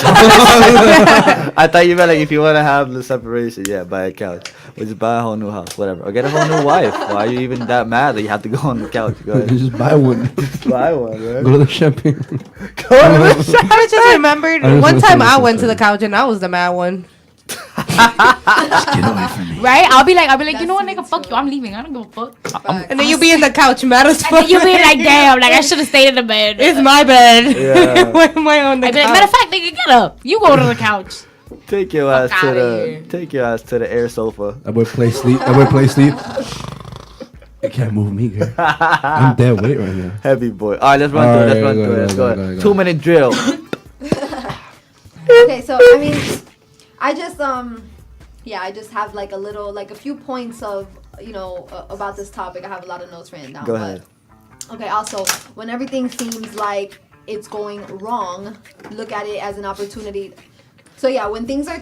I thought you meant like if you want to have the separation, yeah, buy a couch. Or just buy a whole new house, whatever. Or get a whole new wife. Why are you even that mad that you have to go on the couch? Go ahead. Just buy one. Buy one, right? Go to the champagne. I just remembered one time I went to the couch and I was the mad one. Get away from me. Right? I'll be like, you know what, nigga, fuck you. I'm leaving. I don't give a fuck. And then you be in the couch mad as And fuck. then you be like, damn, like I should have stayed in the bed. It's my bed. Yeah. Why am I on the I be couch? like, matter of fact, nigga, get up. You go to the couch. Take your ass Fuck to outta here. the air sofa. That boy play sleep. You can't move me, girl. I'm dead weight right now. Heavy boy. All right, let's run through it. Let's go. Go. 2 minute drill. Okay, so I mean, I just I just have like a few points of about this topic. I have a lot of notes written down. Go ahead. Okay. Also, when everything seems like it's going wrong, look at it as an opportunity. So yeah, when things are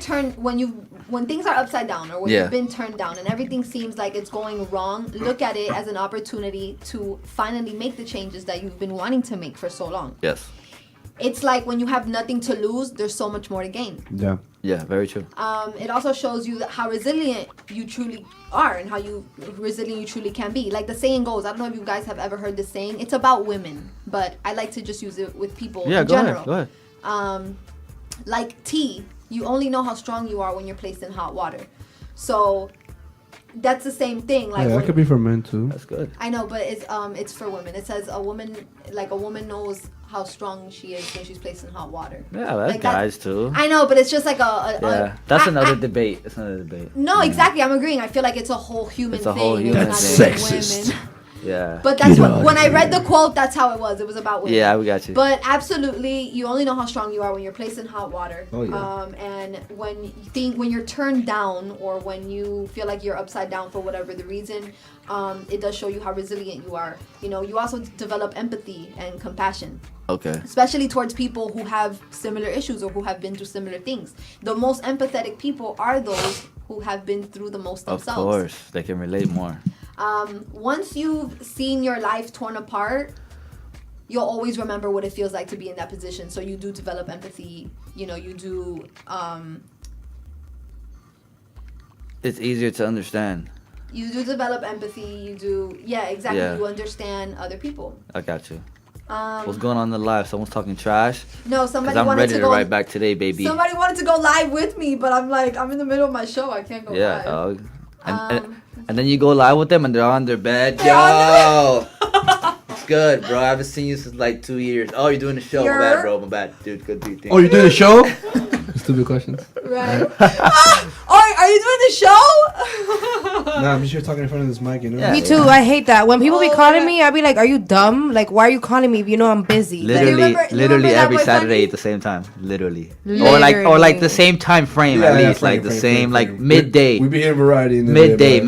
upside down or when you've been turned down and everything seems like it's going wrong, look at it as an opportunity to finally make the changes that you've been wanting to make for so long. Yes. It's like when you have nothing to lose, there's so much more to gain. Yeah. Yeah, very true. It also shows you how resilient you truly are and how resilient you truly can be. Like the saying goes, I don't know if you guys have ever heard this saying. It's about women, but I like to just use it with people in general. Go ahead. Like tea, you only know how strong you are when you're placed in hot water. So that's the same thing. Like that could be for men too. That's good. I know, but it's for women. It says a woman knows how strong she is when she's placed in hot water. Yeah, that's like guys too. I know, but it's just like that's another debate. It's another debate. No, exactly. I'm agreeing. I feel like it's a whole human thing. Whole human That's thing. sexist. Women. Yeah. But that's when I read the quote, that's how it was. It was about women. Yeah, we got you. But absolutely, you only know how strong you are when you're placed in hot water. Oh, yeah. And when you're turned down or when you feel like you're upside down for whatever the reason, it does show you how resilient you are. You also develop empathy and compassion. Okay. Especially towards people who have similar issues or who have been through similar things. The most empathetic people are those who have been through the most themselves. Of course, they can relate more. Once you've seen your life torn apart, you'll always remember what it feels like to be in that position. So you do develop empathy. You do. It's easier to understand. You do develop empathy. You do. Yeah, exactly. Yeah. You understand other people. I got you. What's going on in the live? Someone's talking trash? No, somebody I'm wanted ready to to go. write back today, baby. Somebody wanted to go live with me, but I'm in the middle of my show. I can't go live. Dog. And then you go live with them and they're on their bed. Yo! It's good, bro. I haven't seen you since like 2 years. Oh, you're doing the show. My bad, bro. My bad. Dude, good dude. Oh, you're doing the show? Stupid questions. Right. Are you doing the show? Nah, I'm just here talking in front of this mic, Yeah. Me too. I hate that. When people be calling me, I be like, "Are you dumb? Like, why are you calling me if you know I'm busy?" Literally remember that every boy Saturday Dani? at the same time. Literally. Literally. Or like the same time frame at least. Midday. We be here variety in the Midday.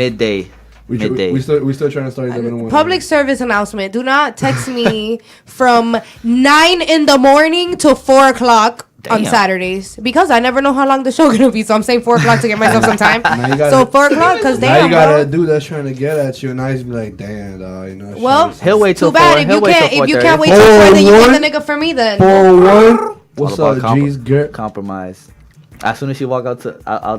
We midday. We still trying to start 11 Public service announcement. Do not text me from 9 in the morning to 4 o'clock on Damn. Saturdays because I never know how long the show gonna be. So I'm saying 4 o'clock to get myself some time. So 4 o'clock because now you got bro. a dude that's trying to get at you, and now he's be like, "Damn, dog, you know." Well, He'll wait till too bad 4. if He'll wait till you 4:30. can't wait till 4, then you get the nigga for me then. 401. What's All up, about G's, girl? compromise. As soon as she walk out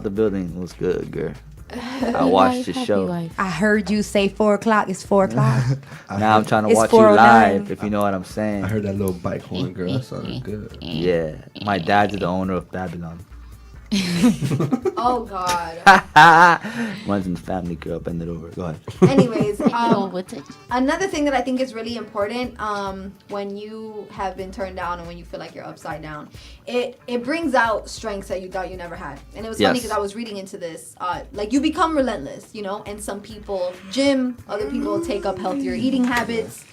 the building, it was good, girl. I watched the show. I heard you say 4 o'clock. It's 4 o'clock. Now I'm trying to It's watch you 4:09. live, if you know what I'm saying. I heard that little bike horn, girl. That sounded good. Yeah, my dad's the owner of Babylon. Oh God. Runs in the family, girl. Bend it over. Go ahead. Anyways, another thing that I think is really important when you have been turned down and when you feel like you're upside down, it brings out strengths that you thought you never had. And it was funny because I was reading into this. Like you become relentless, and some people gym, other people take up healthier eating habits.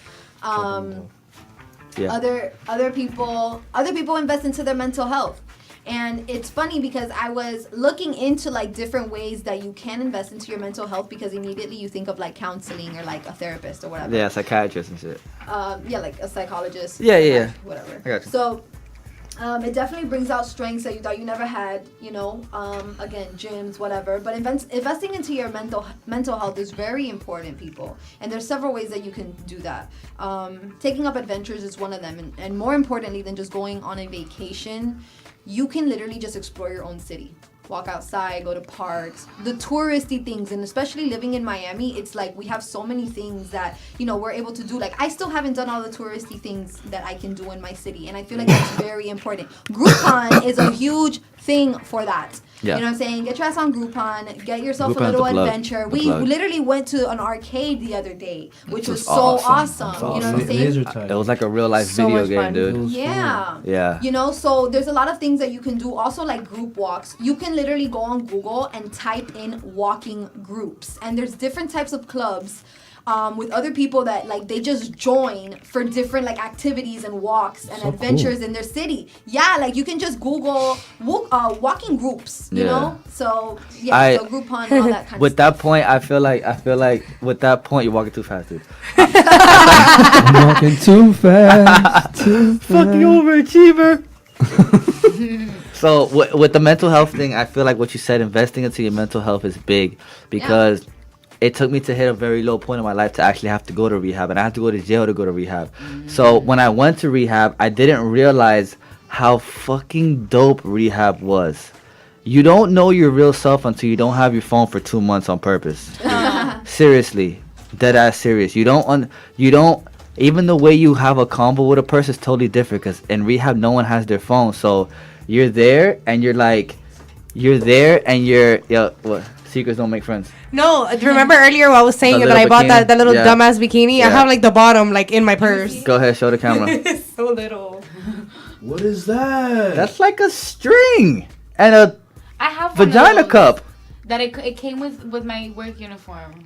Yeah. Other people invest into their mental health. And it's funny because I was looking into like different ways that you can invest into your mental health, because immediately you think of like counseling or like a therapist or whatever. Yeah, psychiatrist and shit. Yeah, like a psychologist. Yeah. Whatever. I got you. So it definitely brings out strengths that you thought you never had, you know, again, gyms, whatever. But investing into your mental health is very important, people. And there's several ways that you can do that. Taking up adventures is one of them. And more importantly than just going on a vacation, you can literally just explore your own city. Walk outside, go to parks, the touristy things. And especially living in Miami, it's like we have so many things that, you know, we're able to do. Like, I still haven't done all the touristy things that I can do in my city. And I feel like that's very important. Groupon is a huge thing for that. Yeah. You know what I'm saying? Get your ass on Groupon. Get yourself Groupon's a little the plug. adventure. The We plug. literally went to an arcade the other day, which was so awesome. awesome. You know what I'm saying? Laser tag. It was like a real life So video much game, fun. dude. Yeah. Yeah. You know, so there's a lot of things that you can do. Also, like group walks. You can literally go on Google and type in walking groups. And there's different types of clubs with other people that, like, they just join for different, like, activities and walks and adventures in their city. Yeah, like, you can just Google walking groups, you know? So, yeah, so Groupon and all that kind of With stuff. that point, I feel like with that point, you're walking too fast, dude. I'm walking too fast. Fucking overachiever. So with the mental health thing, I feel like what you said, investing into your mental health is big, because it took me to hit a very low point in my life to actually have to go to rehab, and I had to go to jail to go to rehab. So when I went to rehab, I didn't realize how fucking dope rehab was. You don't know your real self until you don't have your phone for 2 months on purpose. Seriously, dead ass serious. You don't even the way you have a convo with a person is totally different, because in rehab no one has their phone. So you're there and you're what? Secrets don't make friends. No, remember earlier I was saying The that I little bought bikini? that little Yeah. dumbass bikini? I Yeah. have like the bottom like in my purse. Go ahead, show the camera. It's so little. What is that? That's like a string and a I have one of vagina those cup. that it came with my work uniform.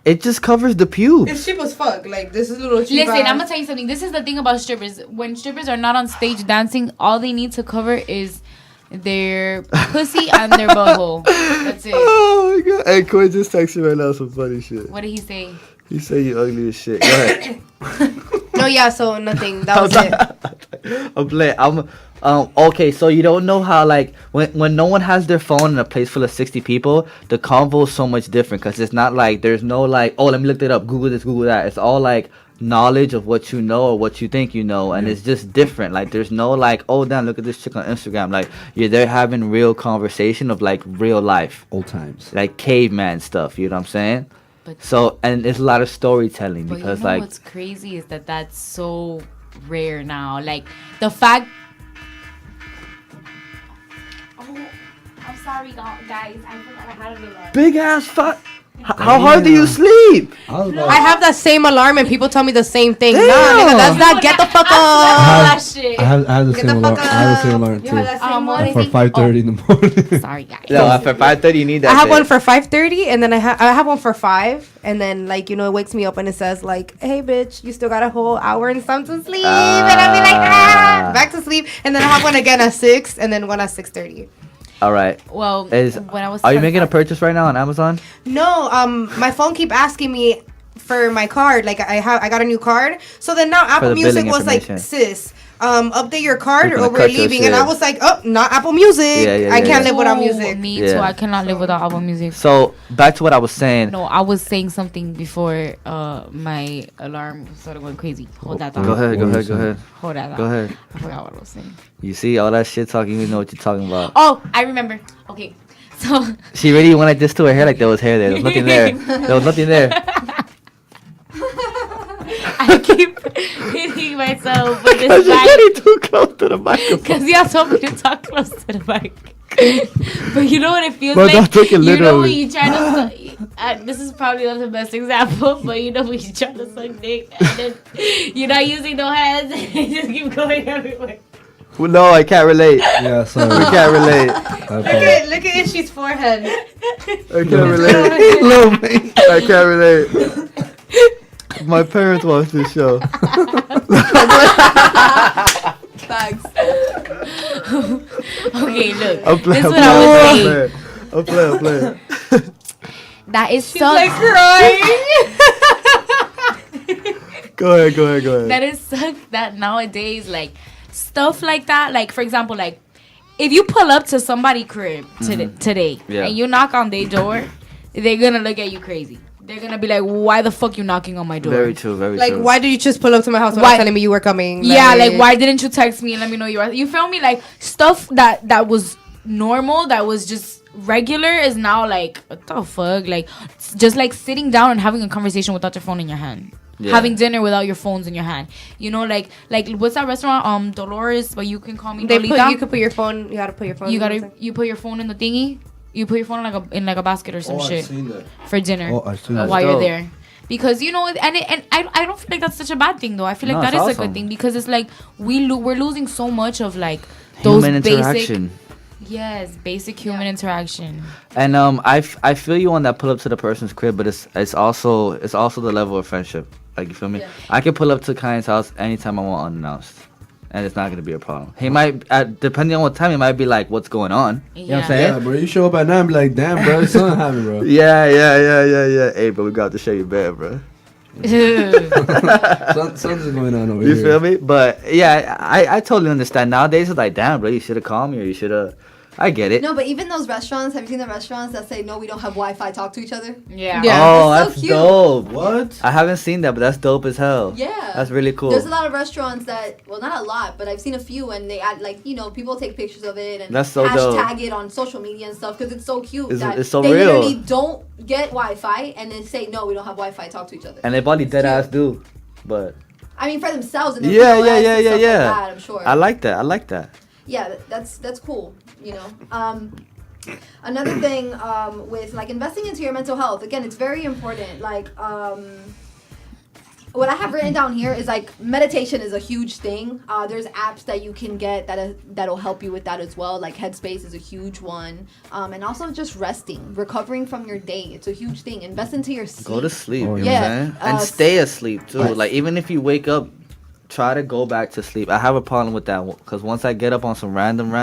It just covers the pubes. It's cheap as fuck. Like, this is a little cheap. Listen, I'm gonna tell you something. This is the thing about strippers. When strippers are not on stage dancing, all they need to cover is their pussy and their butthole. That's it. Oh my god! Hey, Coy just texted me right now some funny shit. What did he say? He said you ugly as shit. Go ahead. No, yeah, so nothing. That was it. I'm playing. Okay, so you don't know how, like, when no one has their phone in a place full of 60 people, the convo is so much different, because it's not like there's no like, oh, let me look that up, Google this, Google that. It's all like knowledge of what you know or what you think you know, and it's just different. Like, there's no like, oh damn, look at this chick on Instagram. Like, you're there having real conversation of like real life, Old times. like caveman stuff. You know what I'm saying? But So, and it's a lot of storytelling, But because you know like what's crazy is that that's so rare now. Like the fact. Oh, I'm sorry, guys. I forgot I had it alarm. big ass fuck. How hard do you sleep? I have that same alarm and people tell me the same thing. Nah, Damn. nigga, that's not. Get the fuck up. That shit. I have the Get same the alarm. fuck I have the same up. alarm You too. have that same what one? is For it? 5:30 in the morning. Sorry, guys. No, after 5:30 you need that. I have shit. one for 5:30, and then I have one for 5, and then like, you know, it wakes me up and it says like, hey bitch, you still got a whole hour and some to sleep, and I'll be like, back to sleep, and then I have one again at 6, and then one at 6:30. All right. Well, when I was Are you making a purchase right now on Amazon? No, my phone keep asking me for my card. Like I got a new card. So then now Apple the Music billing was like, information. sis, update your card We're or gonna we're cut your leaving. And I shit. was like, oh, not Apple Music. Yeah, I can't yeah. live without music. Me Yeah. too. I cannot live without Apple Music. So back to what I was saying. No, I was saying something before my alarm started going crazy. Hold that thought. Go ahead. Hold that thought. Go ahead. I forgot what I was saying. You see all that shit talking, you know what you're talking about. Oh, I remember. Okay. So She really went like this to her hair, like there was hair there. There was nothing there. There was nothing there. I keep hitting myself with She's this mic getting too close to the microphone. because y'all told me to talk close to the mic. But you know what it feels But like? don't take it You know when literally. you try to this is probably not the best example, but you know when you try to suck dick and then you're not using no hands and you just keep going everywhere. Well, no, I can't relate. Yeah, sorry. We can't relate. Look at Ishy's forehead. I can't relate. I can't relate. My parents watch this show. Facts. Okay, look. I'm playing. This is what I was saying. I'm playing. That is She's so like crying. Go ahead. That is suck that nowadays, like, stuff like that, like, for example, like, if you pull up to somebody's crib today and you knock on their door, they're gonna look at you crazy. They're gonna be like, why the fuck you knocking on my door? Very true. Like, why did you just pull up to my house without telling me you were coming? Yeah, like, why didn't you text me and let me know you were? You feel me? Like, stuff that was normal, that was just regular, is now like, what the fuck? Like, just like sitting down and having a conversation without your phone in your hand. Yeah. Having dinner without your phones in your hand. You know, like what's that restaurant? Dolores, but you can call me Dolita. You could put your phone. You gotta put your phone. You put your phone in the thingy. You put your phone in a basket or some shit for dinner while you're there. Because, you know, and I don't feel like that's such a bad thing, though. I feel like that is awesome. A good thing, because it's like we're losing so much of like those human interaction. Basic human interaction. And I feel you on that pull up to the person's crib, but it's also the level of friendship. Like, you feel me? Yeah. I can pull up to Kayan's house anytime I want unannounced, and it's not gonna be a problem. He might, depending on what time, he might be like, "What's going on?" You know what I'm saying? Yeah, bro. You show up at 9 and be like, "Damn, bro, something happened, bro." Yeah. Hey, bro, we got to show you bed, bro. Something's going on over here. You feel me? But yeah, I totally understand. Nowadays, it's like, damn, bro, you should have called me, or you should have. I get it. No, but even those restaurants, have you seen the restaurants that say, no, we don't have Wi-Fi, talk to each other? Yeah. Oh, that's so dope. What? I haven't seen that, but that's dope as hell. Yeah. That's really cool. There's a lot of restaurants that, well, not a lot, but I've seen a few, and they add, like, you know, people take pictures of it and that's so hashtag dope. it on social media and stuff, because it's so cute. It's so they real. literally don't get Wi-Fi and then say, no, we don't have Wi-Fi, talk to each other. And they probably dead ass do, but. I mean, for themselves. And Yeah. Like that, I'm sure. I like that. Yeah, that's cool, you know. Another thing with like investing into your mental health, again, it's very important. Like what I have written down here is like meditation is a huge thing. There's apps that you can get that'll help you with that as well. Like Headspace is a huge one, and also just resting, recovering from your day. It's a huge thing. Invest into your sleep. Go to sleep. You know what I'm saying? And stay asleep too. Like, even if you wake up, try to go back to sleep. I have a problem with that, because once I get up on some random,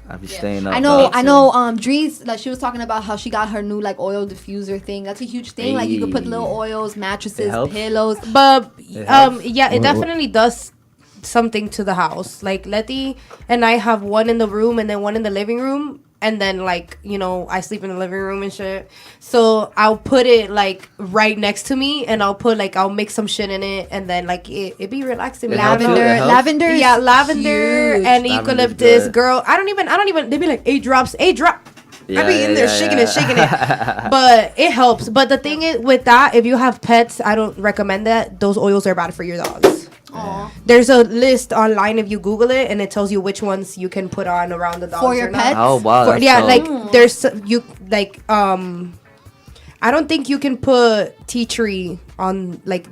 I be staying up. I know. Dries, like, she was talking about how she got her new like oil diffuser thing. That's a huge thing. Like, you could put little oils, mattresses, pillows. But it definitely does something to the house. Like, Letty and I have one in the room and then one in the living room. And then, like, you know, I sleep in the living room and shit. So I'll put it, like, right next to me. And I'll mix some shit in it. And then, like, it be relaxing. Lavender and eucalyptus. Girl, I don't even, they be like, 8 drops. Yeah, I be in there shaking it. But it helps. But the thing is, with that, if you have pets, I don't recommend that. Those oils are bad for your dogs. Aww. There's a list online if you Google it, and it tells you which ones you can put on around the dogs for your pets. Oh wow! Like there's I don't think you can put tea tree on. Like,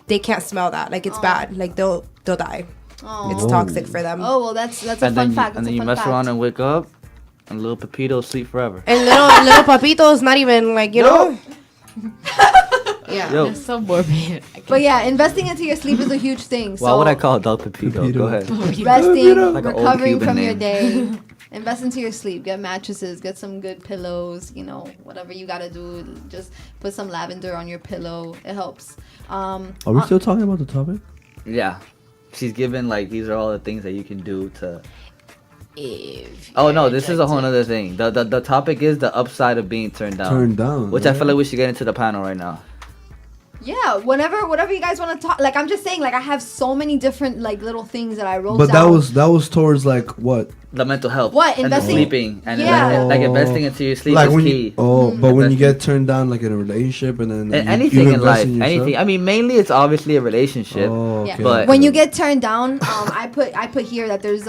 they can't smell that. Like, it's bad. Like, they'll die. It's toxic for them. Oh well, that's a fun fact. And then you mess around and wake up, and little Pepito sleep forever. And little Papito's not even like, you know. Yeah, it's so morbid. But yeah, investing into your sleep is a huge thing. Why would I call dog Pepito? Go ahead. Resting, like recovering from your day. Invest into your sleep. Get mattresses. Get some good pillows. You know, whatever you gotta do. Just put some lavender on your pillow. It helps. Are we still talking about the topic? Yeah, she's given like, these are all the things that you can do to. Oh no, this is a whole other thing. The topic is the upside of being turned down. Which I feel like we should get into the panel right now. Yeah, whatever you guys want to talk. Like, I'm just saying, like, I have so many different like little things that I wrote down. But that was towards like what? The mental health. What? And investing? The sleeping. And like investing into your sleep, like, is key. But when you get turned down, like, in a relationship, and then anything in life, anything. I mean, mainly it's obviously a relationship. Okay. But when you get turned down, I put here that there's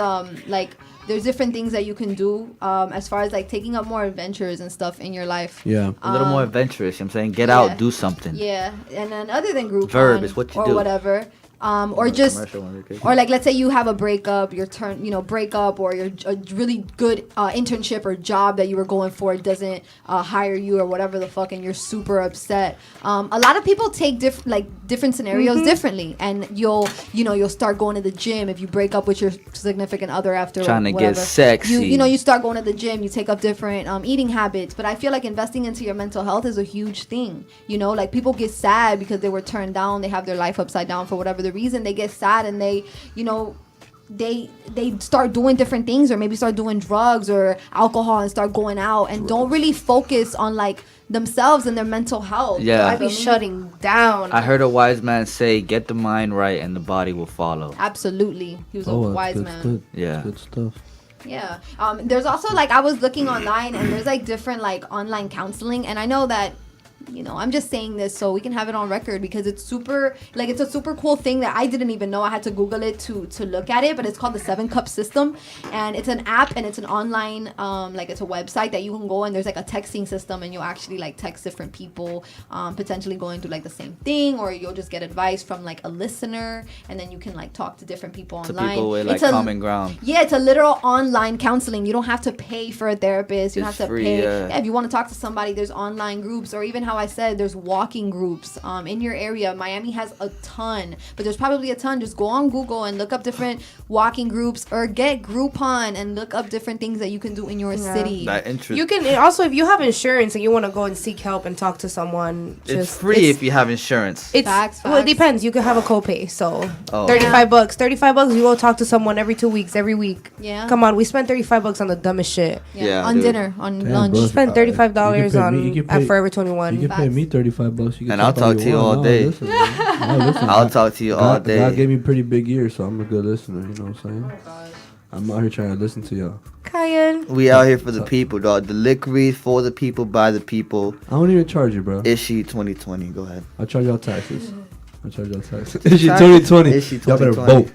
there's different things that you can do as far as like taking up more adventures and stuff in your life. Yeah, a little more adventurous. I'm saying, get out, do something. Yeah, and then other than Groupon verb is what you or do. Whatever. or just, or like, let's say you have a breakup, breakup, or your a really good internship or job that you were going for doesn't hire you or whatever the fuck, and you're super upset. A lot of people take different scenarios differently, and you'll start going to the gym if you break up with your significant other after trying to whatever. get sexy. You start going to the gym, you take up different eating habits. But I feel like investing into your mental health is a huge thing. Like people get sad because they were turned down, they have their life upside down for whatever the reason. They get sad and they start doing different things, or maybe start doing drugs or alcohol and start going out and don't really focus on like themselves and their mental health. Yeah, I'd be shutting down. I heard a wise man say, "Get the mind right, and the body will follow." Absolutely, he was a wise man. Good. Yeah, good stuff. Yeah. There's also like, I was looking online, and there's like different like online counseling, and I know that I'm just saying this so we can have it on record, because it's a super cool thing that I didn't even know. I had to Google it to look at it, but it's called the 7-Cup System, and it's an app, and it's an online, it's a website that you can go, and there's like a texting system, and you'll actually like text different people, potentially going through like the same thing, or you'll just get advice from like a listener, and then you can like talk to different people online. People with like common ground. Yeah, it's a literal online counseling. You don't have to pay for a therapist. You It's have to free, pay. yeah. If you want to talk to somebody, there's online groups, or even how I said, there's walking groups in your area. Miami has a ton, but there's probably a ton. Just go on Google and look up different walking groups, or get Groupon and look up different things that you can do in your city. That interesting. You can also, if you have insurance and you want to go and seek help and talk to someone, It's free if you have insurance. It's Facts. Well, it depends. You could have a copay, so Oh. $35. $35. You go talk to someone every 2 weeks, every week. Yeah. Come on, we spent $35 on the dumbest shit. Yeah, on dude. dinner, on Damn, lunch. bro. We spent $35 You can pay- at Forever 21. You can pay me $35. You can And I'll talk to you all day. I'll talk to you all day. God gave me a pretty big ear, so I'm a good listener. You know what I'm saying? I'm out here trying to listen to y'all. Kayan. We out here for the people, dog. The lick read for the people, by the people. I don't even charge you, bro. Ishy 2020. Go ahead. I charge y'all taxes. Ishy 2020. Ishy Y'all better 2020. vote.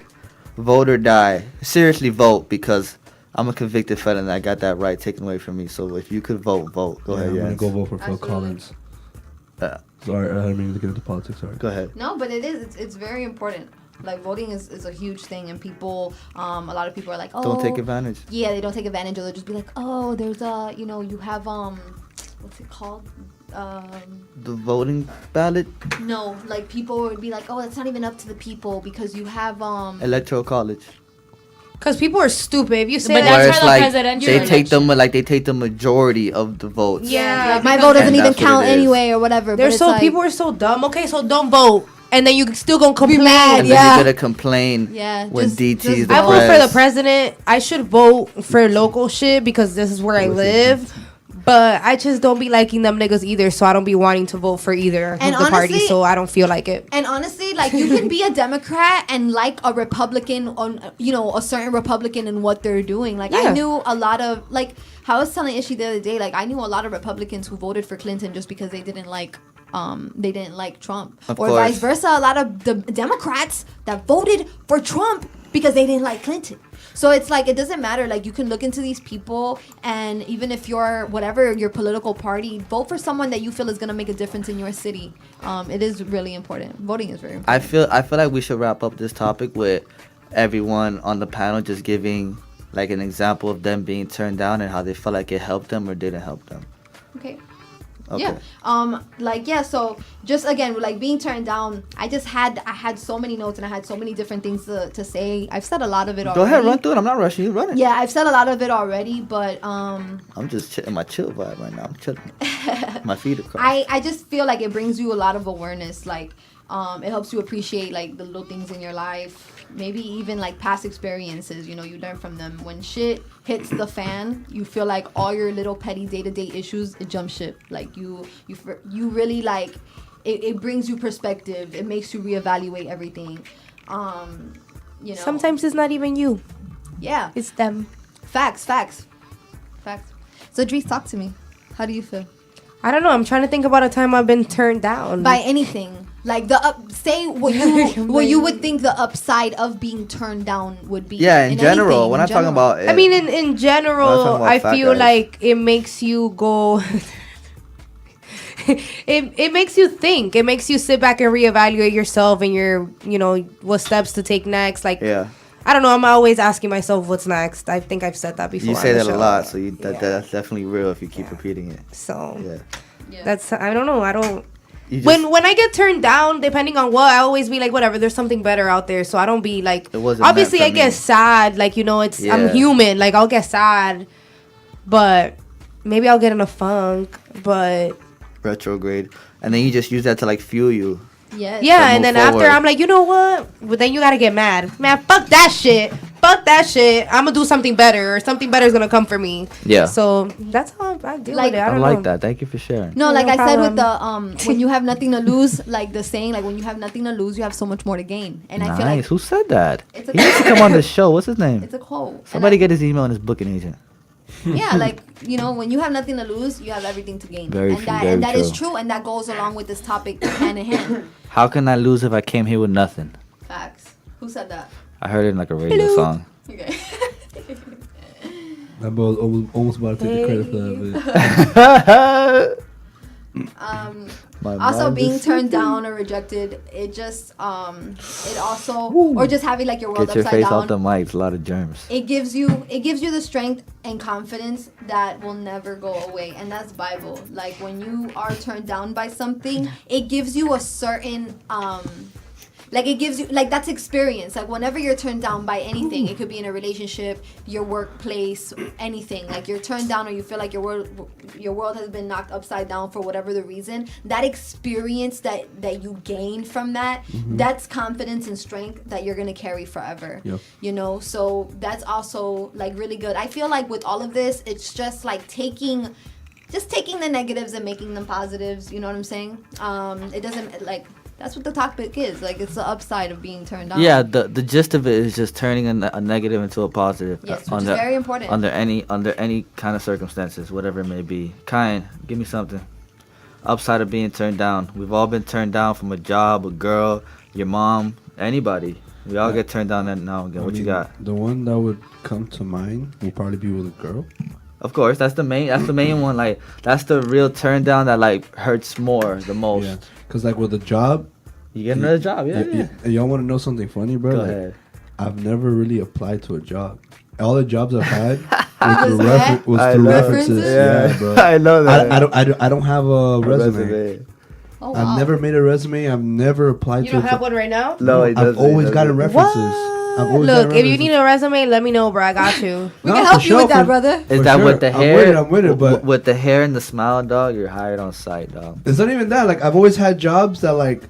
Vote or die. Seriously, vote, because I'm a convicted felon. I got that right taken away from me. So if you could vote, vote. Go ahead, I'm gonna Yanz. go vote for Phil Absolutely. Collins. Yeah. Sorry, I didn't mean to get into politics. Sorry. Go ahead. No, but it is. It's very important. Like, voting is a huge thing, and people, a lot of people are like, oh, Don't take advantage. Yeah, they don't take advantage, or they'll just be like, oh, there's you have what's it called? The voting ballot, No, like people would be like, oh, that's not even up to the people, because you have electoral college. Because people are stupid. If you say But that, that's Where for it's the like presidential they take election. they take the majority of the votes. yeah, like, my because vote doesn't And even that's what count it is. anyway, or whatever. they're but it's so like, people are so dumb. Okay, so don't vote, and then you still gonna complain. mad, And yeah. then you're gonna complain Yeah, when just- DT is just the I vote for the press. president. I should vote for local shit because this is where I live. But I just don't be liking them niggas either, so I don't be wanting to vote for either And of the party, honestly- so I don't feel like it. And honestly, like, you can be a Democrat and like a Republican on, a certain Republican and what they're doing. Like, Yeah. I knew a lot of, like, how I was telling Ishy the other day, like, I knew a lot of Republicans who voted for Clinton just because they didn't like Trump. Of or course. vice versa, a lot of the Democrats that voted for Trump because they didn't like Clinton. So it's like, it doesn't matter. Like, you can look into these people, and even if you're whatever your political party, vote for someone that you feel is going to make a difference in your city. It is really important. Voting is very important. I feel like we should wrap up this topic with everyone on the panel just giving like an example of them being turned down and how they felt like it helped them or didn't help them. Okay. Okay. Yeah. So just again, like, being turned down, I had so many notes, and I had so many different things to say. I've said a lot of it already. Go ahead, run through it. I'm not rushing you. Run it. Yeah, I've said a lot of it already, but I'm just in my chill vibe right now. I'm chilling. My feet are crossed. I just feel like it brings you a lot of awareness. Like, it helps you appreciate like the little things in your life. Maybe even like past experiences, you learn from them. When shit hits the fan, you feel like all your little petty day-to-day issues, it jumps ship. Like, you really, like, it brings you perspective. It makes you reevaluate everything. Sometimes it's not even you. Yeah. It's them. Facts. So, Dries, talk to me. How do you feel? I don't know. I'm trying to think about a time I've been turned down. By anything. Like, say what you would think the upside of being turned down would be. Yeah, in general. anything, We're not in talking general. about. I mean, in general, about I fat feel guys. like it makes you go. it makes you think. It makes you sit back and reevaluate yourself and your, what steps to take next. Like, Yeah. I don't know. I'm always asking myself what's next. I think I've said that before. You say on the that a show. lot, so that's definitely real if you keep repeating it. So Yeah. that's, I don't know. I don't. You just- When I get turned down, depending on what, I always be like, whatever. There's something better out there, so I don't be like. It wasn't Obviously, meant I for get me. sad. Like it's I'm Yeah. human. Like I'll get sad, but maybe I'll get in a funk. But retrograde, and then you just use that to like fuel you. Yes. yeah, To and move then forward. after I'm like, you know what? But then you gotta get mad. Man, fuck that shit. Fuck that shit. I'm gonna do something better, or something better is gonna come for me. Yeah. So that's how I deal Like- with it. I I don't like know. that. Thank you for sharing. No, like No I said with problem. the when you have nothing to lose, like the saying, like when you have nothing to lose, you have so much more to gain. And I feel Nice. like Who said that? It's a He needs to come on the show. What's his name? it's a quote. And Somebody I- get his email and his booking agent. yeah, like when you have nothing to lose, you have everything to gain. Very and true, that very and that is true. true, and that goes along with this topic hand in hand. How can I lose if I came here with nothing? Facts. Who said that? I heard it in like a radio song. Okay. That boy was almost about to take the credit for that. My Also, mind being is turned down or rejected, it just it also or just having like your world Get your upside face down. off the mic. It's a lot of germs. It gives you the strength and confidence that will never go away, and that's Bible. Like when you are turned down by something, it gives you a certain like it gives you like that's experience. Like whenever you're turned down by anything, it could be in a relationship, your workplace, anything. Like you're turned down or you feel like your world has been knocked upside down for whatever the reason. That experience that you gain from that, that's confidence and strength that you're gonna carry forever. Yep. So that's also like really good. I feel like with all of this, it's just like taking the negatives and making them positives. You know what I'm saying? It doesn't like. That's what the topic is. Like, it's the upside of being turned on. Yeah, the gist of it is just turning a negative into a positive. Yes, which is very important. Under any kind of circumstances, whatever it may be. Kayan, give me something. Upside of being turned down. We've all been turned down from a job, a girl, your mom, anybody. We all get turned down now and again. What you got? The one that would come to mind would probably be with a girl. Of course, that's the main one. Like, that's the real turn down that like hurts more, the most. Yeah, cause like with a job, You get another job, yeah. Y'all want to know something funny, bro? Go Like, ahead. I've never really applied to a job. All the jobs I've had was I through know. references. Yeah, bro. I know that. I don't have a resume. Oh, I've wow. never made a resume. I've never applied You to. don't have one right now? No, he I've doesn't. always He gotten doesn't. references. I've always Look, gotten if you references. need a resume, let me know, bro. I got you. We No, can for help you sure, with that, for- brother. Is For that sure. with the I'm hair? with it, but- with the hair and the smile, dog, you're hired on site, dog. It's not even that. Like I've always had jobs that like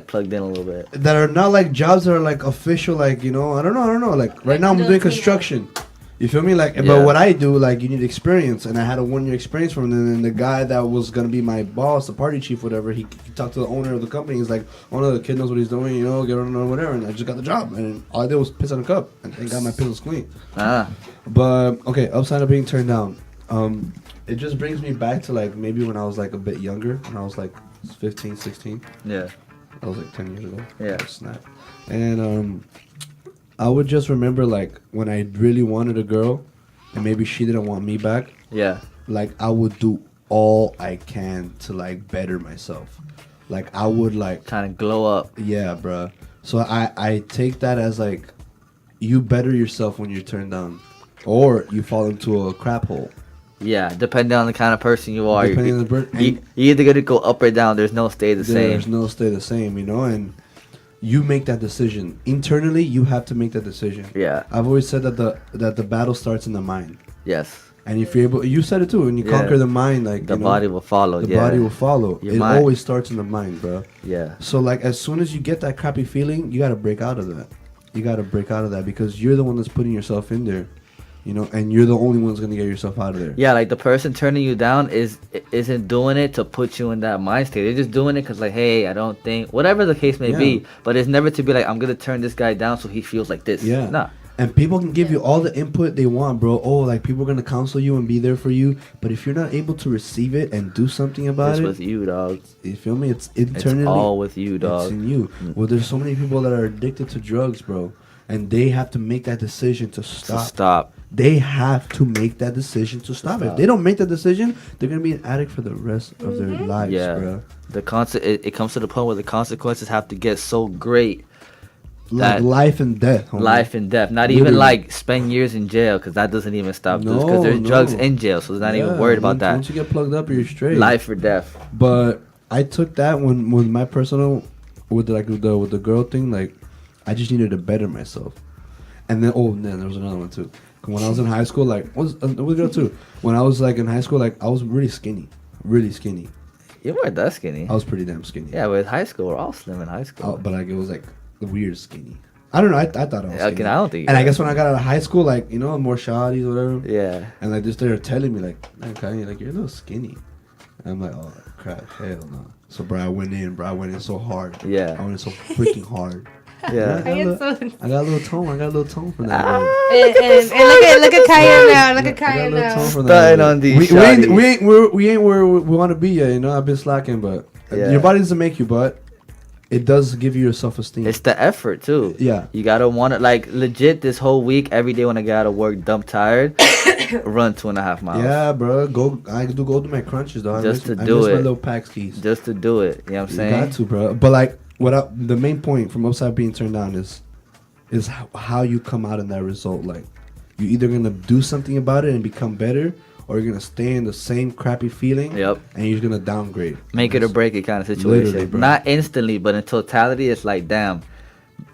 Plugged in a little bit. that are not like jobs that are like official. Like I don't know. Like right now I'm doing construction. You feel me? Like, Yeah. but what I do, like, you need experience, and I had a 1 year experience from them. And the guy that was gonna be my boss, the party chief, whatever, he talked to the owner of the company. He's like, "Oh no, the kid knows what he's doing, get on or whatever." And I just got the job, and all I did was piss on a cup, and thank God my piss was clean. Ah, But okay, upside of being turned down, it just brings me back to like maybe when I was like a bit younger, when I was like 15, 16. yeah. That was like 10 years ago. Yeah. Snap. And I would just remember like when I really wanted a girl and maybe she didn't want me back, Yeah. like I would do all I can to like better myself. Like I would like, Trying to glow up. yeah, bruh. So I take that as like you better yourself when you're turned down or you fall into a crap hole. Yeah, depending on the kind of person you are. Depending on the you either gonna go up or down. There's no stay the same. There's no stay the same, and you make that decision. Internally, you have to make that decision. Yeah. I've always said that the battle starts in the mind. Yes. And if you're able, you said it too, when you Yeah. conquer the mind, like The body will follow. the yeah. body will follow. Your It mind. always starts in the mind, bro. Yeah. So like as soon as you get that crappy feeling, you gotta break out of that. You gotta break out of that because you're the one that's putting yourself in there, and you're the only one that's gonna get yourself out of there. Yeah, like the person turning you down isn't doing it to put you in that mind state. They're just doing it because like, hey, I don't think whatever the case may Yeah. be. But it's never to be like, I'm gonna turn this guy down so he feels like this. Yeah. Nah. And people can give you all the input they want, bro. Oh, like people are gonna counsel you and be there for you, but if you're not able to receive it and do something about It's it, with you, dog. you feel me? It's It's internally. all with you, It's dog. in you. Well, there's so many people that are addicted to drugs, bro. and they have to make that decision to stop. Stop. They have to make that decision to stop. If they don't make that decision, they're gonna be an addict for the rest of their lives, bro. It comes to the point where the consequences have to get so great. Like life and death. Homie. Life and death. Not Literally. even like spend years in jail, because that doesn't even stop dudes. Because there's drugs in jail, so they're not even worried about that. Once you get plugged up, you're straight. Life or death. But I took that when my personal with the girl thing. Like, I just needed to better myself. And then then there was another one too. When I was in high school, like with a girl too. When I was like in high school, like I was really skinny. You weren't that skinny. I was pretty damn skinny. Yeah, with high school, we're all slim in high school. But like it was like the weird skinny. I don't know. I thought I was skinny. Okay, I don't think. And I guess when I got out of high school, like more shawties or whatever. Yeah. And like they started telling me like, man, Kanye, like you're a little skinny. And I'm like, oh crap, hell no. So bro, I went in so hard. Yeah. I went in so freaking hard. Yeah. I got a little tone from that. And look at Kayan now. Look at Kayan now. Starting on these. We ain't where we want to be yet. You know, I've been slacking, but your body doesn't make you, but it does give you your self-esteem. It's the effort too. Yeah. You gotta want it. Like legit, this whole week, every day when I get out of work, dumb tired, run 2.5 miles. Yeah, bro. I go do my crunches, dog. Just to I do miss it. my little PAX keys. Just to do it. You know what I'm saying? You got to, bro. But like, the main point from upside being turned down is how you come out in that result. Like, you're either gonna do something about it and become better, or you're gonna stay in the same crappy feeling. Yep. And you're gonna downgrade. Make it or break it kind of situation. Literally, bro. Not instantly, but in totality, it's like, damn,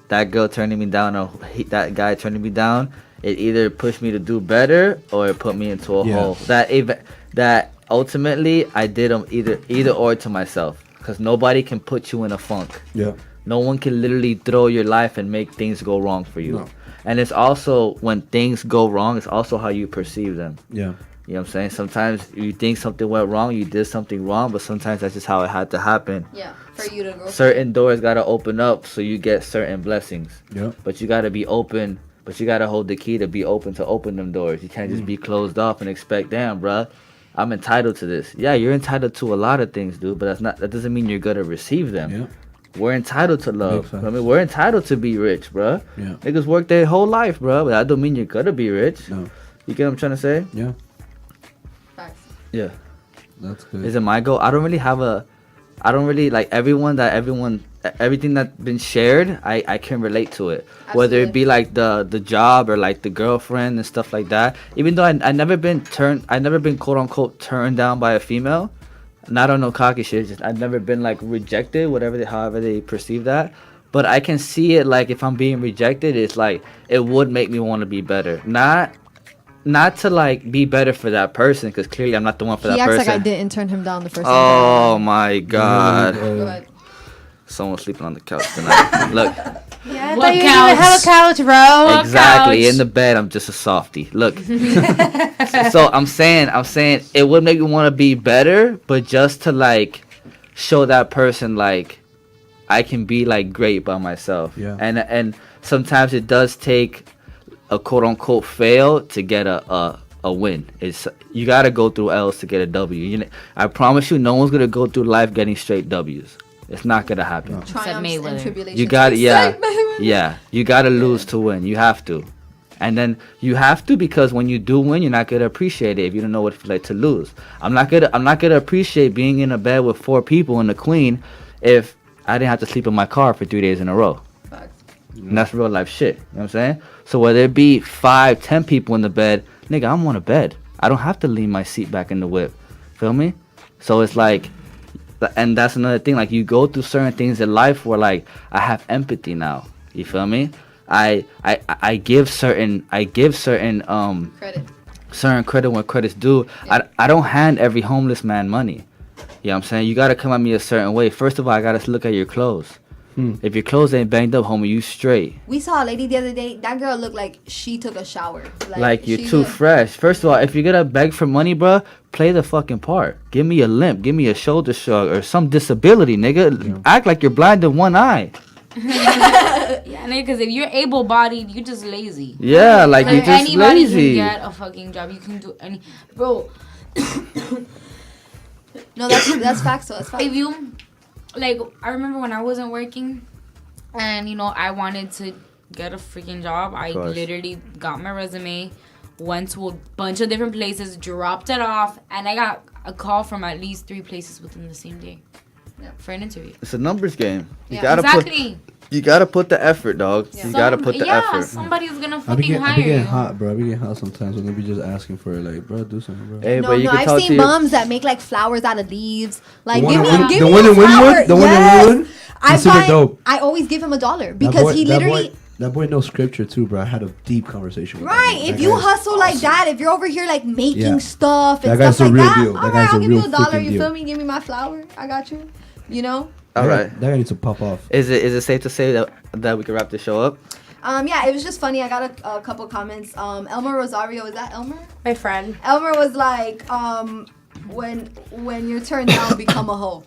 that girl turning me down or that guy turning me down. It either pushed me to do better or it put me into a hole. That ultimately I did them either or to myself. Because nobody can put you in a funk. Yeah. No one can literally throw your life and make things go wrong for you. No. And it's also, when things go wrong, it's also how you perceive them. Yeah. You know what I'm saying? Sometimes you think something went wrong, you did something wrong, but sometimes that's just how it had to happen. Yeah, for you to go. Certain doors got to open up so you get certain blessings. Yeah. But you got to be open, but you got to hold the key to be open to open them doors. You can't just be closed off and expect, damn, bruh, I'm entitled to this. Yeah, you're entitled to a lot of things, dude, but that doesn't mean you're going to receive them. Yeah. We're entitled to love. I mean, we're entitled to be rich, bruh. Yeah. Niggas work their whole life, bruh, but that don't mean you're going to be rich. No. You get what I'm trying to say? Yeah. Facts. Yeah. That's good. Is it my goal? I don't really like everything that's been shared, I can relate to it. Absolutely. Whether it be like the job or like the girlfriend and stuff like that. Even though I never been quote unquote turned down by a female. Not on no cocky shit, just I've never been like rejected, however they perceive that. But I can see it like if I'm being rejected, it's like it would make me want to be better. Not to like be better for that person, because clearly I'm not the one for that person. He acts like I didn't turn him down the first time. Oh my god. Go ahead. Someone's sleeping on the couch tonight. Look. Yeah, I thought you didn't even have a couch, bro. Exactly. In the bed, I'm just a softie. Look. So I'm saying it would make me want to be better, but just to like show that person like I can be like great by myself. Yeah. And sometimes it does take a quote unquote fail to get a win. It's you gotta go through L's to get a W. I promise you, no one's gonna go through life getting straight W's. It's not gonna happen. Triumphs and tribulations. You got you gotta lose to win. You have to, and then you have to, because when you do win, you're not gonna appreciate it if you don't know what it's like to lose. I'm not gonna appreciate being in a bed with 4 people and the queen if I didn't have to sleep in my car for 3 days in a row. And that's real life shit. You know what I'm saying? So whether it be 5, 10 people in the bed, nigga, I'm on a bed. I don't have to lean my seat back in the whip. Feel me? So it's like, and that's another thing. Like you go through certain things in life where like I have empathy now. You feel me? I give certain Credit. certain credit when credit's due. Yeah. I don't hand every homeless man money. You know what I'm saying? You gotta come at me a certain way. First of all, I gotta look at your clothes. If your clothes ain't banged up, homie, you straight. We saw a lady the other day. That girl looked like she took a shower. Like you're too fresh. First of all, if you're gonna beg for money, bro, play the fucking part. Give me a limp. Give me a shoulder shrug or some disability, nigga. Yeah. Act like you're blind in one eye. Yeah, nigga, because if you're able-bodied, you're just lazy. Yeah, like you're just anybody lazy. Can get a fucking job. You can do any... Bro. No, that's facts, though. That's facts. If you... Like, I remember when I wasn't working and, I wanted to get a freaking job. I literally got my resume, went to a bunch of different places, dropped it off, and I got a call from at least 3 places within the same day for an interview. It's a numbers game. You gotta put the effort, dog. You gotta put the effort. Yeah, somebody's gonna fucking hire you. I be getting hot, bro. I be getting hot sometimes when they be just asking for it. Like, bro, do something, bro. Hey, but I've seen bums that make like flowers out of leaves. Like, give me a flower. The one in Winwood? I always give him $1 because he literally... That boy knows scripture too, bro. I had a deep conversation with him. Right. If you hustle like that, if you're over here like making stuff and that stuff like that, all right, I'll give you $1. You feel me? Give me my flower. I got you. You know? All right. That guy needs to pop off. Is it safe to say that we can wrap this show up? Yeah, it was just funny. I got a couple comments. Elmer Rosario, is that Elmer? My friend. Elmer was like, when you're turned down, become a hoe.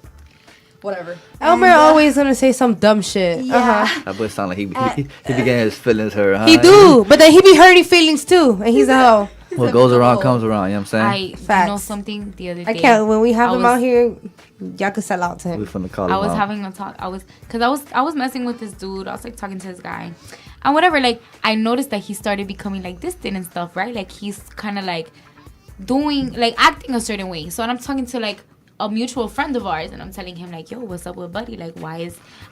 Whatever. Elmer always gonna say some dumb shit. Yeah. That boy sound like he be getting his feelings hurt, huh? He do, but then he be hurting feelings too, and he's a hoe. What goes around comes around, you know what I'm saying? I know something the other day. I can't, when we have him out here, y'all can sell out to him. We finna call him I was out. having a talk. I was messing with this dude. I was like talking to this guy. And whatever, like, I noticed that he started becoming like distant and stuff, right? Like, he's kind of like doing, like, acting a certain way. So I'm talking to like a mutual friend of ours, and I'm telling him like, yo, what's up with buddy? Like,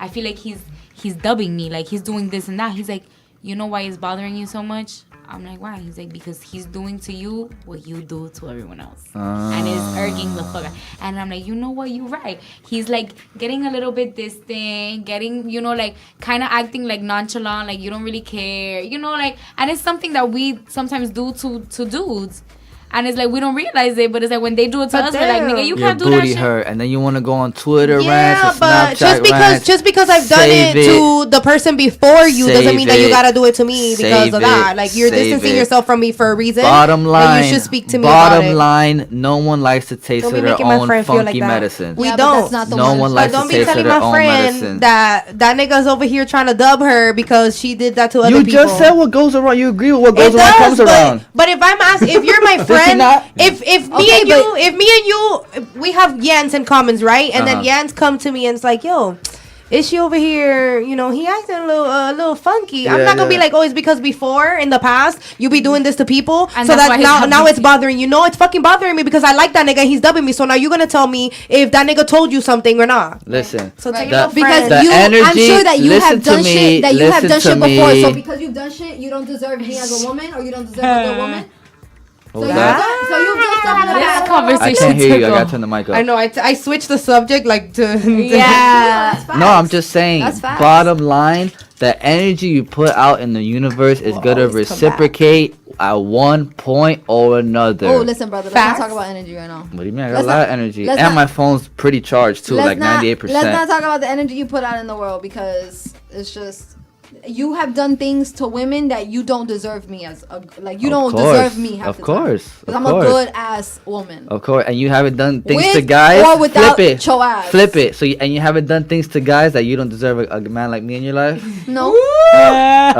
I feel like he's dubbing me, like he's doing this and that. He's like, you know why it's bothering you so much? I'm like, why? He's like, because he's doing to you what you do to everyone else, and it's irking the fuck out. And I'm like, you know what? You're right. He's like getting a little bit distant, getting, you know, like kind of acting like nonchalant, like you don't really care, you know, like. And it's something that we sometimes do to dudes. And it's like, we don't realize it, but it's like when they do it to us, we're like, nigga, you can't do that shit. Hurt, and then you want to go on Twitter rants Yeah, or but Snapchat just because I've done it to the person before you doesn't mean that you gotta do it to me because of that. Like, you're distancing yourself from me for a reason. Bottom line, and you should speak to me about it. Bottom line, no one likes to taste their own funky medicine. We don't. No one likes to taste their own medicine. That nigga's over here trying to dub her because she did that to other people. You just said what goes around. You agree with what goes around comes around. But if I'm asking, if you're my friend, if me and you, we have Yanz in commons, right? And then Yanz come to me and it's like, yo, is she over here? You know, he acting a little funky. I'm not gonna be like, oh, it's because before in the past you be doing this to people, and so that now it's bothering you. No, it's fucking bothering me because I like that nigga. He's dubbing me. So now you're gonna tell me if that nigga told you something or not. Listen, so take because I'm sure that you have done shit before. So because you've done shit, you don't deserve me as a woman, or you don't deserve a good woman. So you've just done this conversation. I can't hear you. I gotta turn the mic up. I know. I switched the subject like to. No, I'm just saying. Bottom line, the energy you put out in the universe is gonna reciprocate at one point or another. Oh, listen, brother. Let's not talk about energy right now. What do you mean? I got a lot of energy, and my phone's pretty charged too, like 98%. Let's not talk about the energy you put out in the world because it's just. You have done things to women that you don't deserve me as you don't deserve me half the time. Of course. Because I'm a good ass woman. Of course. And you haven't done things to guys. Or without flip it. Your ass. Flip it. So and you haven't done things to guys that you don't deserve a man like me in your life? No.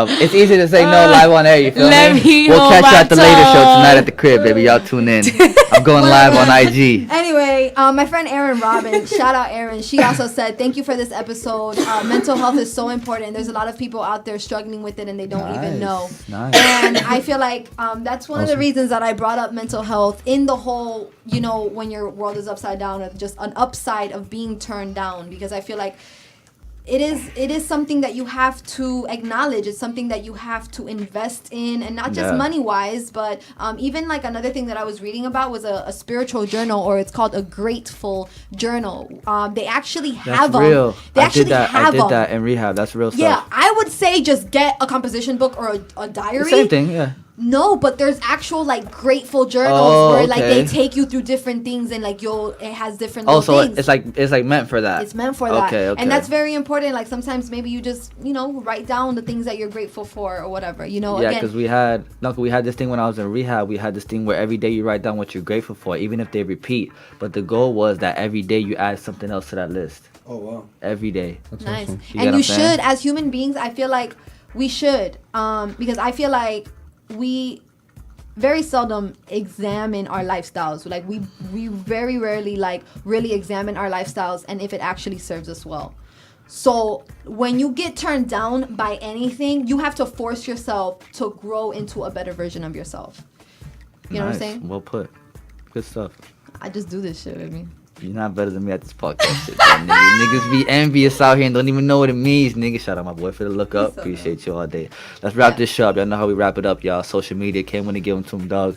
It's easy to say no live on air, you feel me? We'll catch you at the later show tonight at the crib, baby. Y'all tune in. I'm going live on IG. Anyway, my friend Erin Robin, shout out Erin. She also said, thank you for this episode. Mental health is so important. There's a lot of people out there struggling with it and they don't even know. Nice. And I feel like that's one of the reasons that I brought up mental health in the whole, you know, when your world is upside down, or just an upside of being turned down, because I feel like it is something that you have to acknowledge. It's something that you have to invest in, and not just money wise, but even like another thing that I was reading about was a spiritual journal, or it's called a grateful journal. They actually have them. Real. They I actually did that. have I did them. that in rehab. That's real stuff. Yeah, I would say just get a composition book or a diary. Same thing, yeah. No, but there's actual like grateful journals where like they take you through different things, and like it has different things. it's like meant for that. It's meant for that. Okay. And that's very important. Like sometimes maybe you just, you know, write down the things that you're grateful for or whatever, you know. Yeah, because we had this thing when I was in rehab. We had this thing where every day you write down what you're grateful for, even if they repeat. But the goal was that every day you add something else to that list. Oh wow. Every day. That's nice. Awesome. And you should, as human beings, I feel like we should, because I feel like we very seldom examine our lifestyles. Like we very rarely like really examine our lifestyles and if it actually serves us well. So when you get turned down by anything, you have to force yourself to grow into a better version of yourself. You know what I'm saying? Well put. Good stuff. I just do this shit with me. You're not better than me at this podcast shit, though, nigga. Niggas be envious out here and don't even know what it means, nigga. Shout out my boy for the look up. Appreciate you all day. Let's wrap this show up. Y'all know how we wrap it up, y'all. Social media. Can't win to give them to them, dog.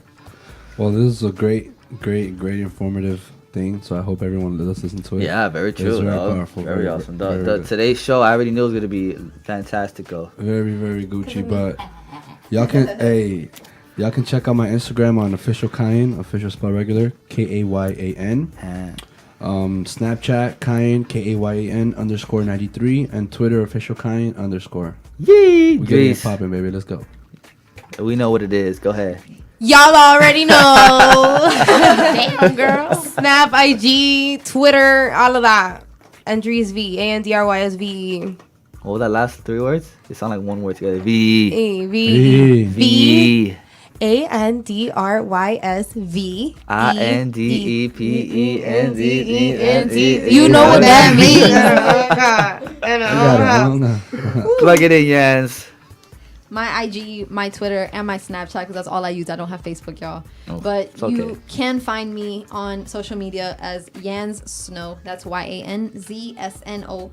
Well, this is a great informative thing. So I hope everyone listen to it. Yeah, very true, very dog. powerful, Very awesome, dog. Today's show, I already knew it was gonna be fantastic, though. Very, very Gucci, but y'all can check out my Instagram on official Kayan, official spell regular, Kayan. Snapchat Kayan, Kayan _93, and Twitter official Kayan _. Yee! We getting it popping, baby. Let's go. We know what it is. Go ahead. Y'all already know. Damn, girl. Snap, IG, Twitter, all of that. Andrys V, ANDRYSVE. What was that last 3 words? It sound like one word together. V. V. ANDRYSVE. INDEPENDEND. You know what that means. Plug it in, Yanz. My IG, my Twitter, and my Snapchat, because that's all I use. I don't have Facebook, y'all. Oh, but okay. you can find me on social media as Yanz Snow. That's YANZSNOW.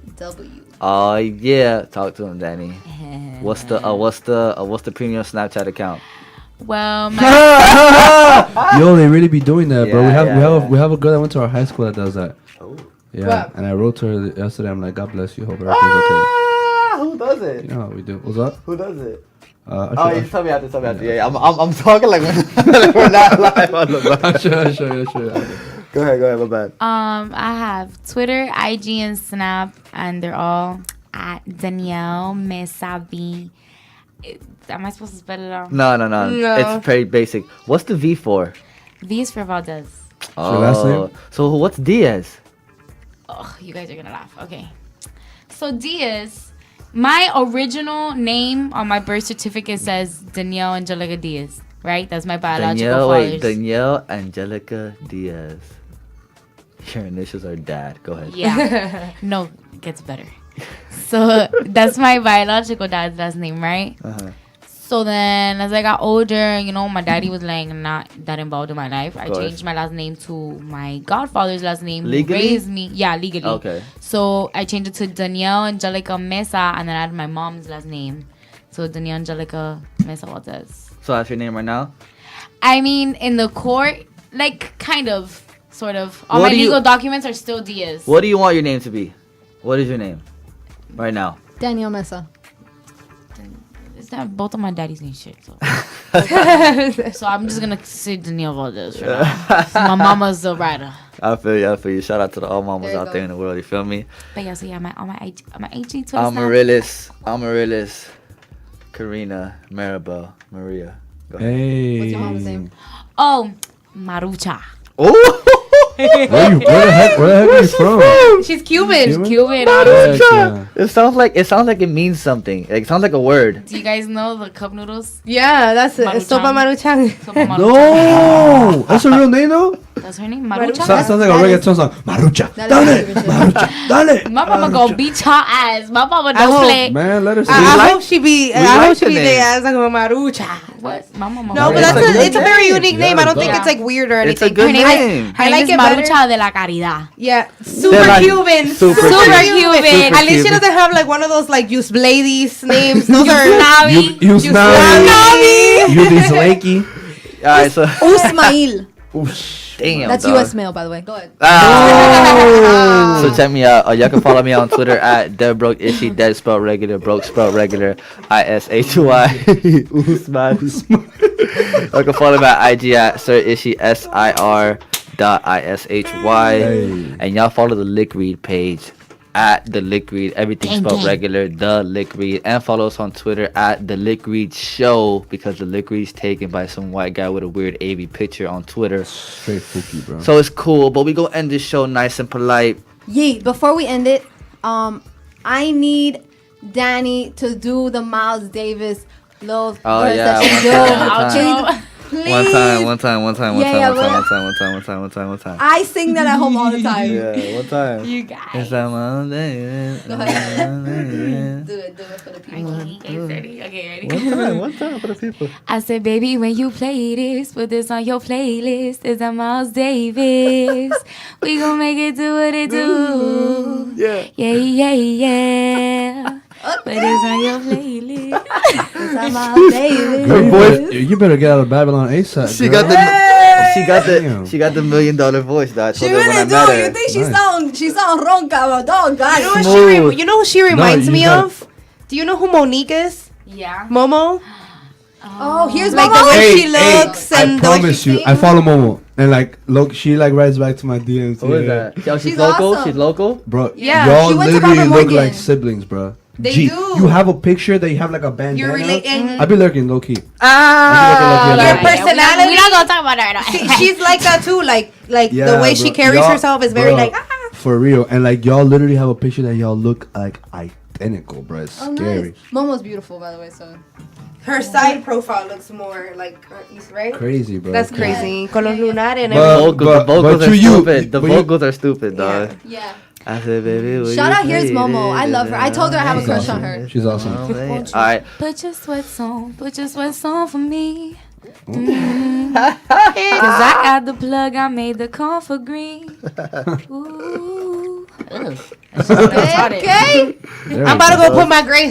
Oh yeah, talk to him, Dani. What's the premium Snapchat account? Well, Yo, they really be doing that, bro. Yeah, We have a girl that went to our high school that does that. Oh. Yeah, What? and I wrote to her yesterday. I'm like, God bless you. Hope everything's okay. Who does it? You know how we do. What's up? Who does it? Usher, You tell me after. Yeah, I'm talking like we're not live on the Sure. Go ahead, my bad. I have Twitter, IG, and Snap, and they're all at Danielle Mesavi. Am I supposed to spell it out? No. It's pretty basic. What's the V for? V is for Valdez. Oh, last name? So what's Diaz? Oh, you guys are gonna laugh. Okay. So Diaz, my original name on my birth certificate says Danielle Angelica Diaz, right? That's my biological father's. Danielle Angelica Diaz. Your initials are Dad. Go ahead. Yeah. No, it gets better. So that's my biological dad's last name, right? Uh-huh. So then as I got older, my daddy was like not that involved in my life. I changed my last name to my godfather's last name. Legally? Who raised me. Yeah, legally. Okay. So I changed it to Danielle Angelica Mesa, and then I added my mom's last name. So Danielle Angelica Mesa Valdez. So that's your name right now? I mean, in the court, like kind of, sort of. All What my do you- legal documents are still Diaz. What do you want your name to be? What is your name right now? Danielle Mesa. It's not both of my daddy's name shit. So, so I'm just gonna say Danielle Valdez for now. My mama's the writer. I feel you. Shout out to the all mamas There you out go. there in the world. You feel me? But yeah, so yeah, on my IG, Twitter, Amaryllis, Karina, Maribel, Maria. Go ahead. Hey. What's your mom's name? Oh, Marucha. Oh! Where the heck are you from? She's Cuban. Cuban. Yeah. It sounds like it means something. Like, it sounds like a word. Do you guys know the cup noodles? Yeah, that's it. Maruchan. Sopa Maruchan. Sopa Marucha. No, that's a real name though. That's her name, Marucha. Marucha. Sounds like a reggaeton song. Marucha, That dale, is Cuban shit. Marucha, dale. My mama gonna beat your ass. My mama I don't hope- play. Man, let her I sing. hope she be. I like hope she the be name. there as like a Marucha. What? My mama. No, but It's that's a good it's a very name. unique name. I don't think Yeah. it's like weird or It's a anything. good Her name name. I like it Marucha better. de la Caridad. Yeah, super They're like Cuban. super Super Cuban. Cuban. Super At least she Cuban. doesn't have like one of those like Yus Ladies names. Those are Navi. You Navi. You this lanky. All right, so Usmail. damn. That's dog. U.S. mail, by the way. Go ahead. So check me out. Y'all can follow me on Twitter at @deadbrokeishy. Dead spelled regular, broke spelled regular. ISHY. Usman. Y'all can follow me at IG at SirIshy SIR.ISHY. And y'all follow the Lick Read page at the Lick Read. Everything Gang, spelled gang. regular. The Lick Read. And follow us on Twitter at the Lick Read Show, because the Lick Read's taken by some white guy with a weird AV picture on Twitter. Straight spooky, bro. So it's cool, but we gonna end this show nice and polite. Yee, before we end it, I need Dani to do the Miles Davis little Oh, verse yeah, that she one do. time, one time. Please. One time. I sing that at home all the time. Yeah, one time. You guys. It's that one day. Do it for the people. Okay, ready? One time for the people. I said, baby, when you play this, put this on your playlist. It's a Miles Davis. We gon' make it do what it do. Yeah. Yeah. Put this on your playlist. It's a Miles Davis. Your voice, you better get out of Babylon ASAP. She girl. got the Damn. she got the $1 million voice. That I She told her when I really met do. her. You think she sound ronca, but oh God. You know who she reminds you me gotta- of? Do you know who Monique is? Yeah. Momo? Oh, here's Like Momo. the way Hey, she looks I and the way promise she you, I sings. follow Momo, and like, look, she like writes back to my DMs. Who is that? Oh, she's She's local. awesome. She's local. Bro, Yeah, y'all she went to literally Robert look Morgan. like siblings, bro. They Gee, do. you have a picture that you have like a bandana. You're relating. I be lurking low key. Your Yeah. personality. We're not gonna talk about that right now. She's like that too. Like Yeah, the way she bro. carries Y'all- herself is very bro, like. For real, and like y'all literally have a picture that y'all look like identical, bro. It's Oh, scary. nice. Momo's beautiful, by the way. So Her side profile looks more like right. Crazy, bro. That's crazy. Con los lunares and But- everything. The vocals but are you- stupid. The but you- vocals are stupid, dog. yeah. I said, baby, will Shout you out, here's play Momo. I it? love her. I told her I have a She's crush awesome. on her. She's awesome. All right. Put your sweats on for me. Cause I got the plug, I made the call for green. Ooh. Okay. There I'm we about to go. go put my gray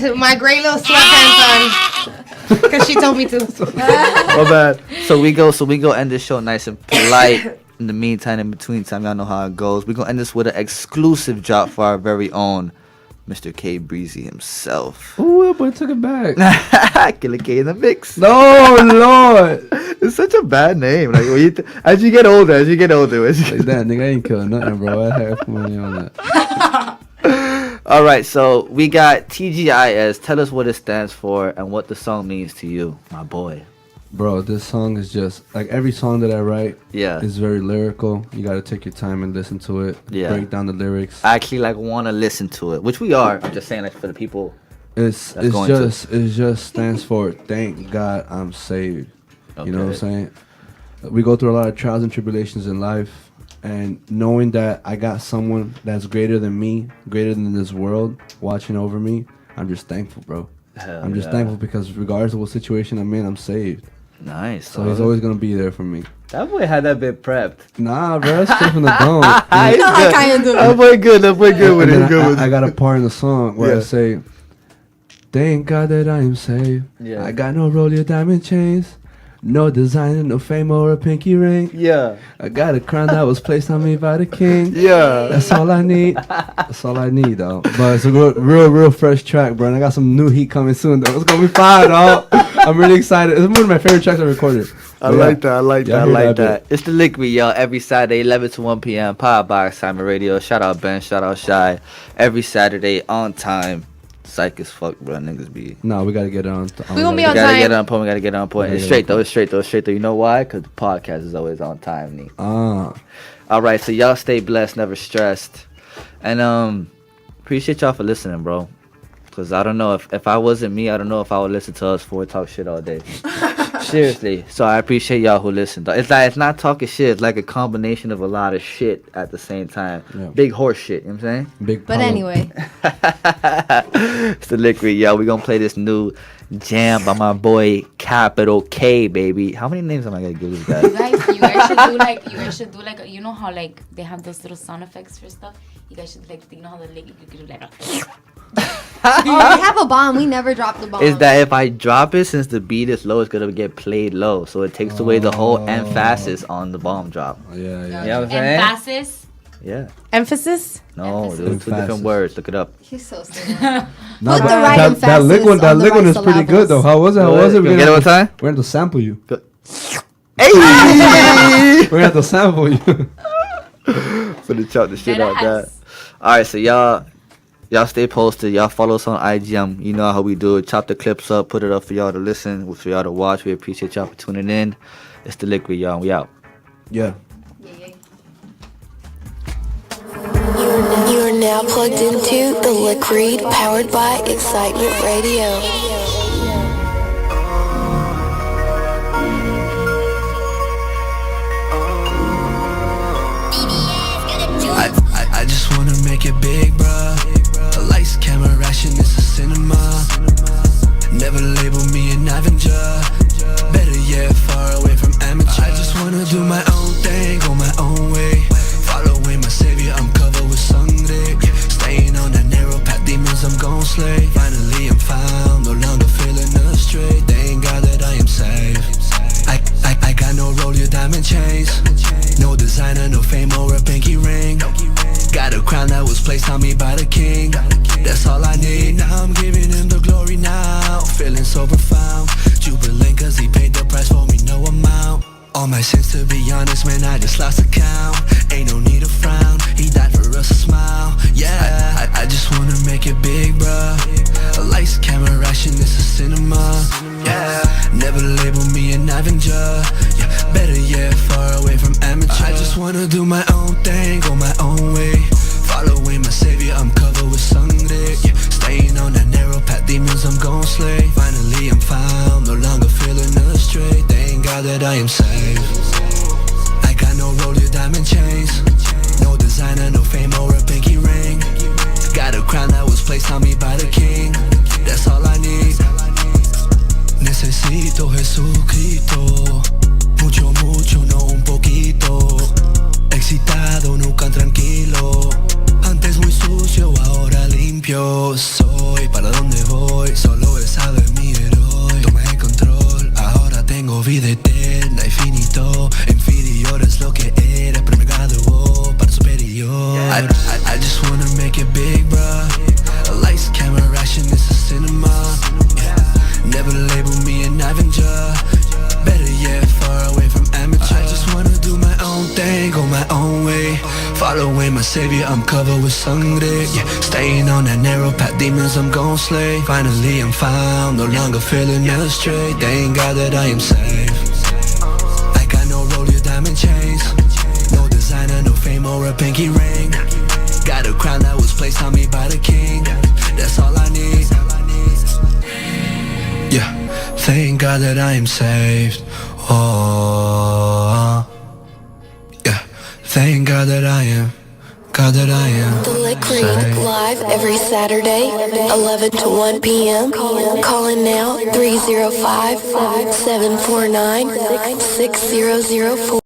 little sweatpants on because she told me to. My bad. So we go end this show nice and polite. In the meantime, in between time, y'all know how it goes. We're gonna end this with an exclusive drop for our very own Mr. K Breezy himself. Ooh, but took it back. Killer K in the mix. No, Lord. It's such a bad name. Like when you as you get older. Like that, nigga, I ain't killing nothing, bro. I have money on that. All right, so we got T.G.I.S. Tell us what it stands for and what the song means to you, my boy. Bro, this song is just like every song that I write. Yeah. Is very lyrical. You got to take your time and listen to it. Yeah. Break down the lyrics. I actually want to listen to it, which we are. I'm just saying, like for the people. It just stands for thank God I'm saved. Okay. You know what I'm saying? We go through a lot of trials and tribulations in life, and knowing that I got someone that's greater than me, greater than this world, watching over me, I'm just thankful, bro. I'm just thankful because regardless of what situation I'm in, I'm saved. Nice. So he's always gonna be there for me. That boy had that bit prepped. Nah, bro, that's straight from the dome. You know I kind of do. That boy good. That boy good with And it. then I got a part in the song where I Yeah. say, "Thank God that I am saved. Yeah. I got no Rolex diamond chains, no designer, no fame or a pinky ring. Yeah. I got a crown that was placed on me by the king. Yeah. That's all I need. That's all I need, though. But it's a real fresh track, bro. And I got some new heat coming soon, though. It's gonna be fire, dog. I'm really excited. It's one of my favorite tracks I recorded. I But like that. I like Yeah, that. I I hear like that that. It's the Liquid, y'all. Every Saturday, 11 to 1 p.m. Powered by Simon Radio. Shout out Ben. Shout out Shy. Every Saturday on time. Psych as fuck, bro. Niggas be. No, we gotta get on. We gonna be We on gotta time. get on point. We gotta get on point. We It's gotta straight though. It's straight though. It's straight though. You know why? Because the podcast is always on time, Nee. Ah. All right, so y'all stay blessed, never stressed, and appreciate y'all for listening, bro. Cause I don't know if I wasn't me, I don't know if I would listen to us four talk shit all day. Seriously, so I appreciate y'all who listen. It's like it's not talking shit. It's like a combination of a lot of shit at the same time. Yeah. Big horse shit. You know what I'm saying? Big. But Paulo. anyway, It's the Liquid, y'all. We gonna play this new jam by my boy Capital K, baby. How many names am I gonna give this guy? You guys should do like you know how like they have those little sound effects for stuff. You guys should like you know how the you could do like oh, we have a bomb. We never drop the bomb. Is that if I drop it, since the beat is low, it's gonna get played low, so it takes away the whole emphasis on the bomb drop. Yeah. You know what I'm saying? emphasis. Yeah. Emphasis? No, Emphasis. dude, two different Emphasis. words. Look it up. He's so stupid. Nah, Put but the right that emphasis lick one, on the right is pretty good though. How was it? How was it? You get it one time? We're gonna have to sample you. Hey! We're gonna have to sample you. Finna chop the shit out that. Deadass. All right, so y'all stay posted. Y'all follow us on IG. You know how we do it. Chop the clips up, put it up for y'all to listen, for y'all to watch. We appreciate y'all for tuning in. It's the Liquid, y'all. We out. Yeah. You are now plugged into the Liquid powered by Excitement Radio. found. Jubilant cause he paid the price for me, no amount. All my sins, to be honest, man, I just lost account. Ain't no need to frown, he died for us to smile. Yeah, I just wanna make it big, bruh. Lights, camera, action, this is cinema. Yeah, never label me an Avenger. Yeah, better yet, far away from amateur. I just wanna do my own thing, go my own way. Following my savior, I'm covered with sangre. Yeah, staying on that narrow path, demons I'm gon' slay. Finally I'm found, no longer feeling astray. Thank God that I am saved. I got no roller diamond chains, no designer, no fame or a pinky ring. Got a crown that was placed on me by the king. That's all I need. Necesito Jesucristo. Mucho, mucho, no un poquito. Excitado, nunca tranquilo. Antes muy sucio, ahora limpio. Soy para donde voy, solo él sabe mi héroe. Tomé el control, ahora tengo vida eterna, infinito. Inferior es lo que era, pero me graduó para superior. I just wanna make it big, bruh. Lights, camera, action, this is cinema. Yeah. Never label me an Avenger. Better yet, far away from amateur. I just wanna do my own thing, go my own way. Following my savior, I'm covered with sangre. Yeah, staying on that narrow path, demons I'm gon' slay. Finally I'm found, no longer feeling astray. Thank God that I am safe. I got no roller diamond chains, no designer, no fame or a pinky ring. Got a crown that was placed on me by the king. That's all I need. Yeah, thank God that I am saved. Oh, yeah, thank God that I am. God that I am. The Lick Read live every Saturday, 11 to 1 p.m. Call in now, 305-749-6004.